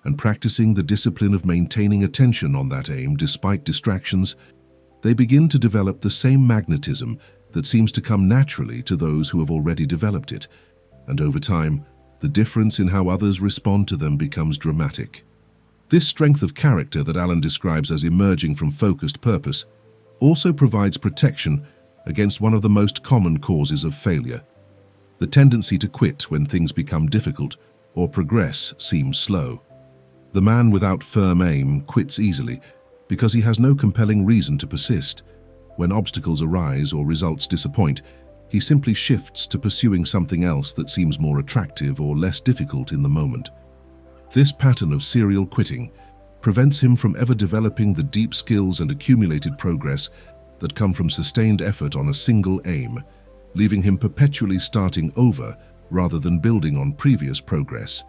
and practicing the discipline of maintaining attention on that aim despite distractions, they begin to develop the same magnetism that seems to come naturally to those who have already developed it, and over time, the difference in how others respond to them becomes dramatic. This strength of character that Alan describes as emerging from focused purpose also provides protection against one of the most common causes of failure: the tendency to quit when things become difficult or progress seems slow. The man without firm aim quits easily because he has no compelling reason to persist. When obstacles arise or results disappoint, he simply shifts to pursuing something else that seems more attractive or less difficult in the moment. This pattern of serial quitting prevents him from ever developing the deep skills and accumulated progress that come from sustained effort on a single aim, leaving him perpetually starting over rather than building on previous progress.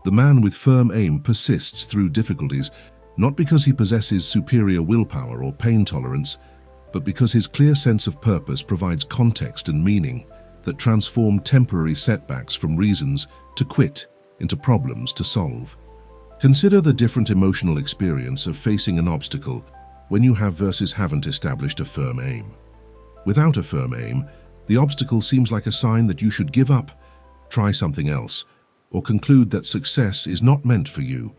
The man with firm aim persists through difficulties, not because he possesses superior willpower or pain tolerance, but because his clear sense of purpose provides context and meaning that transform temporary setbacks from reasons to quit into problems to solve. Consider the different emotional experience of facing an obstacle when you have versus haven't established a firm aim. Without a firm aim, the obstacle seems like a sign that you should give up, try something else, or conclude that success is not meant for you.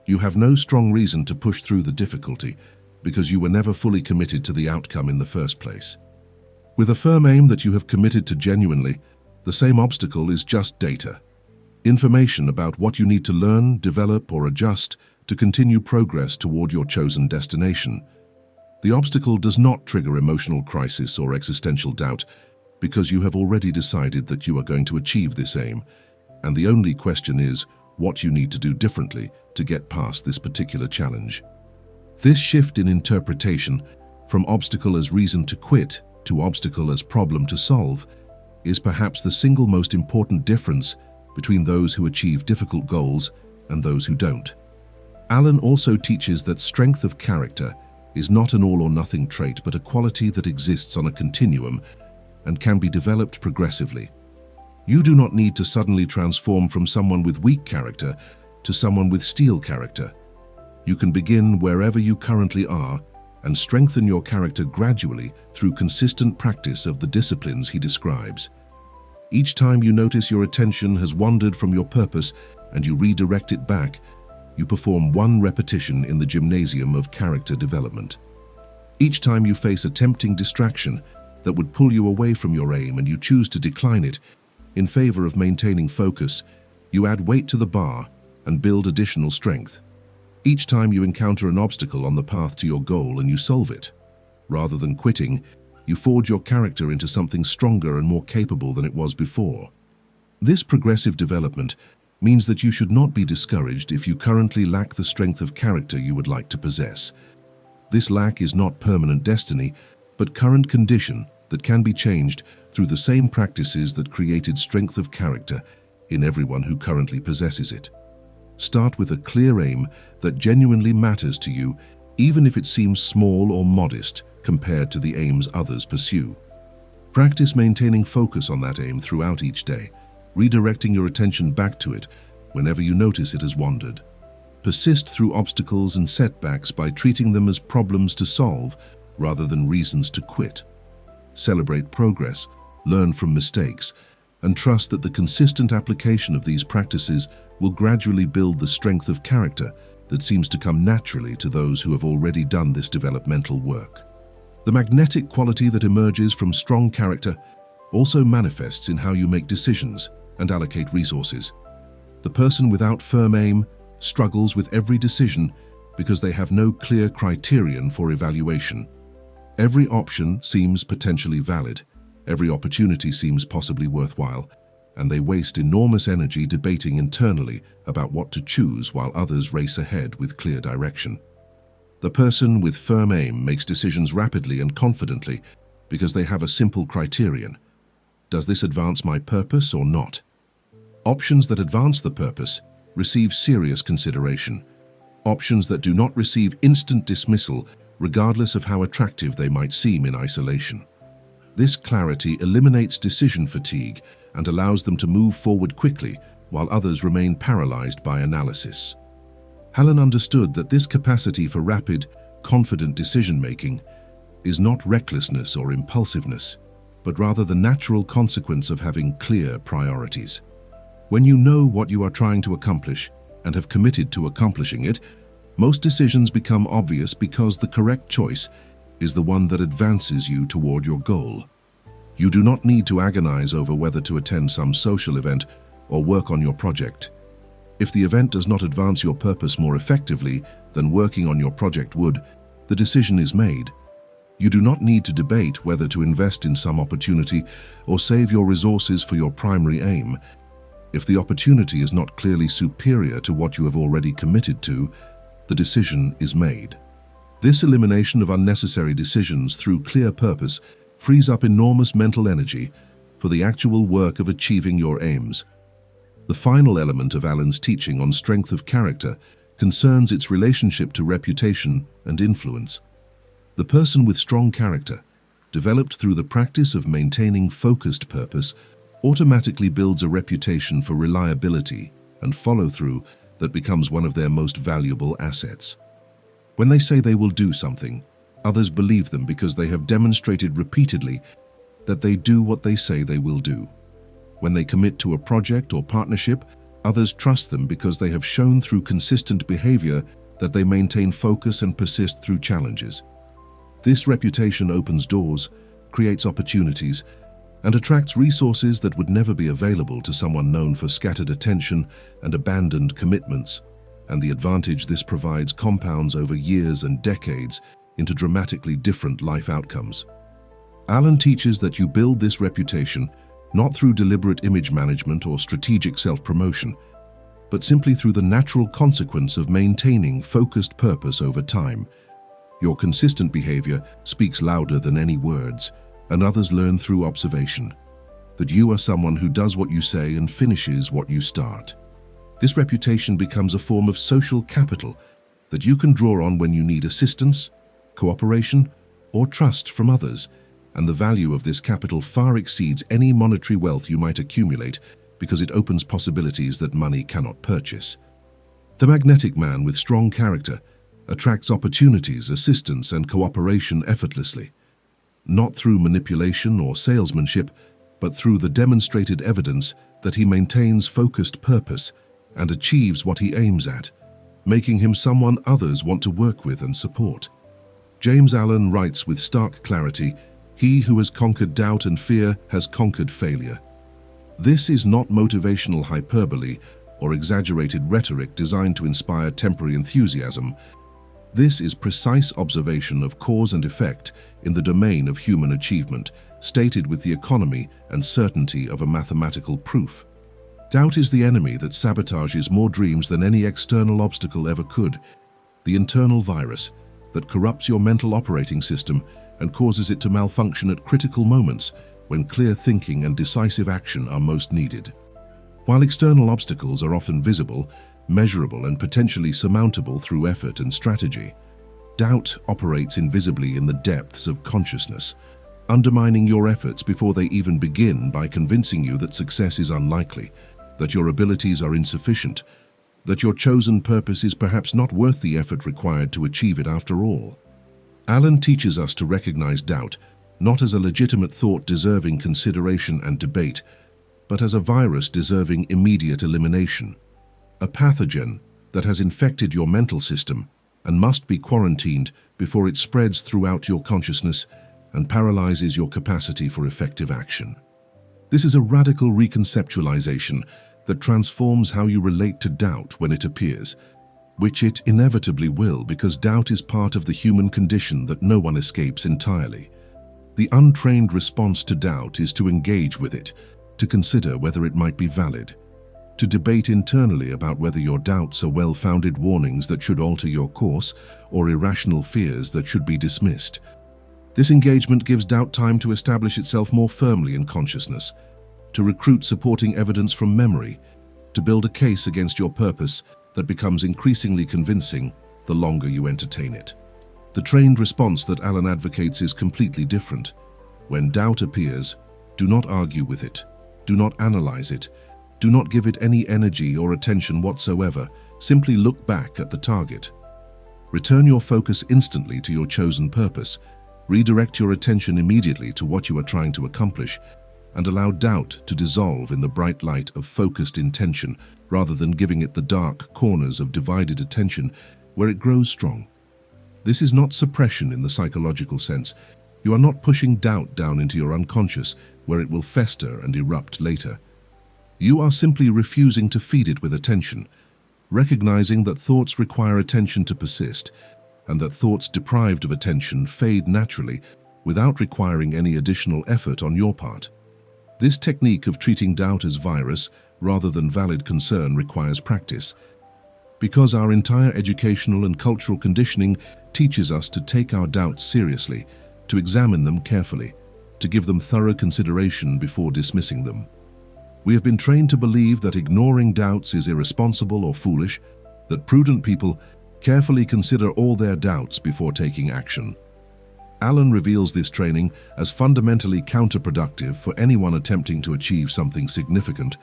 You have no strong reason to push through the difficulty because you were never fully committed to the outcome in the first place. With a firm aim that you have committed to genuinely, the same obstacle is just data. Information about what you need to learn, develop, or adjust to continue progress toward your chosen destination. The obstacle does not trigger emotional crisis or existential doubt because you have already decided that you are going to achieve this aim, and the only question is what you need to do differently to get past this particular challenge. This shift in interpretation from obstacle as reason to quit to obstacle as problem to solve is perhaps the single most important difference between those who achieve difficult goals and those who don't. Alan also teaches that strength of character is not an all-or-nothing trait, but a quality that exists on a continuum and can be developed progressively. You do not need to suddenly transform from someone with weak character to someone with steel character. You can begin wherever you currently are and strengthen your character gradually through consistent practice of the disciplines he describes. Each time you notice your attention has wandered from your purpose and you redirect it back, you perform one repetition in the gymnasium of character development. Each time you face a tempting distraction that would pull you away from your aim and you choose to decline it, in favor of maintaining focus, you add weight to the bar and build additional strength. Each time you encounter an obstacle on the path to your goal and you solve it, rather than quitting, you forge your character into something stronger and more capable than it was before. This progressive development means that you should not be discouraged if you currently lack the strength of character you would like to possess. This lack is not permanent destiny, but current condition that can be changed through the same practices that created strength of character in everyone who currently possesses it. Start with a clear aim that genuinely matters to you, even if it seems small or modest compared to the aims others pursue. Practice maintaining focus on that aim throughout each day, redirecting your attention back to it whenever you notice it has wandered. Persist through obstacles and setbacks by treating them as problems to solve rather than reasons to quit. Celebrate progress, learn from mistakes, and trust that the consistent application of these practices will gradually build the strength of character that seems to come naturally to those who have already done this developmental work. The magnetic quality that emerges from strong character also manifests in how you make decisions and allocate resources. The person without firm aim struggles with every decision because they have no clear criterion for evaluation. Every option seems potentially valid, every opportunity seems possibly worthwhile, and they waste enormous energy debating internally about what to choose while others race ahead with clear direction. The person with firm aim makes decisions rapidly and confidently because they have a simple criterion. Does this advance my purpose or not? Options that advance the purpose receive serious consideration. Options that do not receive instant dismissal, regardless of how attractive they might seem in isolation. This clarity eliminates decision fatigue and allows them to move forward quickly while others remain paralyzed by analysis. Alan understood that this capacity for rapid, confident decision-making is not recklessness or impulsiveness, but rather the natural consequence of having clear priorities. When you know what you are trying to accomplish and have committed to accomplishing it, most decisions become obvious because the correct choice is the one that advances you toward your goal. You do not need to agonize over whether to attend some social event or work on your project. If the event does not advance your purpose more effectively than working on your project would, the decision is made. You do not need to debate whether to invest in some opportunity or save your resources for your primary aim. If the opportunity is not clearly superior to what you have already committed to, the decision is made. This elimination of unnecessary decisions through clear purpose frees up enormous mental energy for the actual work of achieving your aims. The final element of Alan's teaching on strength of character concerns its relationship to reputation and influence. The person with strong character, developed through the practice of maintaining focused purpose, automatically builds a reputation for reliability and follow-through that becomes one of their most valuable assets. When they say they will do something, others believe them because they have demonstrated repeatedly that they do what they say they will do. When they commit to a project or partnership, others trust them because they have shown through consistent behavior that they maintain focus and persist through challenges. This reputation opens doors, creates opportunities, and attracts resources that would never be available to someone known for scattered attention and abandoned commitments, and the advantage this provides compounds over years and decades into dramatically different life outcomes. Alan teaches that you build this reputation not through deliberate image management or strategic self-promotion, but simply through the natural consequence of maintaining focused purpose over time. Your consistent behavior speaks louder than any words, and others learn through observation that you are someone who does what you say and finishes what you start. This reputation becomes a form of social capital that you can draw on when you need assistance, cooperation, or trust from others, and the value of this capital far exceeds any monetary wealth you might accumulate because it opens possibilities that money cannot purchase. The magnetic man with strong character attracts opportunities, assistance, and cooperation effortlessly, not through manipulation or salesmanship, but through the demonstrated evidence that he maintains focused purpose and achieves what he aims at, making him someone others want to work with and support. James Allen writes with stark clarity, "He who has conquered doubt and fear has conquered failure." This is not motivational hyperbole or exaggerated rhetoric designed to inspire temporary enthusiasm. This is precise observation of cause and effect in the domain of human achievement, stated with the economy and certainty of a mathematical proof. Doubt is the enemy that sabotages more dreams than any external obstacle ever could, the internal virus that corrupts your mental operating system and causes it to malfunction at critical moments when clear thinking and decisive action are most needed. While external obstacles are often visible, measurable and potentially surmountable through effort and strategy. Doubt operates invisibly in the depths of consciousness, undermining your efforts before they even begin by convincing you that success is unlikely, that your abilities are insufficient, that your chosen purpose is perhaps not worth the effort required to achieve it after all. Alan teaches us to recognize doubt not as a legitimate thought deserving consideration and debate, but as a virus deserving immediate elimination, a pathogen that has infected your mental system and must be quarantined before it spreads throughout your consciousness and paralyzes your capacity for effective action. This is a radical reconceptualization that transforms how you relate to doubt when it appears, which it inevitably will because doubt is part of the human condition that no one escapes entirely. The untrained response to doubt is to engage with it, to consider whether it might be valid, to debate internally about whether your doubts are well-founded warnings that should alter your course or irrational fears that should be dismissed. This engagement gives doubt time to establish itself more firmly in consciousness, to recruit supporting evidence from memory, to build a case against your purpose that becomes increasingly convincing the longer you entertain it. The trained response that Alan advocates is completely different. When doubt appears, do not argue with it, do not analyze it, do not give it any energy or attention whatsoever, simply look back at the target. Return your focus instantly to your chosen purpose, redirect your attention immediately to what you are trying to accomplish, and allow doubt to dissolve in the bright light of focused intention rather than giving it the dark corners of divided attention where it grows strong. This is not suppression in the psychological sense. You are not pushing doubt down into your unconscious where it will fester and erupt later. You are simply refusing to feed it with attention, recognizing that thoughts require attention to persist, and that thoughts deprived of attention fade naturally without requiring any additional effort on your part. This technique of treating doubt as virus rather than valid concern requires practice, because our entire educational and cultural conditioning teaches us to take our doubts seriously, to examine them carefully, to give them thorough consideration before dismissing them. We have been trained to believe that ignoring doubts is irresponsible or foolish, that prudent people carefully consider all their doubts before taking action. Alan reveals this training as fundamentally counterproductive for anyone attempting to achieve something significant,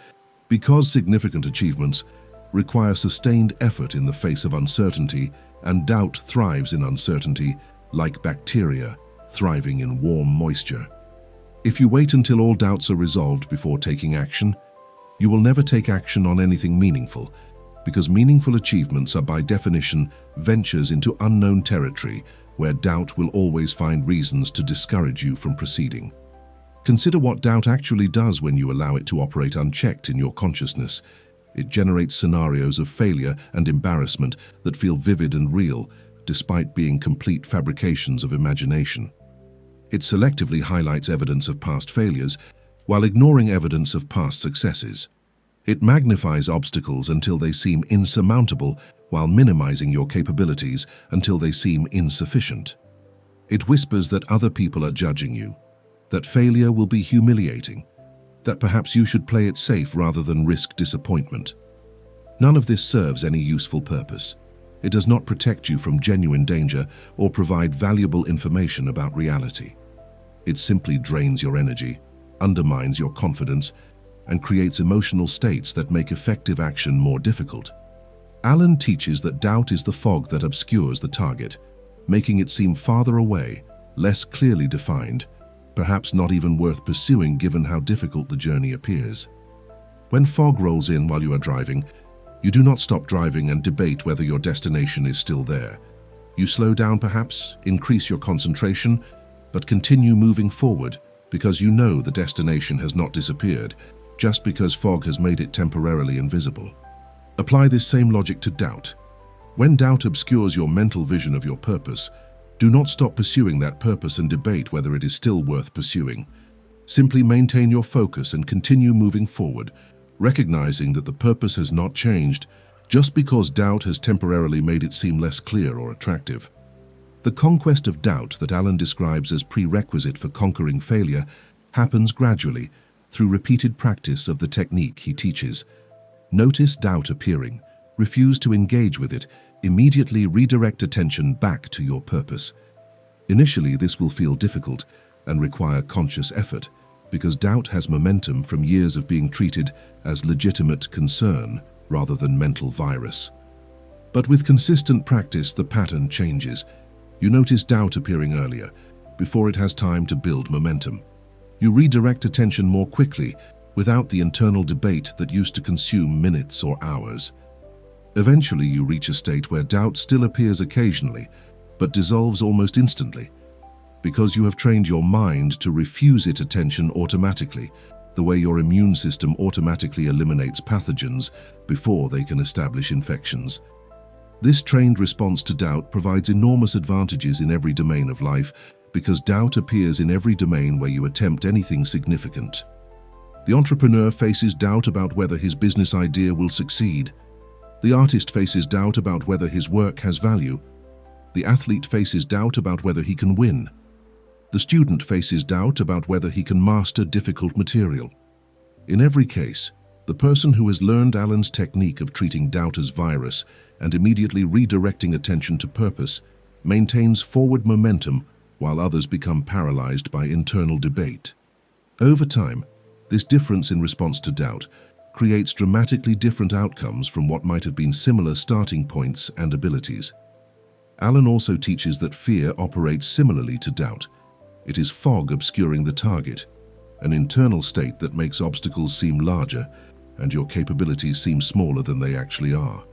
because significant achievements require sustained effort in the face of uncertainty, and doubt thrives in uncertainty like bacteria thriving in warm moisture. If you wait until all doubts are resolved before taking action, you will never take action on anything meaningful, because meaningful achievements are by definition ventures into unknown territory where doubt will always find reasons to discourage you from proceeding. Consider what doubt actually does when you allow it to operate unchecked in your consciousness. It generates scenarios of failure and embarrassment that feel vivid and real, despite being complete fabrications of imagination. It selectively highlights evidence of past failures, while ignoring evidence of past successes. It magnifies obstacles until they seem insurmountable, while minimizing your capabilities until they seem insufficient. It whispers that other people are judging you, that failure will be humiliating, that perhaps you should play it safe rather than risk disappointment. None of this serves any useful purpose. It does not protect you from genuine danger or provide valuable information about reality. It simply drains your energy, undermines your confidence, and creates emotional states that make effective action more difficult. Alan teaches that doubt is the fog that obscures the target, making it seem farther away, less clearly defined, perhaps not even worth pursuing given how difficult the journey appears. When fog rolls in while you are driving, you do not stop driving and debate whether your destination is still there. You slow down perhaps, increase your concentration, but continue moving forward because you know the destination has not disappeared just because fog has made it temporarily invisible. Apply this same logic to doubt. When doubt obscures your mental vision of your purpose, do not stop pursuing that purpose and debate whether it is still worth pursuing. Simply maintain your focus and continue moving forward, recognizing that the purpose has not changed just because doubt has temporarily made it seem less clear or attractive. The conquest of doubt that Alan describes as prerequisite for conquering failure happens gradually through repeated practice of the technique he teaches. Notice doubt appearing, refuse to engage with it, immediately redirect attention back to your purpose. Initially, this will feel difficult and require conscious effort, because doubt has momentum from years of being treated as legitimate concern rather than mental virus. But with consistent practice, the pattern changes. You notice doubt appearing earlier, before it has time to build momentum. You redirect attention more quickly, without the internal debate that used to consume minutes or hours. Eventually, you reach a state where doubt still appears occasionally, but dissolves almost instantly, because you have trained your mind to refuse it attention automatically, the way your immune system automatically eliminates pathogens before they can establish infections. This trained response to doubt provides enormous advantages in every domain of life, because doubt appears in every domain where you attempt anything significant. The entrepreneur faces doubt about whether his business idea will succeed. The artist faces doubt about whether his work has value. The athlete faces doubt about whether he can win. The student faces doubt about whether he can master difficult material. In every case, the person who has learned Alan's technique of treating doubt as virus and immediately redirecting attention to purpose maintains forward momentum while others become paralyzed by internal debate. Over time, this difference in response to doubt creates dramatically different outcomes from what might have been similar starting points and abilities. Alan also teaches that fear operates similarly to doubt. It is fog obscuring the target, an internal state that makes obstacles seem larger and your capabilities seem smaller than they actually are.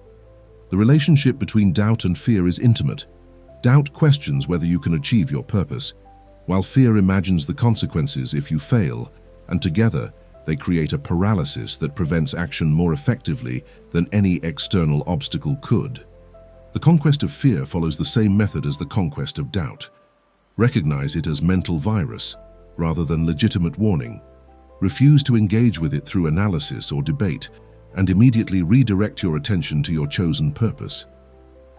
The relationship between doubt and fear is intimate. Doubt questions whether you can achieve your purpose, while fear imagines the consequences if you fail, and together they create a paralysis that prevents action more effectively than any external obstacle could. The conquest of fear follows the same method as the conquest of doubt. Recognize it as mental virus rather than legitimate warning. Refuse to engage with it through analysis or debate, and immediately redirect your attention to your chosen purpose.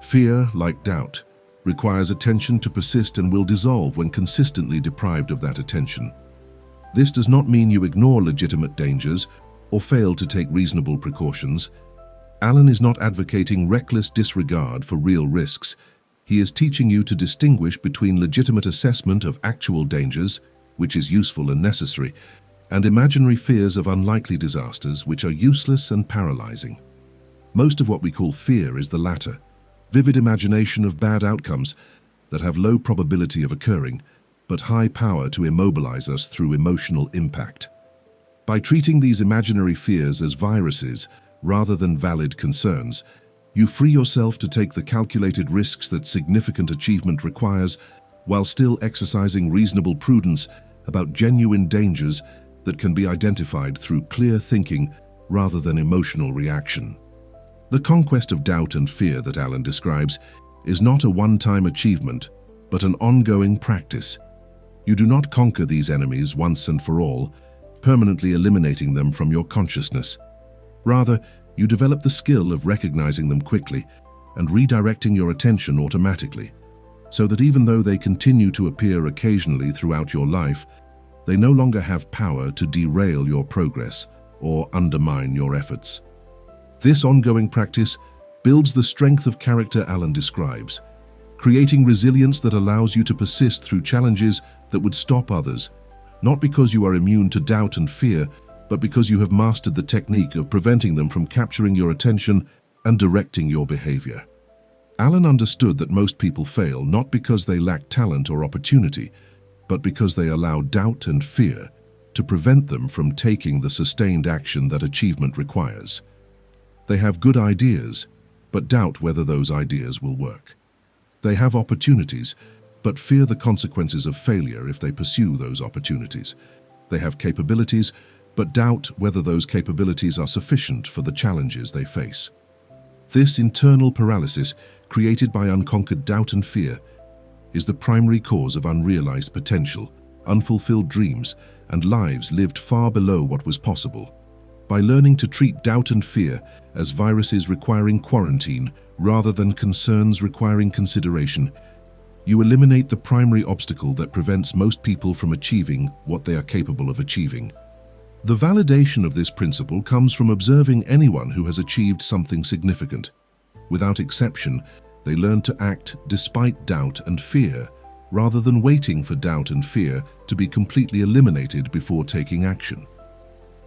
Fear, like doubt, requires attention to persist and will dissolve when consistently deprived of that attention. This does not mean you ignore legitimate dangers or fail to take reasonable precautions. Alan is not advocating reckless disregard for real risks. He is teaching you to distinguish between legitimate assessment of actual dangers, which is useful and necessary, and imaginary fears of unlikely disasters, which are useless and paralyzing. Most of what we call fear is the latter, vivid imagination of bad outcomes that have low probability of occurring, but high power to immobilize us through emotional impact. By treating these imaginary fears as viruses rather than valid concerns, you free yourself to take the calculated risks that significant achievement requires, while still exercising reasonable prudence about genuine dangers that can be identified through clear thinking rather than emotional reaction. The conquest of doubt and fear that Alan describes is not a one-time achievement, but an ongoing practice. You do not conquer these enemies once and for all, permanently eliminating them from your consciousness. Rather, you develop the skill of recognizing them quickly and redirecting your attention automatically, so that even though they continue to appear occasionally throughout your life, they no longer have power to derail your progress or undermine your efforts. This ongoing practice builds the strength of character Alan describes, creating resilience that allows you to persist through challenges that would stop others, not because you are immune to doubt and fear, but because you have mastered the technique of preventing them from capturing your attention and directing your behavior. Alan understood that most people fail not because they lack talent or opportunity, but because they allow doubt and fear to prevent them from taking the sustained action that achievement requires. They have good ideas, but doubt whether those ideas will work. They have opportunities, but fear the consequences of failure if they pursue those opportunities. They have capabilities, but doubt whether those capabilities are sufficient for the challenges they face. This internal paralysis, created by unconquered doubt and fear, is the primary cause of unrealized potential, unfulfilled dreams, and lives lived far below what was possible. By learning to treat doubt and fear as viruses requiring quarantine rather than concerns requiring consideration, you eliminate the primary obstacle that prevents most people from achieving what they are capable of achieving. The validation of this principle comes from observing anyone who has achieved something significant. Without exception, they learn to act despite doubt and fear, rather than waiting for doubt and fear to be completely eliminated before taking action.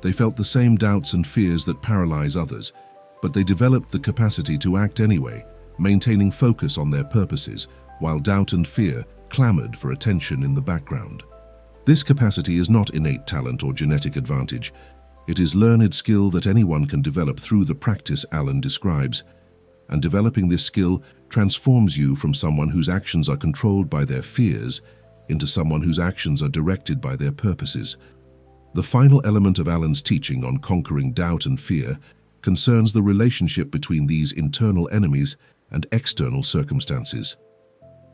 They felt the same doubts and fears that paralyze others, but they developed the capacity to act anyway, maintaining focus on their purposes, while doubt and fear clamored for attention in the background. This capacity is not innate talent or genetic advantage. It is learned skill that anyone can develop through the practice Alan describes, and developing this skill transforms you from someone whose actions are controlled by their fears into someone whose actions are directed by their purposes. The final element of Alan's teaching on conquering doubt and fear concerns the relationship between these internal enemies and external circumstances.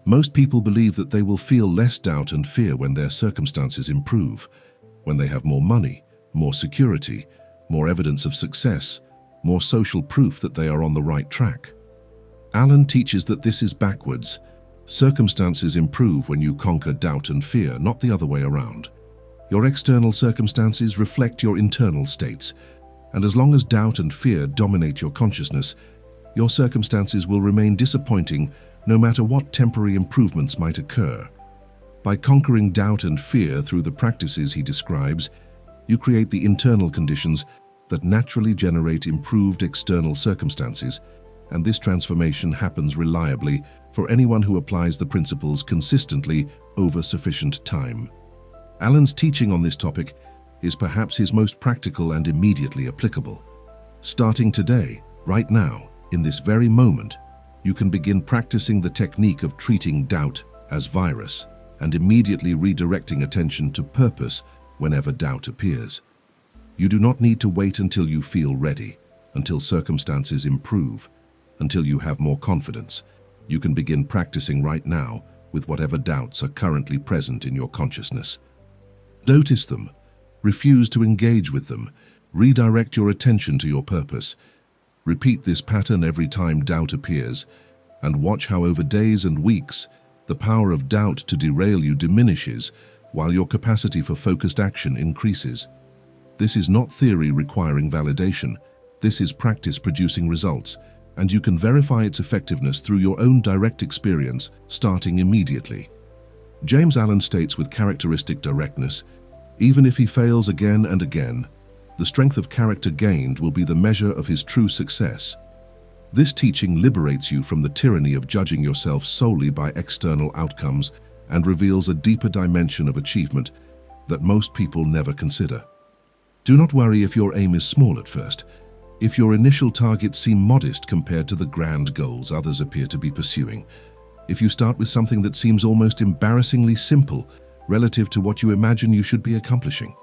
Most people believe that they will feel less doubt and fear when their circumstances improve, when they have more money, more security, more evidence of success, more social proof that they are on the right track. Alan teaches that this is backwards. Circumstances improve when you conquer doubt and fear, not the other way around. Your external circumstances reflect your internal states, and as long as doubt and fear dominate your consciousness, your circumstances will remain disappointing no matter what temporary improvements might occur. By conquering doubt and fear through the practices he describes, you create the internal conditions that naturally generate improved external circumstances, and this transformation happens reliably for anyone who applies the principles consistently over sufficient time. Alan's teaching on this topic is perhaps his most practical and immediately applicable. Starting today, right now, in this very moment, you can begin practicing the technique of treating doubt as virus and immediately redirecting attention to purpose whenever doubt appears. You do not need to wait until you feel ready, until circumstances improve, until you have more confidence. You can begin practicing right now with whatever doubts are currently present in your consciousness. Notice them, refuse to engage with them, redirect your attention to your purpose. Repeat this pattern every time doubt appears, and watch how over days and weeks the power of doubt to derail you diminishes while your capacity for focused action increases. This is not theory requiring validation. This is practice producing results, and you can verify its effectiveness through your own direct experience, starting immediately. James Allen states with characteristic directness, even if he fails again and again, the strength of character gained will be the measure of his true success. This teaching liberates you from the tyranny of judging yourself solely by external outcomes and reveals a deeper dimension of achievement that most people never consider. Do not worry if your aim is small at first, if your initial targets seem modest compared to the grand goals others appear to be pursuing, if you start with something that seems almost embarrassingly simple relative to what you imagine you should be accomplishing.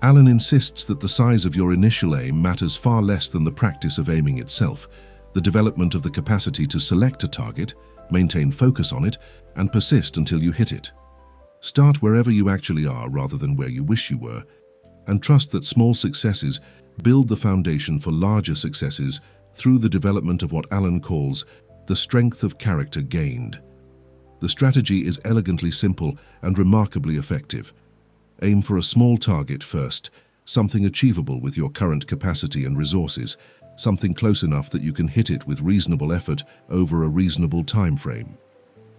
Alan insists that the size of your initial aim matters far less than the practice of aiming itself, the development of the capacity to select a target, maintain focus on it, and persist until you hit it. Start wherever you actually are rather than where you wish you were, and trust that small successes build the foundation for larger successes through the development of what Alan calls the strength of character gained. The strategy is elegantly simple and remarkably effective. Aim for a small target first, something achievable with your current capacity and resources, something close enough that you can hit it with reasonable effort over a reasonable time frame.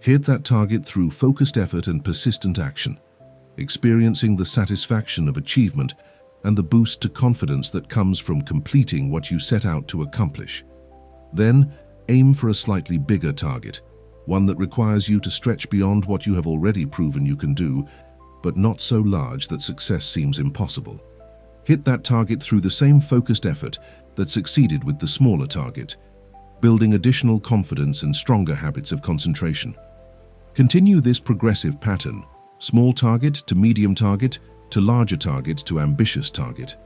Hit that target through focused effort and persistent action, experiencing the satisfaction of achievement and the boost to confidence that comes from completing what you set out to accomplish. Then, aim for a slightly bigger target, one that requires you to stretch beyond what you have already proven you can do, but not so large that success seems impossible. Hit that target through the same focused effort that succeeded with the smaller target, building additional confidence and stronger habits of concentration. Continue this progressive pattern, small target to medium target to larger target to ambitious target,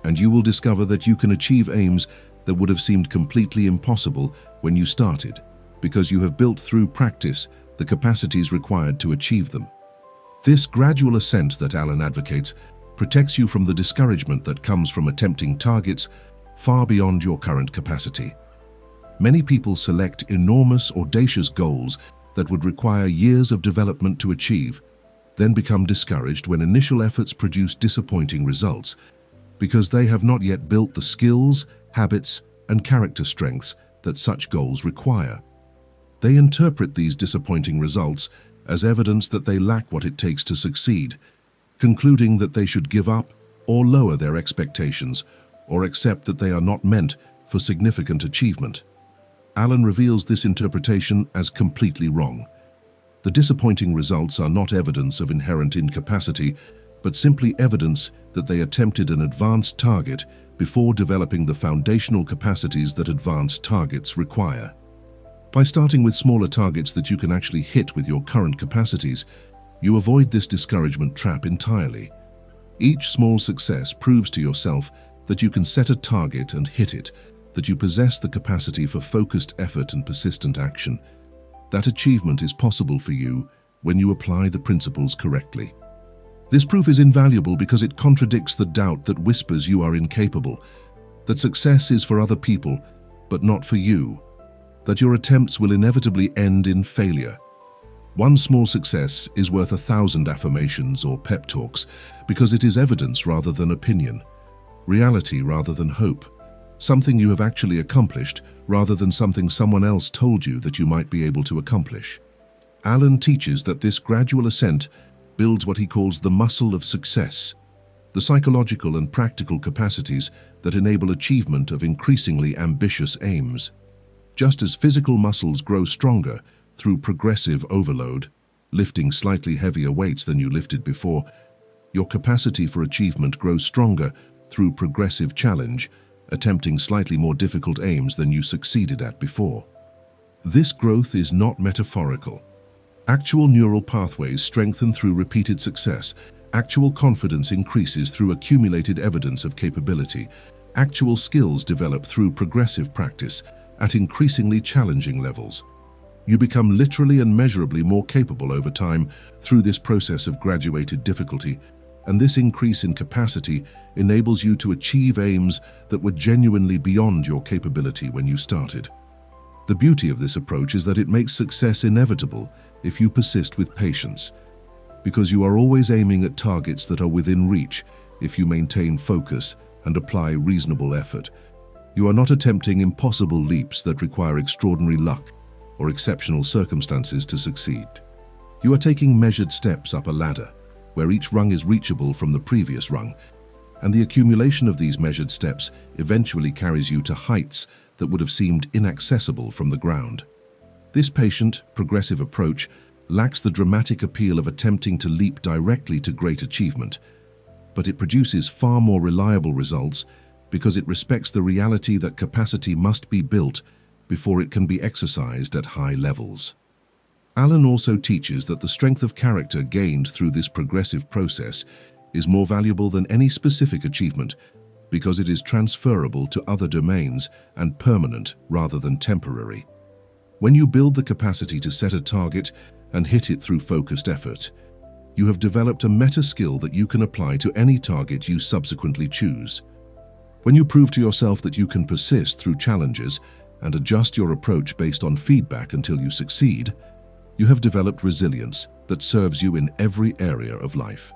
and you will discover that you can achieve aims that would have seemed completely impossible when you started, because you have built through practice the capacities required to achieve them. This gradual ascent that Alan advocates protects you from the discouragement that comes from attempting targets far beyond your current capacity. Many people select enormous, audacious goals that would require years of development to achieve, then become discouraged when initial efforts produce disappointing results, because they have not yet built the skills, habits, and character strengths that such goals require. They interpret these disappointing results as evidence that they lack what it takes to succeed, concluding that they should give up or lower their expectations or accept that they are not meant for significant achievement. Alan reveals this interpretation as completely wrong. The disappointing results are not evidence of inherent incapacity, but simply evidence that they attempted an advanced target before developing the foundational capacities that advanced targets require. By starting with smaller targets that you can actually hit with your current capacities, you avoid this discouragement trap entirely. Each small success proves to yourself that you can set a target and hit it, that you possess the capacity for focused effort and persistent action. That achievement is possible for you when you apply the principles correctly. This proof is invaluable because it contradicts the doubt that whispers you are incapable, that success is for other people, but not for you, that your attempts will inevitably end in failure. One small success is worth 1,000 affirmations or pep talks because it is evidence rather than opinion, reality rather than hope, something you have actually accomplished rather than something someone else told you that you might be able to accomplish. Alan teaches that this gradual ascent builds what he calls the muscle of success, the psychological and practical capacities that enable achievement of increasingly ambitious aims. Just as physical muscles grow stronger through progressive overload, lifting slightly heavier weights than you lifted before, your capacity for achievement grows stronger through progressive challenge, attempting slightly more difficult aims than you succeeded at before. This growth is not metaphorical. Actual neural pathways strengthen through repeated success. Actual confidence increases through accumulated evidence of capability. Actual skills develop through progressive practice at increasingly challenging levels. You become literally and measurably more capable over time through this process of graduated difficulty, and this increase in capacity enables you to achieve aims that were genuinely beyond your capability when you started. The beauty of this approach is that it makes success inevitable if you persist with patience, because you are always aiming at targets that are within reach if you maintain focus and apply reasonable effort. You are not attempting impossible leaps that require extraordinary luck or exceptional circumstances to succeed. You are taking measured steps up a ladder, where each rung is reachable from the previous rung, and the accumulation of these measured steps eventually carries you to heights that would have seemed inaccessible from the ground. This patient, progressive approach lacks the dramatic appeal of attempting to leap directly to great achievement, but it produces far more reliable results because it respects the reality that capacity must be built before it can be exercised at high levels. Alan also teaches that the strength of character gained through this progressive process is more valuable than any specific achievement because it is transferable to other domains and permanent rather than temporary. When you build the capacity to set a target and hit it through focused effort, you have developed a meta skill that you can apply to any target you subsequently choose. When you prove to yourself that you can persist through challenges and adjust your approach based on feedback until you succeed, you have developed resilience that serves you in every area of life.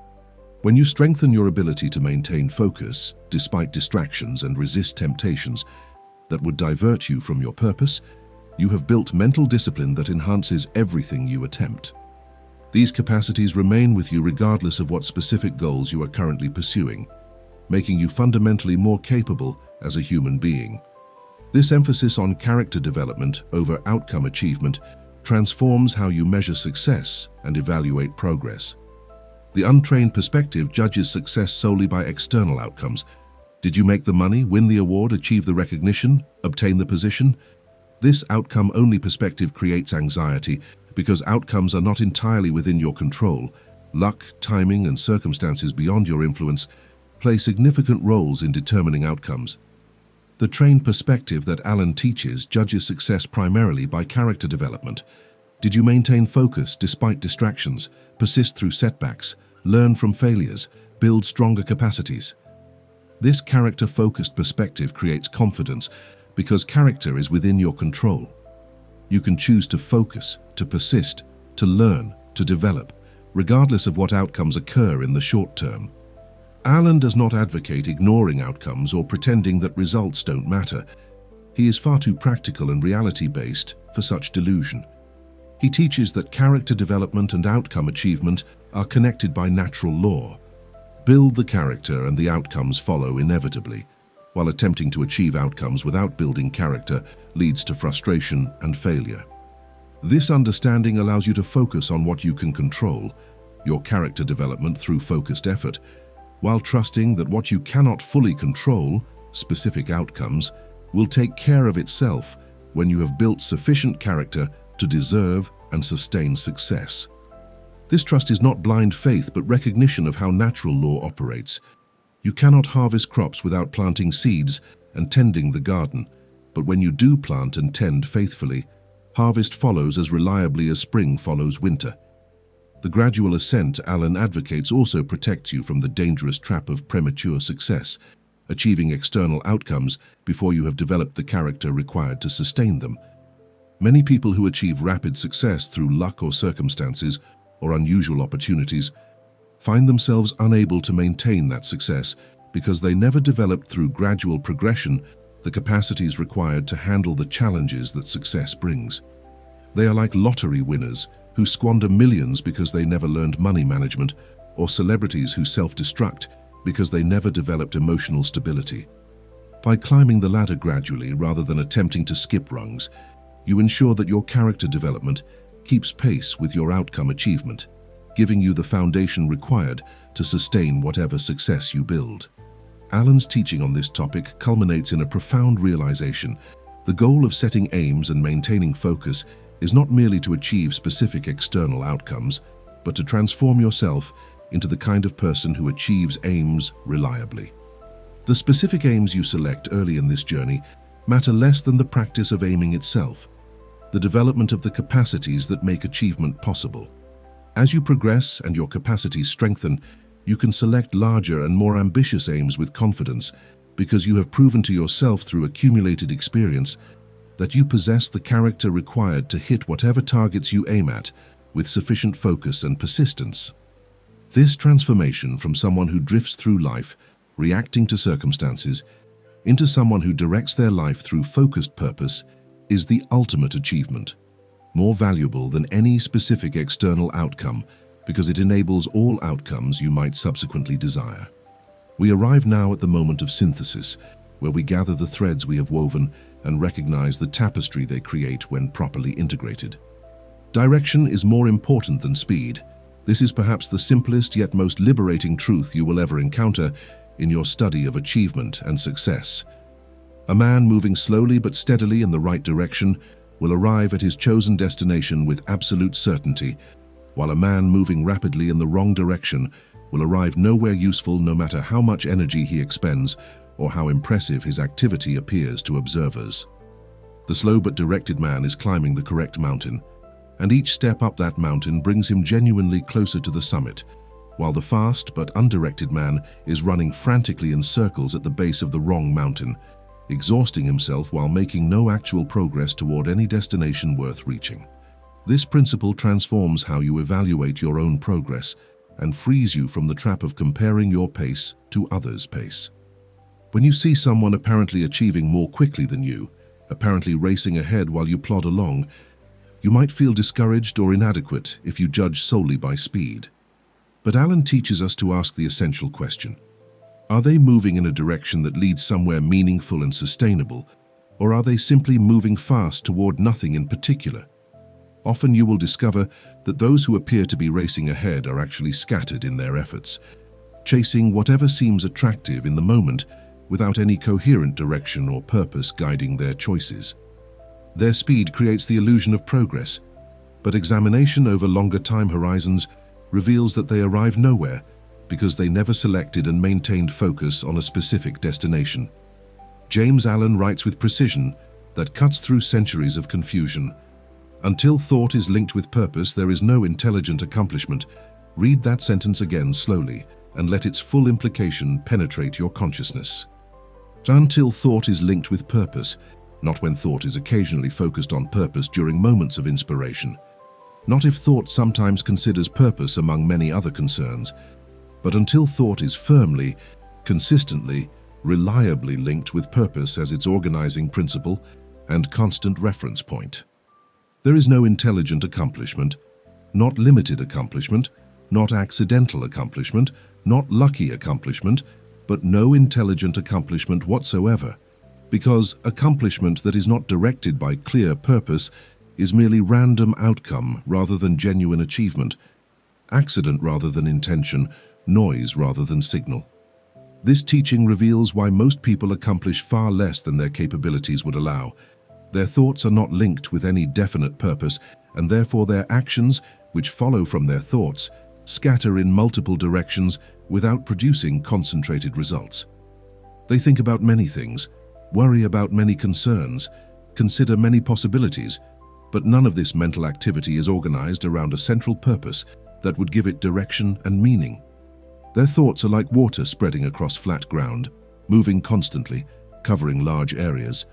When you strengthen your ability to maintain focus despite distractions and resist temptations that would divert you from your purpose, you have built mental discipline that enhances everything you attempt. These capacities remain with you regardless of what specific goals you are currently pursuing, making you fundamentally more capable as a human being. This emphasis on character development over outcome achievement transforms how you measure success and evaluate progress. The untrained perspective judges success solely by external outcomes. Did you make the money, win the award, achieve the recognition, obtain the position? This outcome-only perspective creates anxiety because outcomes are not entirely within your control. Luck, timing, and circumstances beyond your influence play significant roles in determining outcomes. The trained perspective that Alan teaches judges success primarily by character development. Did you maintain focus despite distractions, persist through setbacks, learn from failures, build stronger capacities? This character-focused perspective creates confidence because character is within your control. You can choose to focus, to persist, to learn, to develop, regardless of what outcomes occur in the short term. Alan does not advocate ignoring outcomes or pretending that results don't matter. He is far too practical and reality-based for such delusion. He teaches that character development and outcome achievement are connected by natural law. Build the character and the outcomes follow inevitably, while attempting to achieve outcomes without building character leads to frustration and failure. This understanding allows you to focus on what you can control, your character development through focused effort, while trusting that what you cannot fully control, specific outcomes, will take care of itself when you have built sufficient character to deserve and sustain success. This trust is not blind faith but recognition of how natural law operates. You cannot harvest crops without planting seeds and tending the garden, but when you do plant and tend faithfully, harvest follows as reliably as spring follows winter. The gradual ascent Alan advocates also protects you from the dangerous trap of premature success, achieving external outcomes before you have developed the character required to sustain them. Many people who achieve rapid success through luck or circumstances or unusual opportunities find themselves unable to maintain that success because they never developed through gradual progression the capacities required to handle the challenges that success brings. They are like lottery winners who squander millions because they never learned money management, or celebrities who self-destruct because they never developed emotional stability. By climbing the ladder gradually rather than attempting to skip rungs, you ensure that your character development keeps pace with your outcome achievement, giving you the foundation required to sustain whatever success you build. Alan's teaching on this topic culminates in a profound realization. The goal of setting aims and maintaining focus is not merely to achieve specific external outcomes, but to transform yourself into the kind of person who achieves aims reliably. The specific aims you select early in this journey matter less than the practice of aiming itself, the development of the capacities that make achievement possible. As you progress and your capacities strengthen, you can select larger and more ambitious aims with confidence because you have proven to yourself through accumulated experience that you possess the character required to hit whatever targets you aim at with sufficient focus and persistence. This transformation from someone who drifts through life, reacting to circumstances, into someone who directs their life through focused purpose is the ultimate achievement, more valuable than any specific external outcome because it enables all outcomes you might subsequently desire. We arrive now at the moment of synthesis, where we gather the threads we have woven and recognize the tapestry they create when properly integrated. Direction is more important than speed. This is perhaps the simplest yet most liberating truth you will ever encounter in your study of achievement and success. A man moving slowly but steadily in the right direction will arrive at his chosen destination with absolute certainty, while a man moving rapidly in the wrong direction will arrive nowhere useful no matter how much energy he expends or how impressive his activity appears to observers. The slow but directed man is climbing the correct mountain, and each step up that mountain brings him genuinely closer to the summit, while the fast but undirected man is running frantically in circles at the base of the wrong mountain, exhausting himself while making no actual progress toward any destination worth reaching. This principle transforms how you evaluate your own progress and frees you from the trap of comparing your pace to others' pace. When you see someone apparently achieving more quickly than you, apparently racing ahead while you plod along, you might feel discouraged or inadequate if you judge solely by speed. But Alan teaches us to ask the essential question: are they moving in a direction that leads somewhere meaningful and sustainable, or are they simply moving fast toward nothing in particular? Often you will discover that those who appear to be racing ahead are actually scattered in their efforts, chasing whatever seems attractive in the moment without any coherent direction or purpose guiding their choices. Their speed creates the illusion of progress, but examination over longer time horizons reveals that they arrive nowhere because they never selected and maintained focus on a specific destination. James Allen writes with precision that cuts through centuries of confusion. Until thought is linked with purpose, there is no intelligent accomplishment. Read that sentence again slowly and let its full implication penetrate your consciousness. Until thought is linked with purpose, not when thought is occasionally focused on purpose during moments of inspiration. Not if thought sometimes considers purpose among many other concerns, But until thought is firmly, consistently, reliably linked with purpose as its organizing principle and constant reference point, there is no intelligent accomplishment, not limited accomplishment, not accidental accomplishment, not lucky accomplishment, but no intelligent accomplishment whatsoever, because accomplishment that is not directed by clear purpose is merely random outcome rather than genuine achievement, accident rather than intention, noise rather than signal. This teaching reveals why most people accomplish far less than their capabilities would allow. Their thoughts are not linked with any definite purpose, and therefore their actions, which follow from their thoughts, scatter in multiple directions without producing concentrated results. They think about many things, worry about many concerns, consider many possibilities, but none of this mental activity is organized around a central purpose that would give it direction and meaning. Their thoughts are like water spreading across flat ground, moving constantly, covering large areas,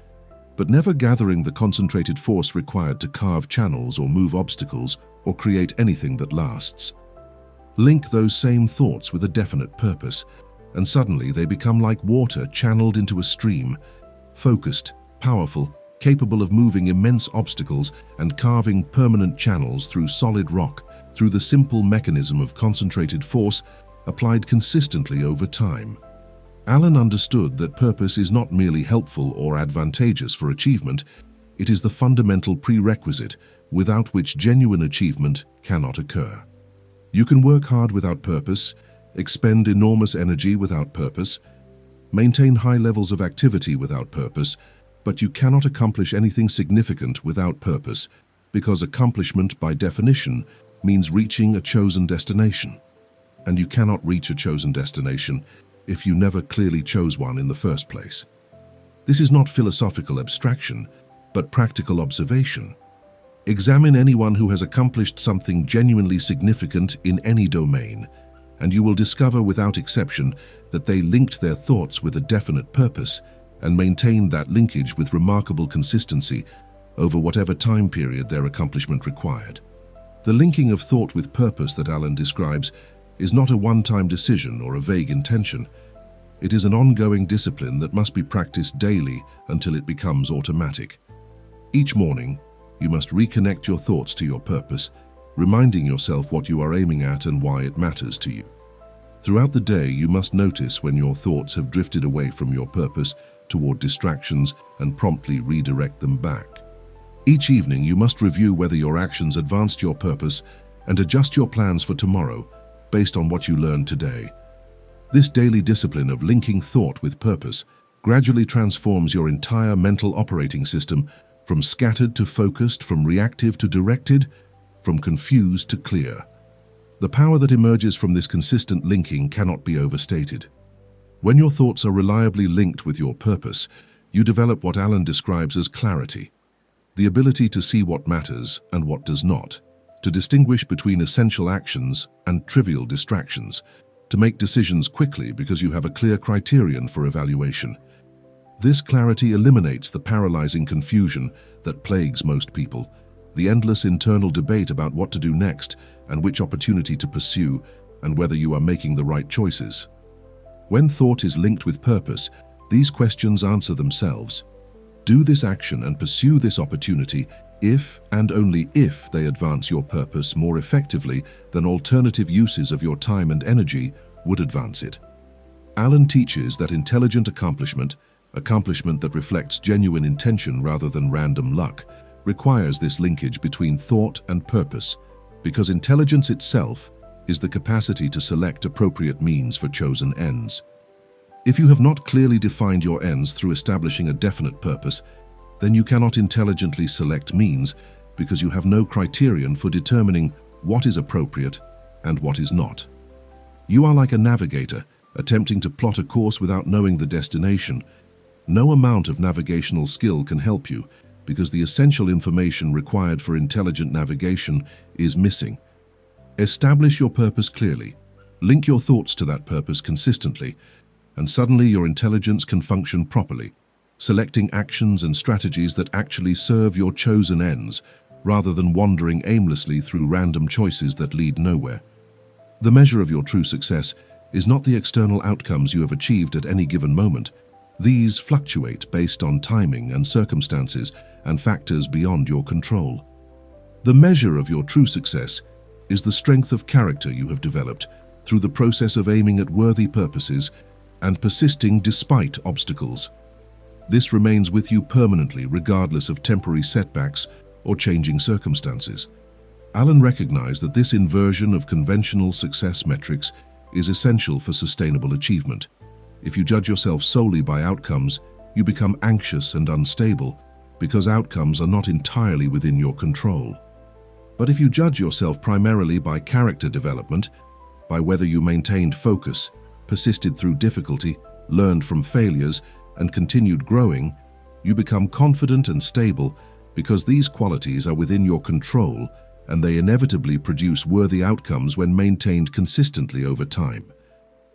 but never gathering the concentrated force required to carve channels or move obstacles or create anything that lasts. Link those same thoughts with a definite purpose, and suddenly they become like water channeled into a stream, focused, powerful, capable of moving immense obstacles and carving permanent channels through solid rock through the simple mechanism of concentrated force applied consistently over time. Alan understood that purpose is not merely helpful or advantageous for achievement, it is the fundamental prerequisite without which genuine achievement cannot occur. You can work hard without purpose, expend enormous energy without purpose, maintain high levels of activity without purpose, but you cannot accomplish anything significant without purpose, because accomplishment, by definition, means reaching a chosen destination. And you cannot reach a chosen destination if you never clearly chose one in the first place. This is not philosophical abstraction, but practical observation. Examine anyone who has accomplished something genuinely significant in any domain, and you will discover without exception that they linked their thoughts with a definite purpose and maintained that linkage with remarkable consistency over whatever time period their accomplishment required. The linking of thought with purpose that Alan describes is not a one-time decision or a vague intention. It is an ongoing discipline that must be practiced daily until it becomes automatic. Each morning, you must reconnect your thoughts to your purpose, reminding yourself what you are aiming at and why it matters to you. Throughout the day, you must notice when your thoughts have drifted away from your purpose toward distractions and promptly redirect them back. Each evening, you must review whether your actions advanced your purpose and adjust your plans for tomorrow based on what you learned today. This daily discipline of linking thought with purpose gradually transforms your entire mental operating system from scattered to focused, from reactive to directed, from confused to clear. The power that emerges from this consistent linking cannot be overstated. When your thoughts are reliably linked with your purpose, you develop what Alan describes as clarity, the ability to see what matters and what does not, to distinguish between essential actions and trivial distractions, to make decisions quickly because you have a clear criterion for evaluation. This clarity eliminates the paralyzing confusion that plagues most people, the endless internal debate about what to do next and which opportunity to pursue and whether you are making the right choices. When thought is linked with purpose, these questions answer themselves. Do this action and pursue this opportunity if and only if they advance your purpose more effectively than alternative uses of your time and energy would advance it. Alan teaches that intelligent accomplishment that reflects genuine intention rather than random luck, requires this linkage between thought and purpose, because intelligence itself is the capacity to select appropriate means for chosen ends. If you have not clearly defined your ends through establishing a definite purpose, then you cannot intelligently select means because you have no criterion for determining what is appropriate and what is not. You are like a navigator attempting to plot a course without knowing the destination. No amount of navigational skill can help you because the essential information required for intelligent navigation is missing. Establish your purpose clearly, link your thoughts to that purpose consistently, and suddenly your intelligence can function properly, selecting actions and strategies that actually serve your chosen ends, rather than wandering aimlessly through random choices that lead nowhere. The measure of your true success is not the external outcomes you have achieved at any given moment. These fluctuate based on timing and circumstances and factors beyond your control. The measure of your true success is the strength of character you have developed through the process of aiming at worthy purposes and persisting despite obstacles. This remains with you permanently regardless of temporary setbacks or changing circumstances. Allen recognized that this inversion of conventional success metrics is essential for sustainable achievement. If you judge yourself solely by outcomes, you become anxious and unstable because outcomes are not entirely within your control. But if you judge yourself primarily by character development, by whether you maintained focus, persisted through difficulty, learned from failures, and continued growing, you become confident and stable because these qualities are within your control and they inevitably produce worthy outcomes when maintained consistently over time.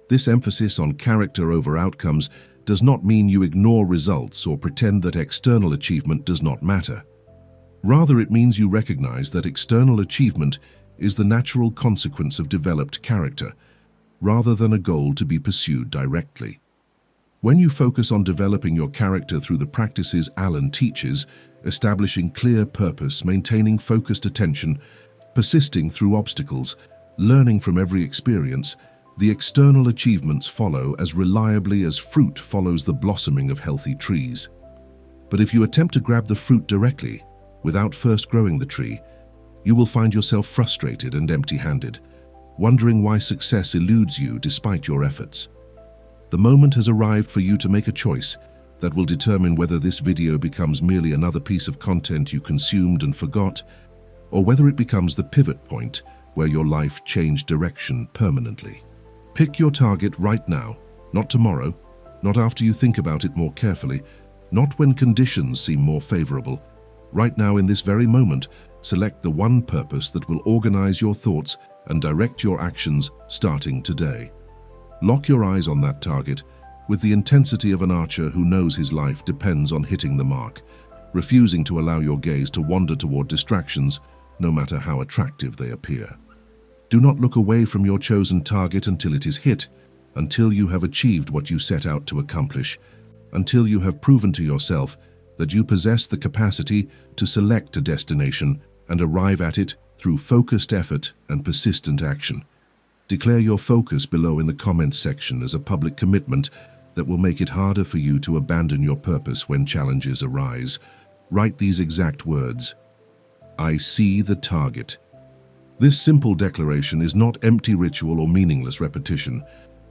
This emphasis on character over outcomes does not mean you ignore results or pretend that external achievement does not matter. Rather, it means you recognize that external achievement is the natural consequence of developed character, rather than a goal to be pursued directly. When you focus on developing your character through the practices Allen teaches, establishing clear purpose, maintaining focused attention, persisting through obstacles, learning from every experience, the external achievements follow as reliably as fruit follows the blossoming of healthy trees. But if you attempt to grab the fruit directly, without first growing the tree, you will find yourself frustrated and empty-handed, wondering why success eludes you despite your efforts. The moment has arrived for you to make a choice that will determine whether this video becomes merely another piece of content you consumed and forgot, or whether it becomes the pivot point where your life changed direction permanently. Pick your target right now, not tomorrow, not after you think about it more carefully, not when conditions seem more favorable. Right now, in this very moment, select the one purpose that will organize your thoughts and direct your actions starting today. Lock your eyes on that target with the intensity of an archer who knows his life depends on hitting the mark, refusing to allow your gaze to wander toward distractions, no matter how attractive they appear. Do not look away from your chosen target until it is hit, until you have achieved what you set out to accomplish, until you have proven to yourself that you possess the capacity to select a destination and arrive at it through focused effort and persistent action. Declare your focus below in the comments section as a public commitment that will make it harder for you to abandon your purpose when challenges arise. Write these exact words: I see the target. This simple declaration is not empty ritual or meaningless repetition.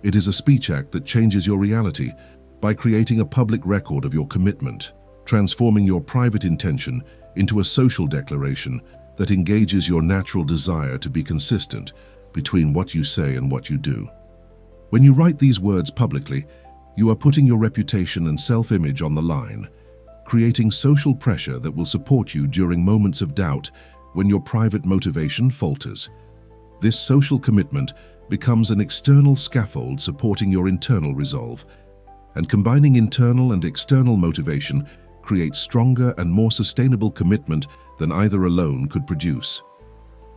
It is a speech act that changes your reality by creating a public record of your commitment, transforming your private intention into a social declaration that engages your natural desire to be consistent between what you say and what you do. When you write these words publicly, you are putting your reputation and self-image on the line, creating social pressure that will support you during moments of doubt when your private motivation falters. This social commitment becomes an external scaffold supporting your internal resolve, and combining internal and external motivation creates stronger and more sustainable commitment than either alone could produce.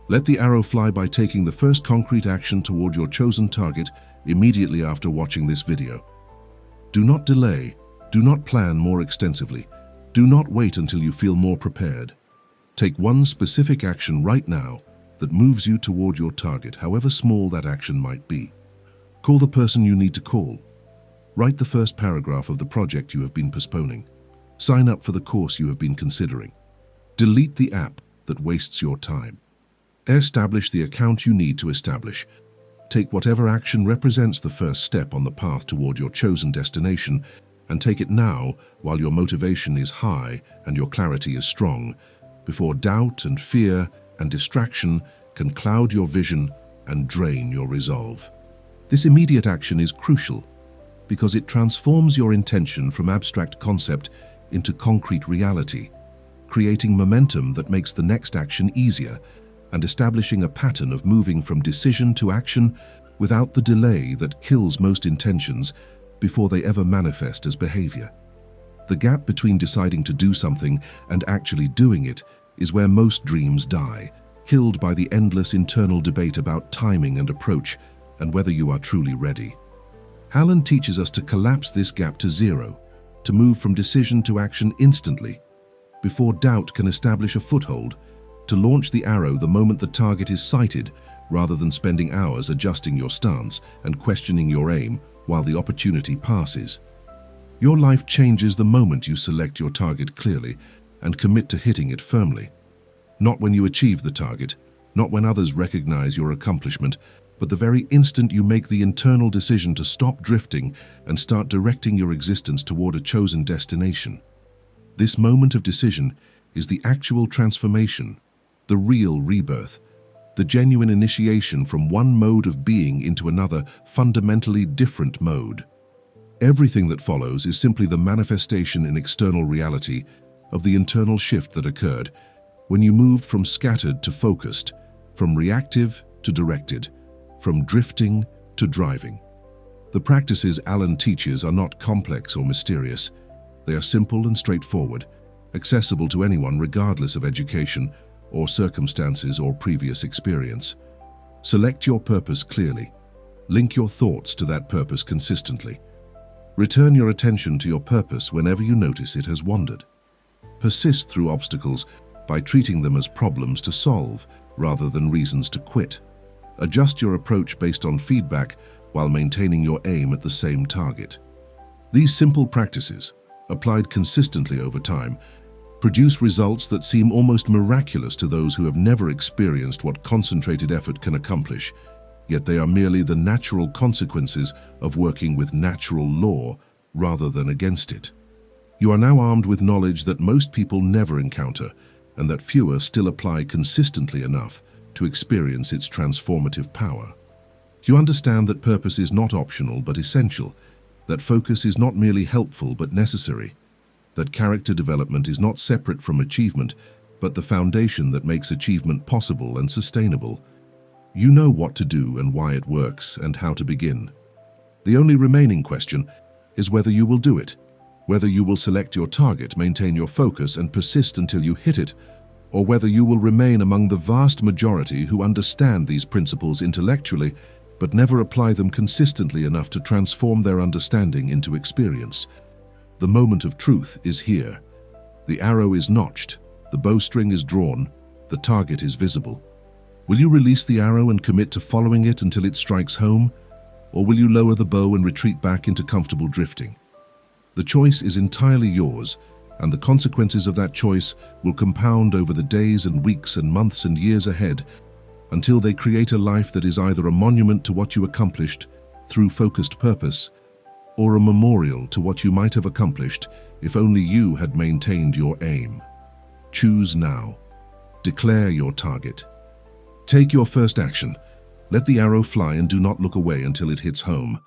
Let the arrow fly by taking the first concrete action toward your chosen target immediately after watching this video. Do not delay. Do not plan more extensively. Do not wait until you feel more prepared. Take one specific action right now that moves you toward your target, however small that action might be. Call the person you need to call. Write the first paragraph of the project you have been postponing. Sign up for the course you have been considering. Delete the app that wastes your time. Establish the account you need to establish. Take whatever action represents the first step on the path toward your chosen destination, and take it now while your motivation is high and your clarity is strong, before doubt and fear and distraction can cloud your vision and drain your resolve. This immediate action is crucial because it transforms your intention from abstract concept into concrete reality, creating momentum that makes the next action easier and establishing a pattern of moving from decision to action without the delay that kills most intentions before they ever manifest as behavior. The gap between deciding to do something and actually doing it is where most dreams die, killed by the endless internal debate about timing and approach, and whether you are truly ready. Alan teaches us to collapse this gap to zero, to move from decision to action instantly, before doubt can establish a foothold, to launch the arrow the moment the target is sighted, rather than spending hours adjusting your stance and questioning your aim while the opportunity passes. Your life changes the moment you select your target clearly and commit to hitting it firmly. Not when you achieve the target, not when others recognize your accomplishment, but the very instant you make the internal decision to stop drifting and start directing your existence toward a chosen destination. This moment of decision is the actual transformation, the real rebirth, the genuine initiation from one mode of being into another fundamentally different mode. Everything that follows is simply the manifestation in external reality of the internal shift that occurred when you moved from scattered to focused, from reactive to directed, from drifting to driving. The practices Alan teaches are not complex or mysterious. They are simple and straightforward, accessible to anyone regardless of education or circumstances or previous experience. Select your purpose clearly. Link your thoughts to that purpose consistently. Return your attention to your purpose whenever you notice it has wandered. Persist through obstacles by treating them as problems to solve rather than reasons to quit. Adjust your approach based on feedback while maintaining your aim at the same target. These simple practices, applied consistently over time, produce results that seem almost miraculous to those who have never experienced what concentrated effort can accomplish, yet they are merely the natural consequences of working with natural law rather than against it. You are now armed with knowledge that most people never encounter, and that fewer still apply consistently enough to experience its transformative power. You understand that purpose is not optional but essential, that focus is not merely helpful but necessary, that character development is not separate from achievement, but the foundation that makes achievement possible and sustainable. You know what to do and why it works and how to begin. The only remaining question is whether you will do it, whether you will select your target, maintain your focus, and persist until you hit it, or whether you will remain among the vast majority who understand these principles intellectually but never apply them consistently enough to transform their understanding into experience. The moment of truth is here. The arrow is notched, the bowstring is drawn, the target is visible. Will you release the arrow and commit to following it until it strikes home? Or will you lower the bow and retreat back into comfortable drifting? The choice is entirely yours, and the consequences of that choice will compound over the days and weeks and months and years ahead until they create a life that is either a monument to what you accomplished through focused purpose or a memorial to what you might have accomplished if only you had maintained your aim. Choose now. Declare your target. Take your first action. Let the arrow fly and do not look away until it hits home.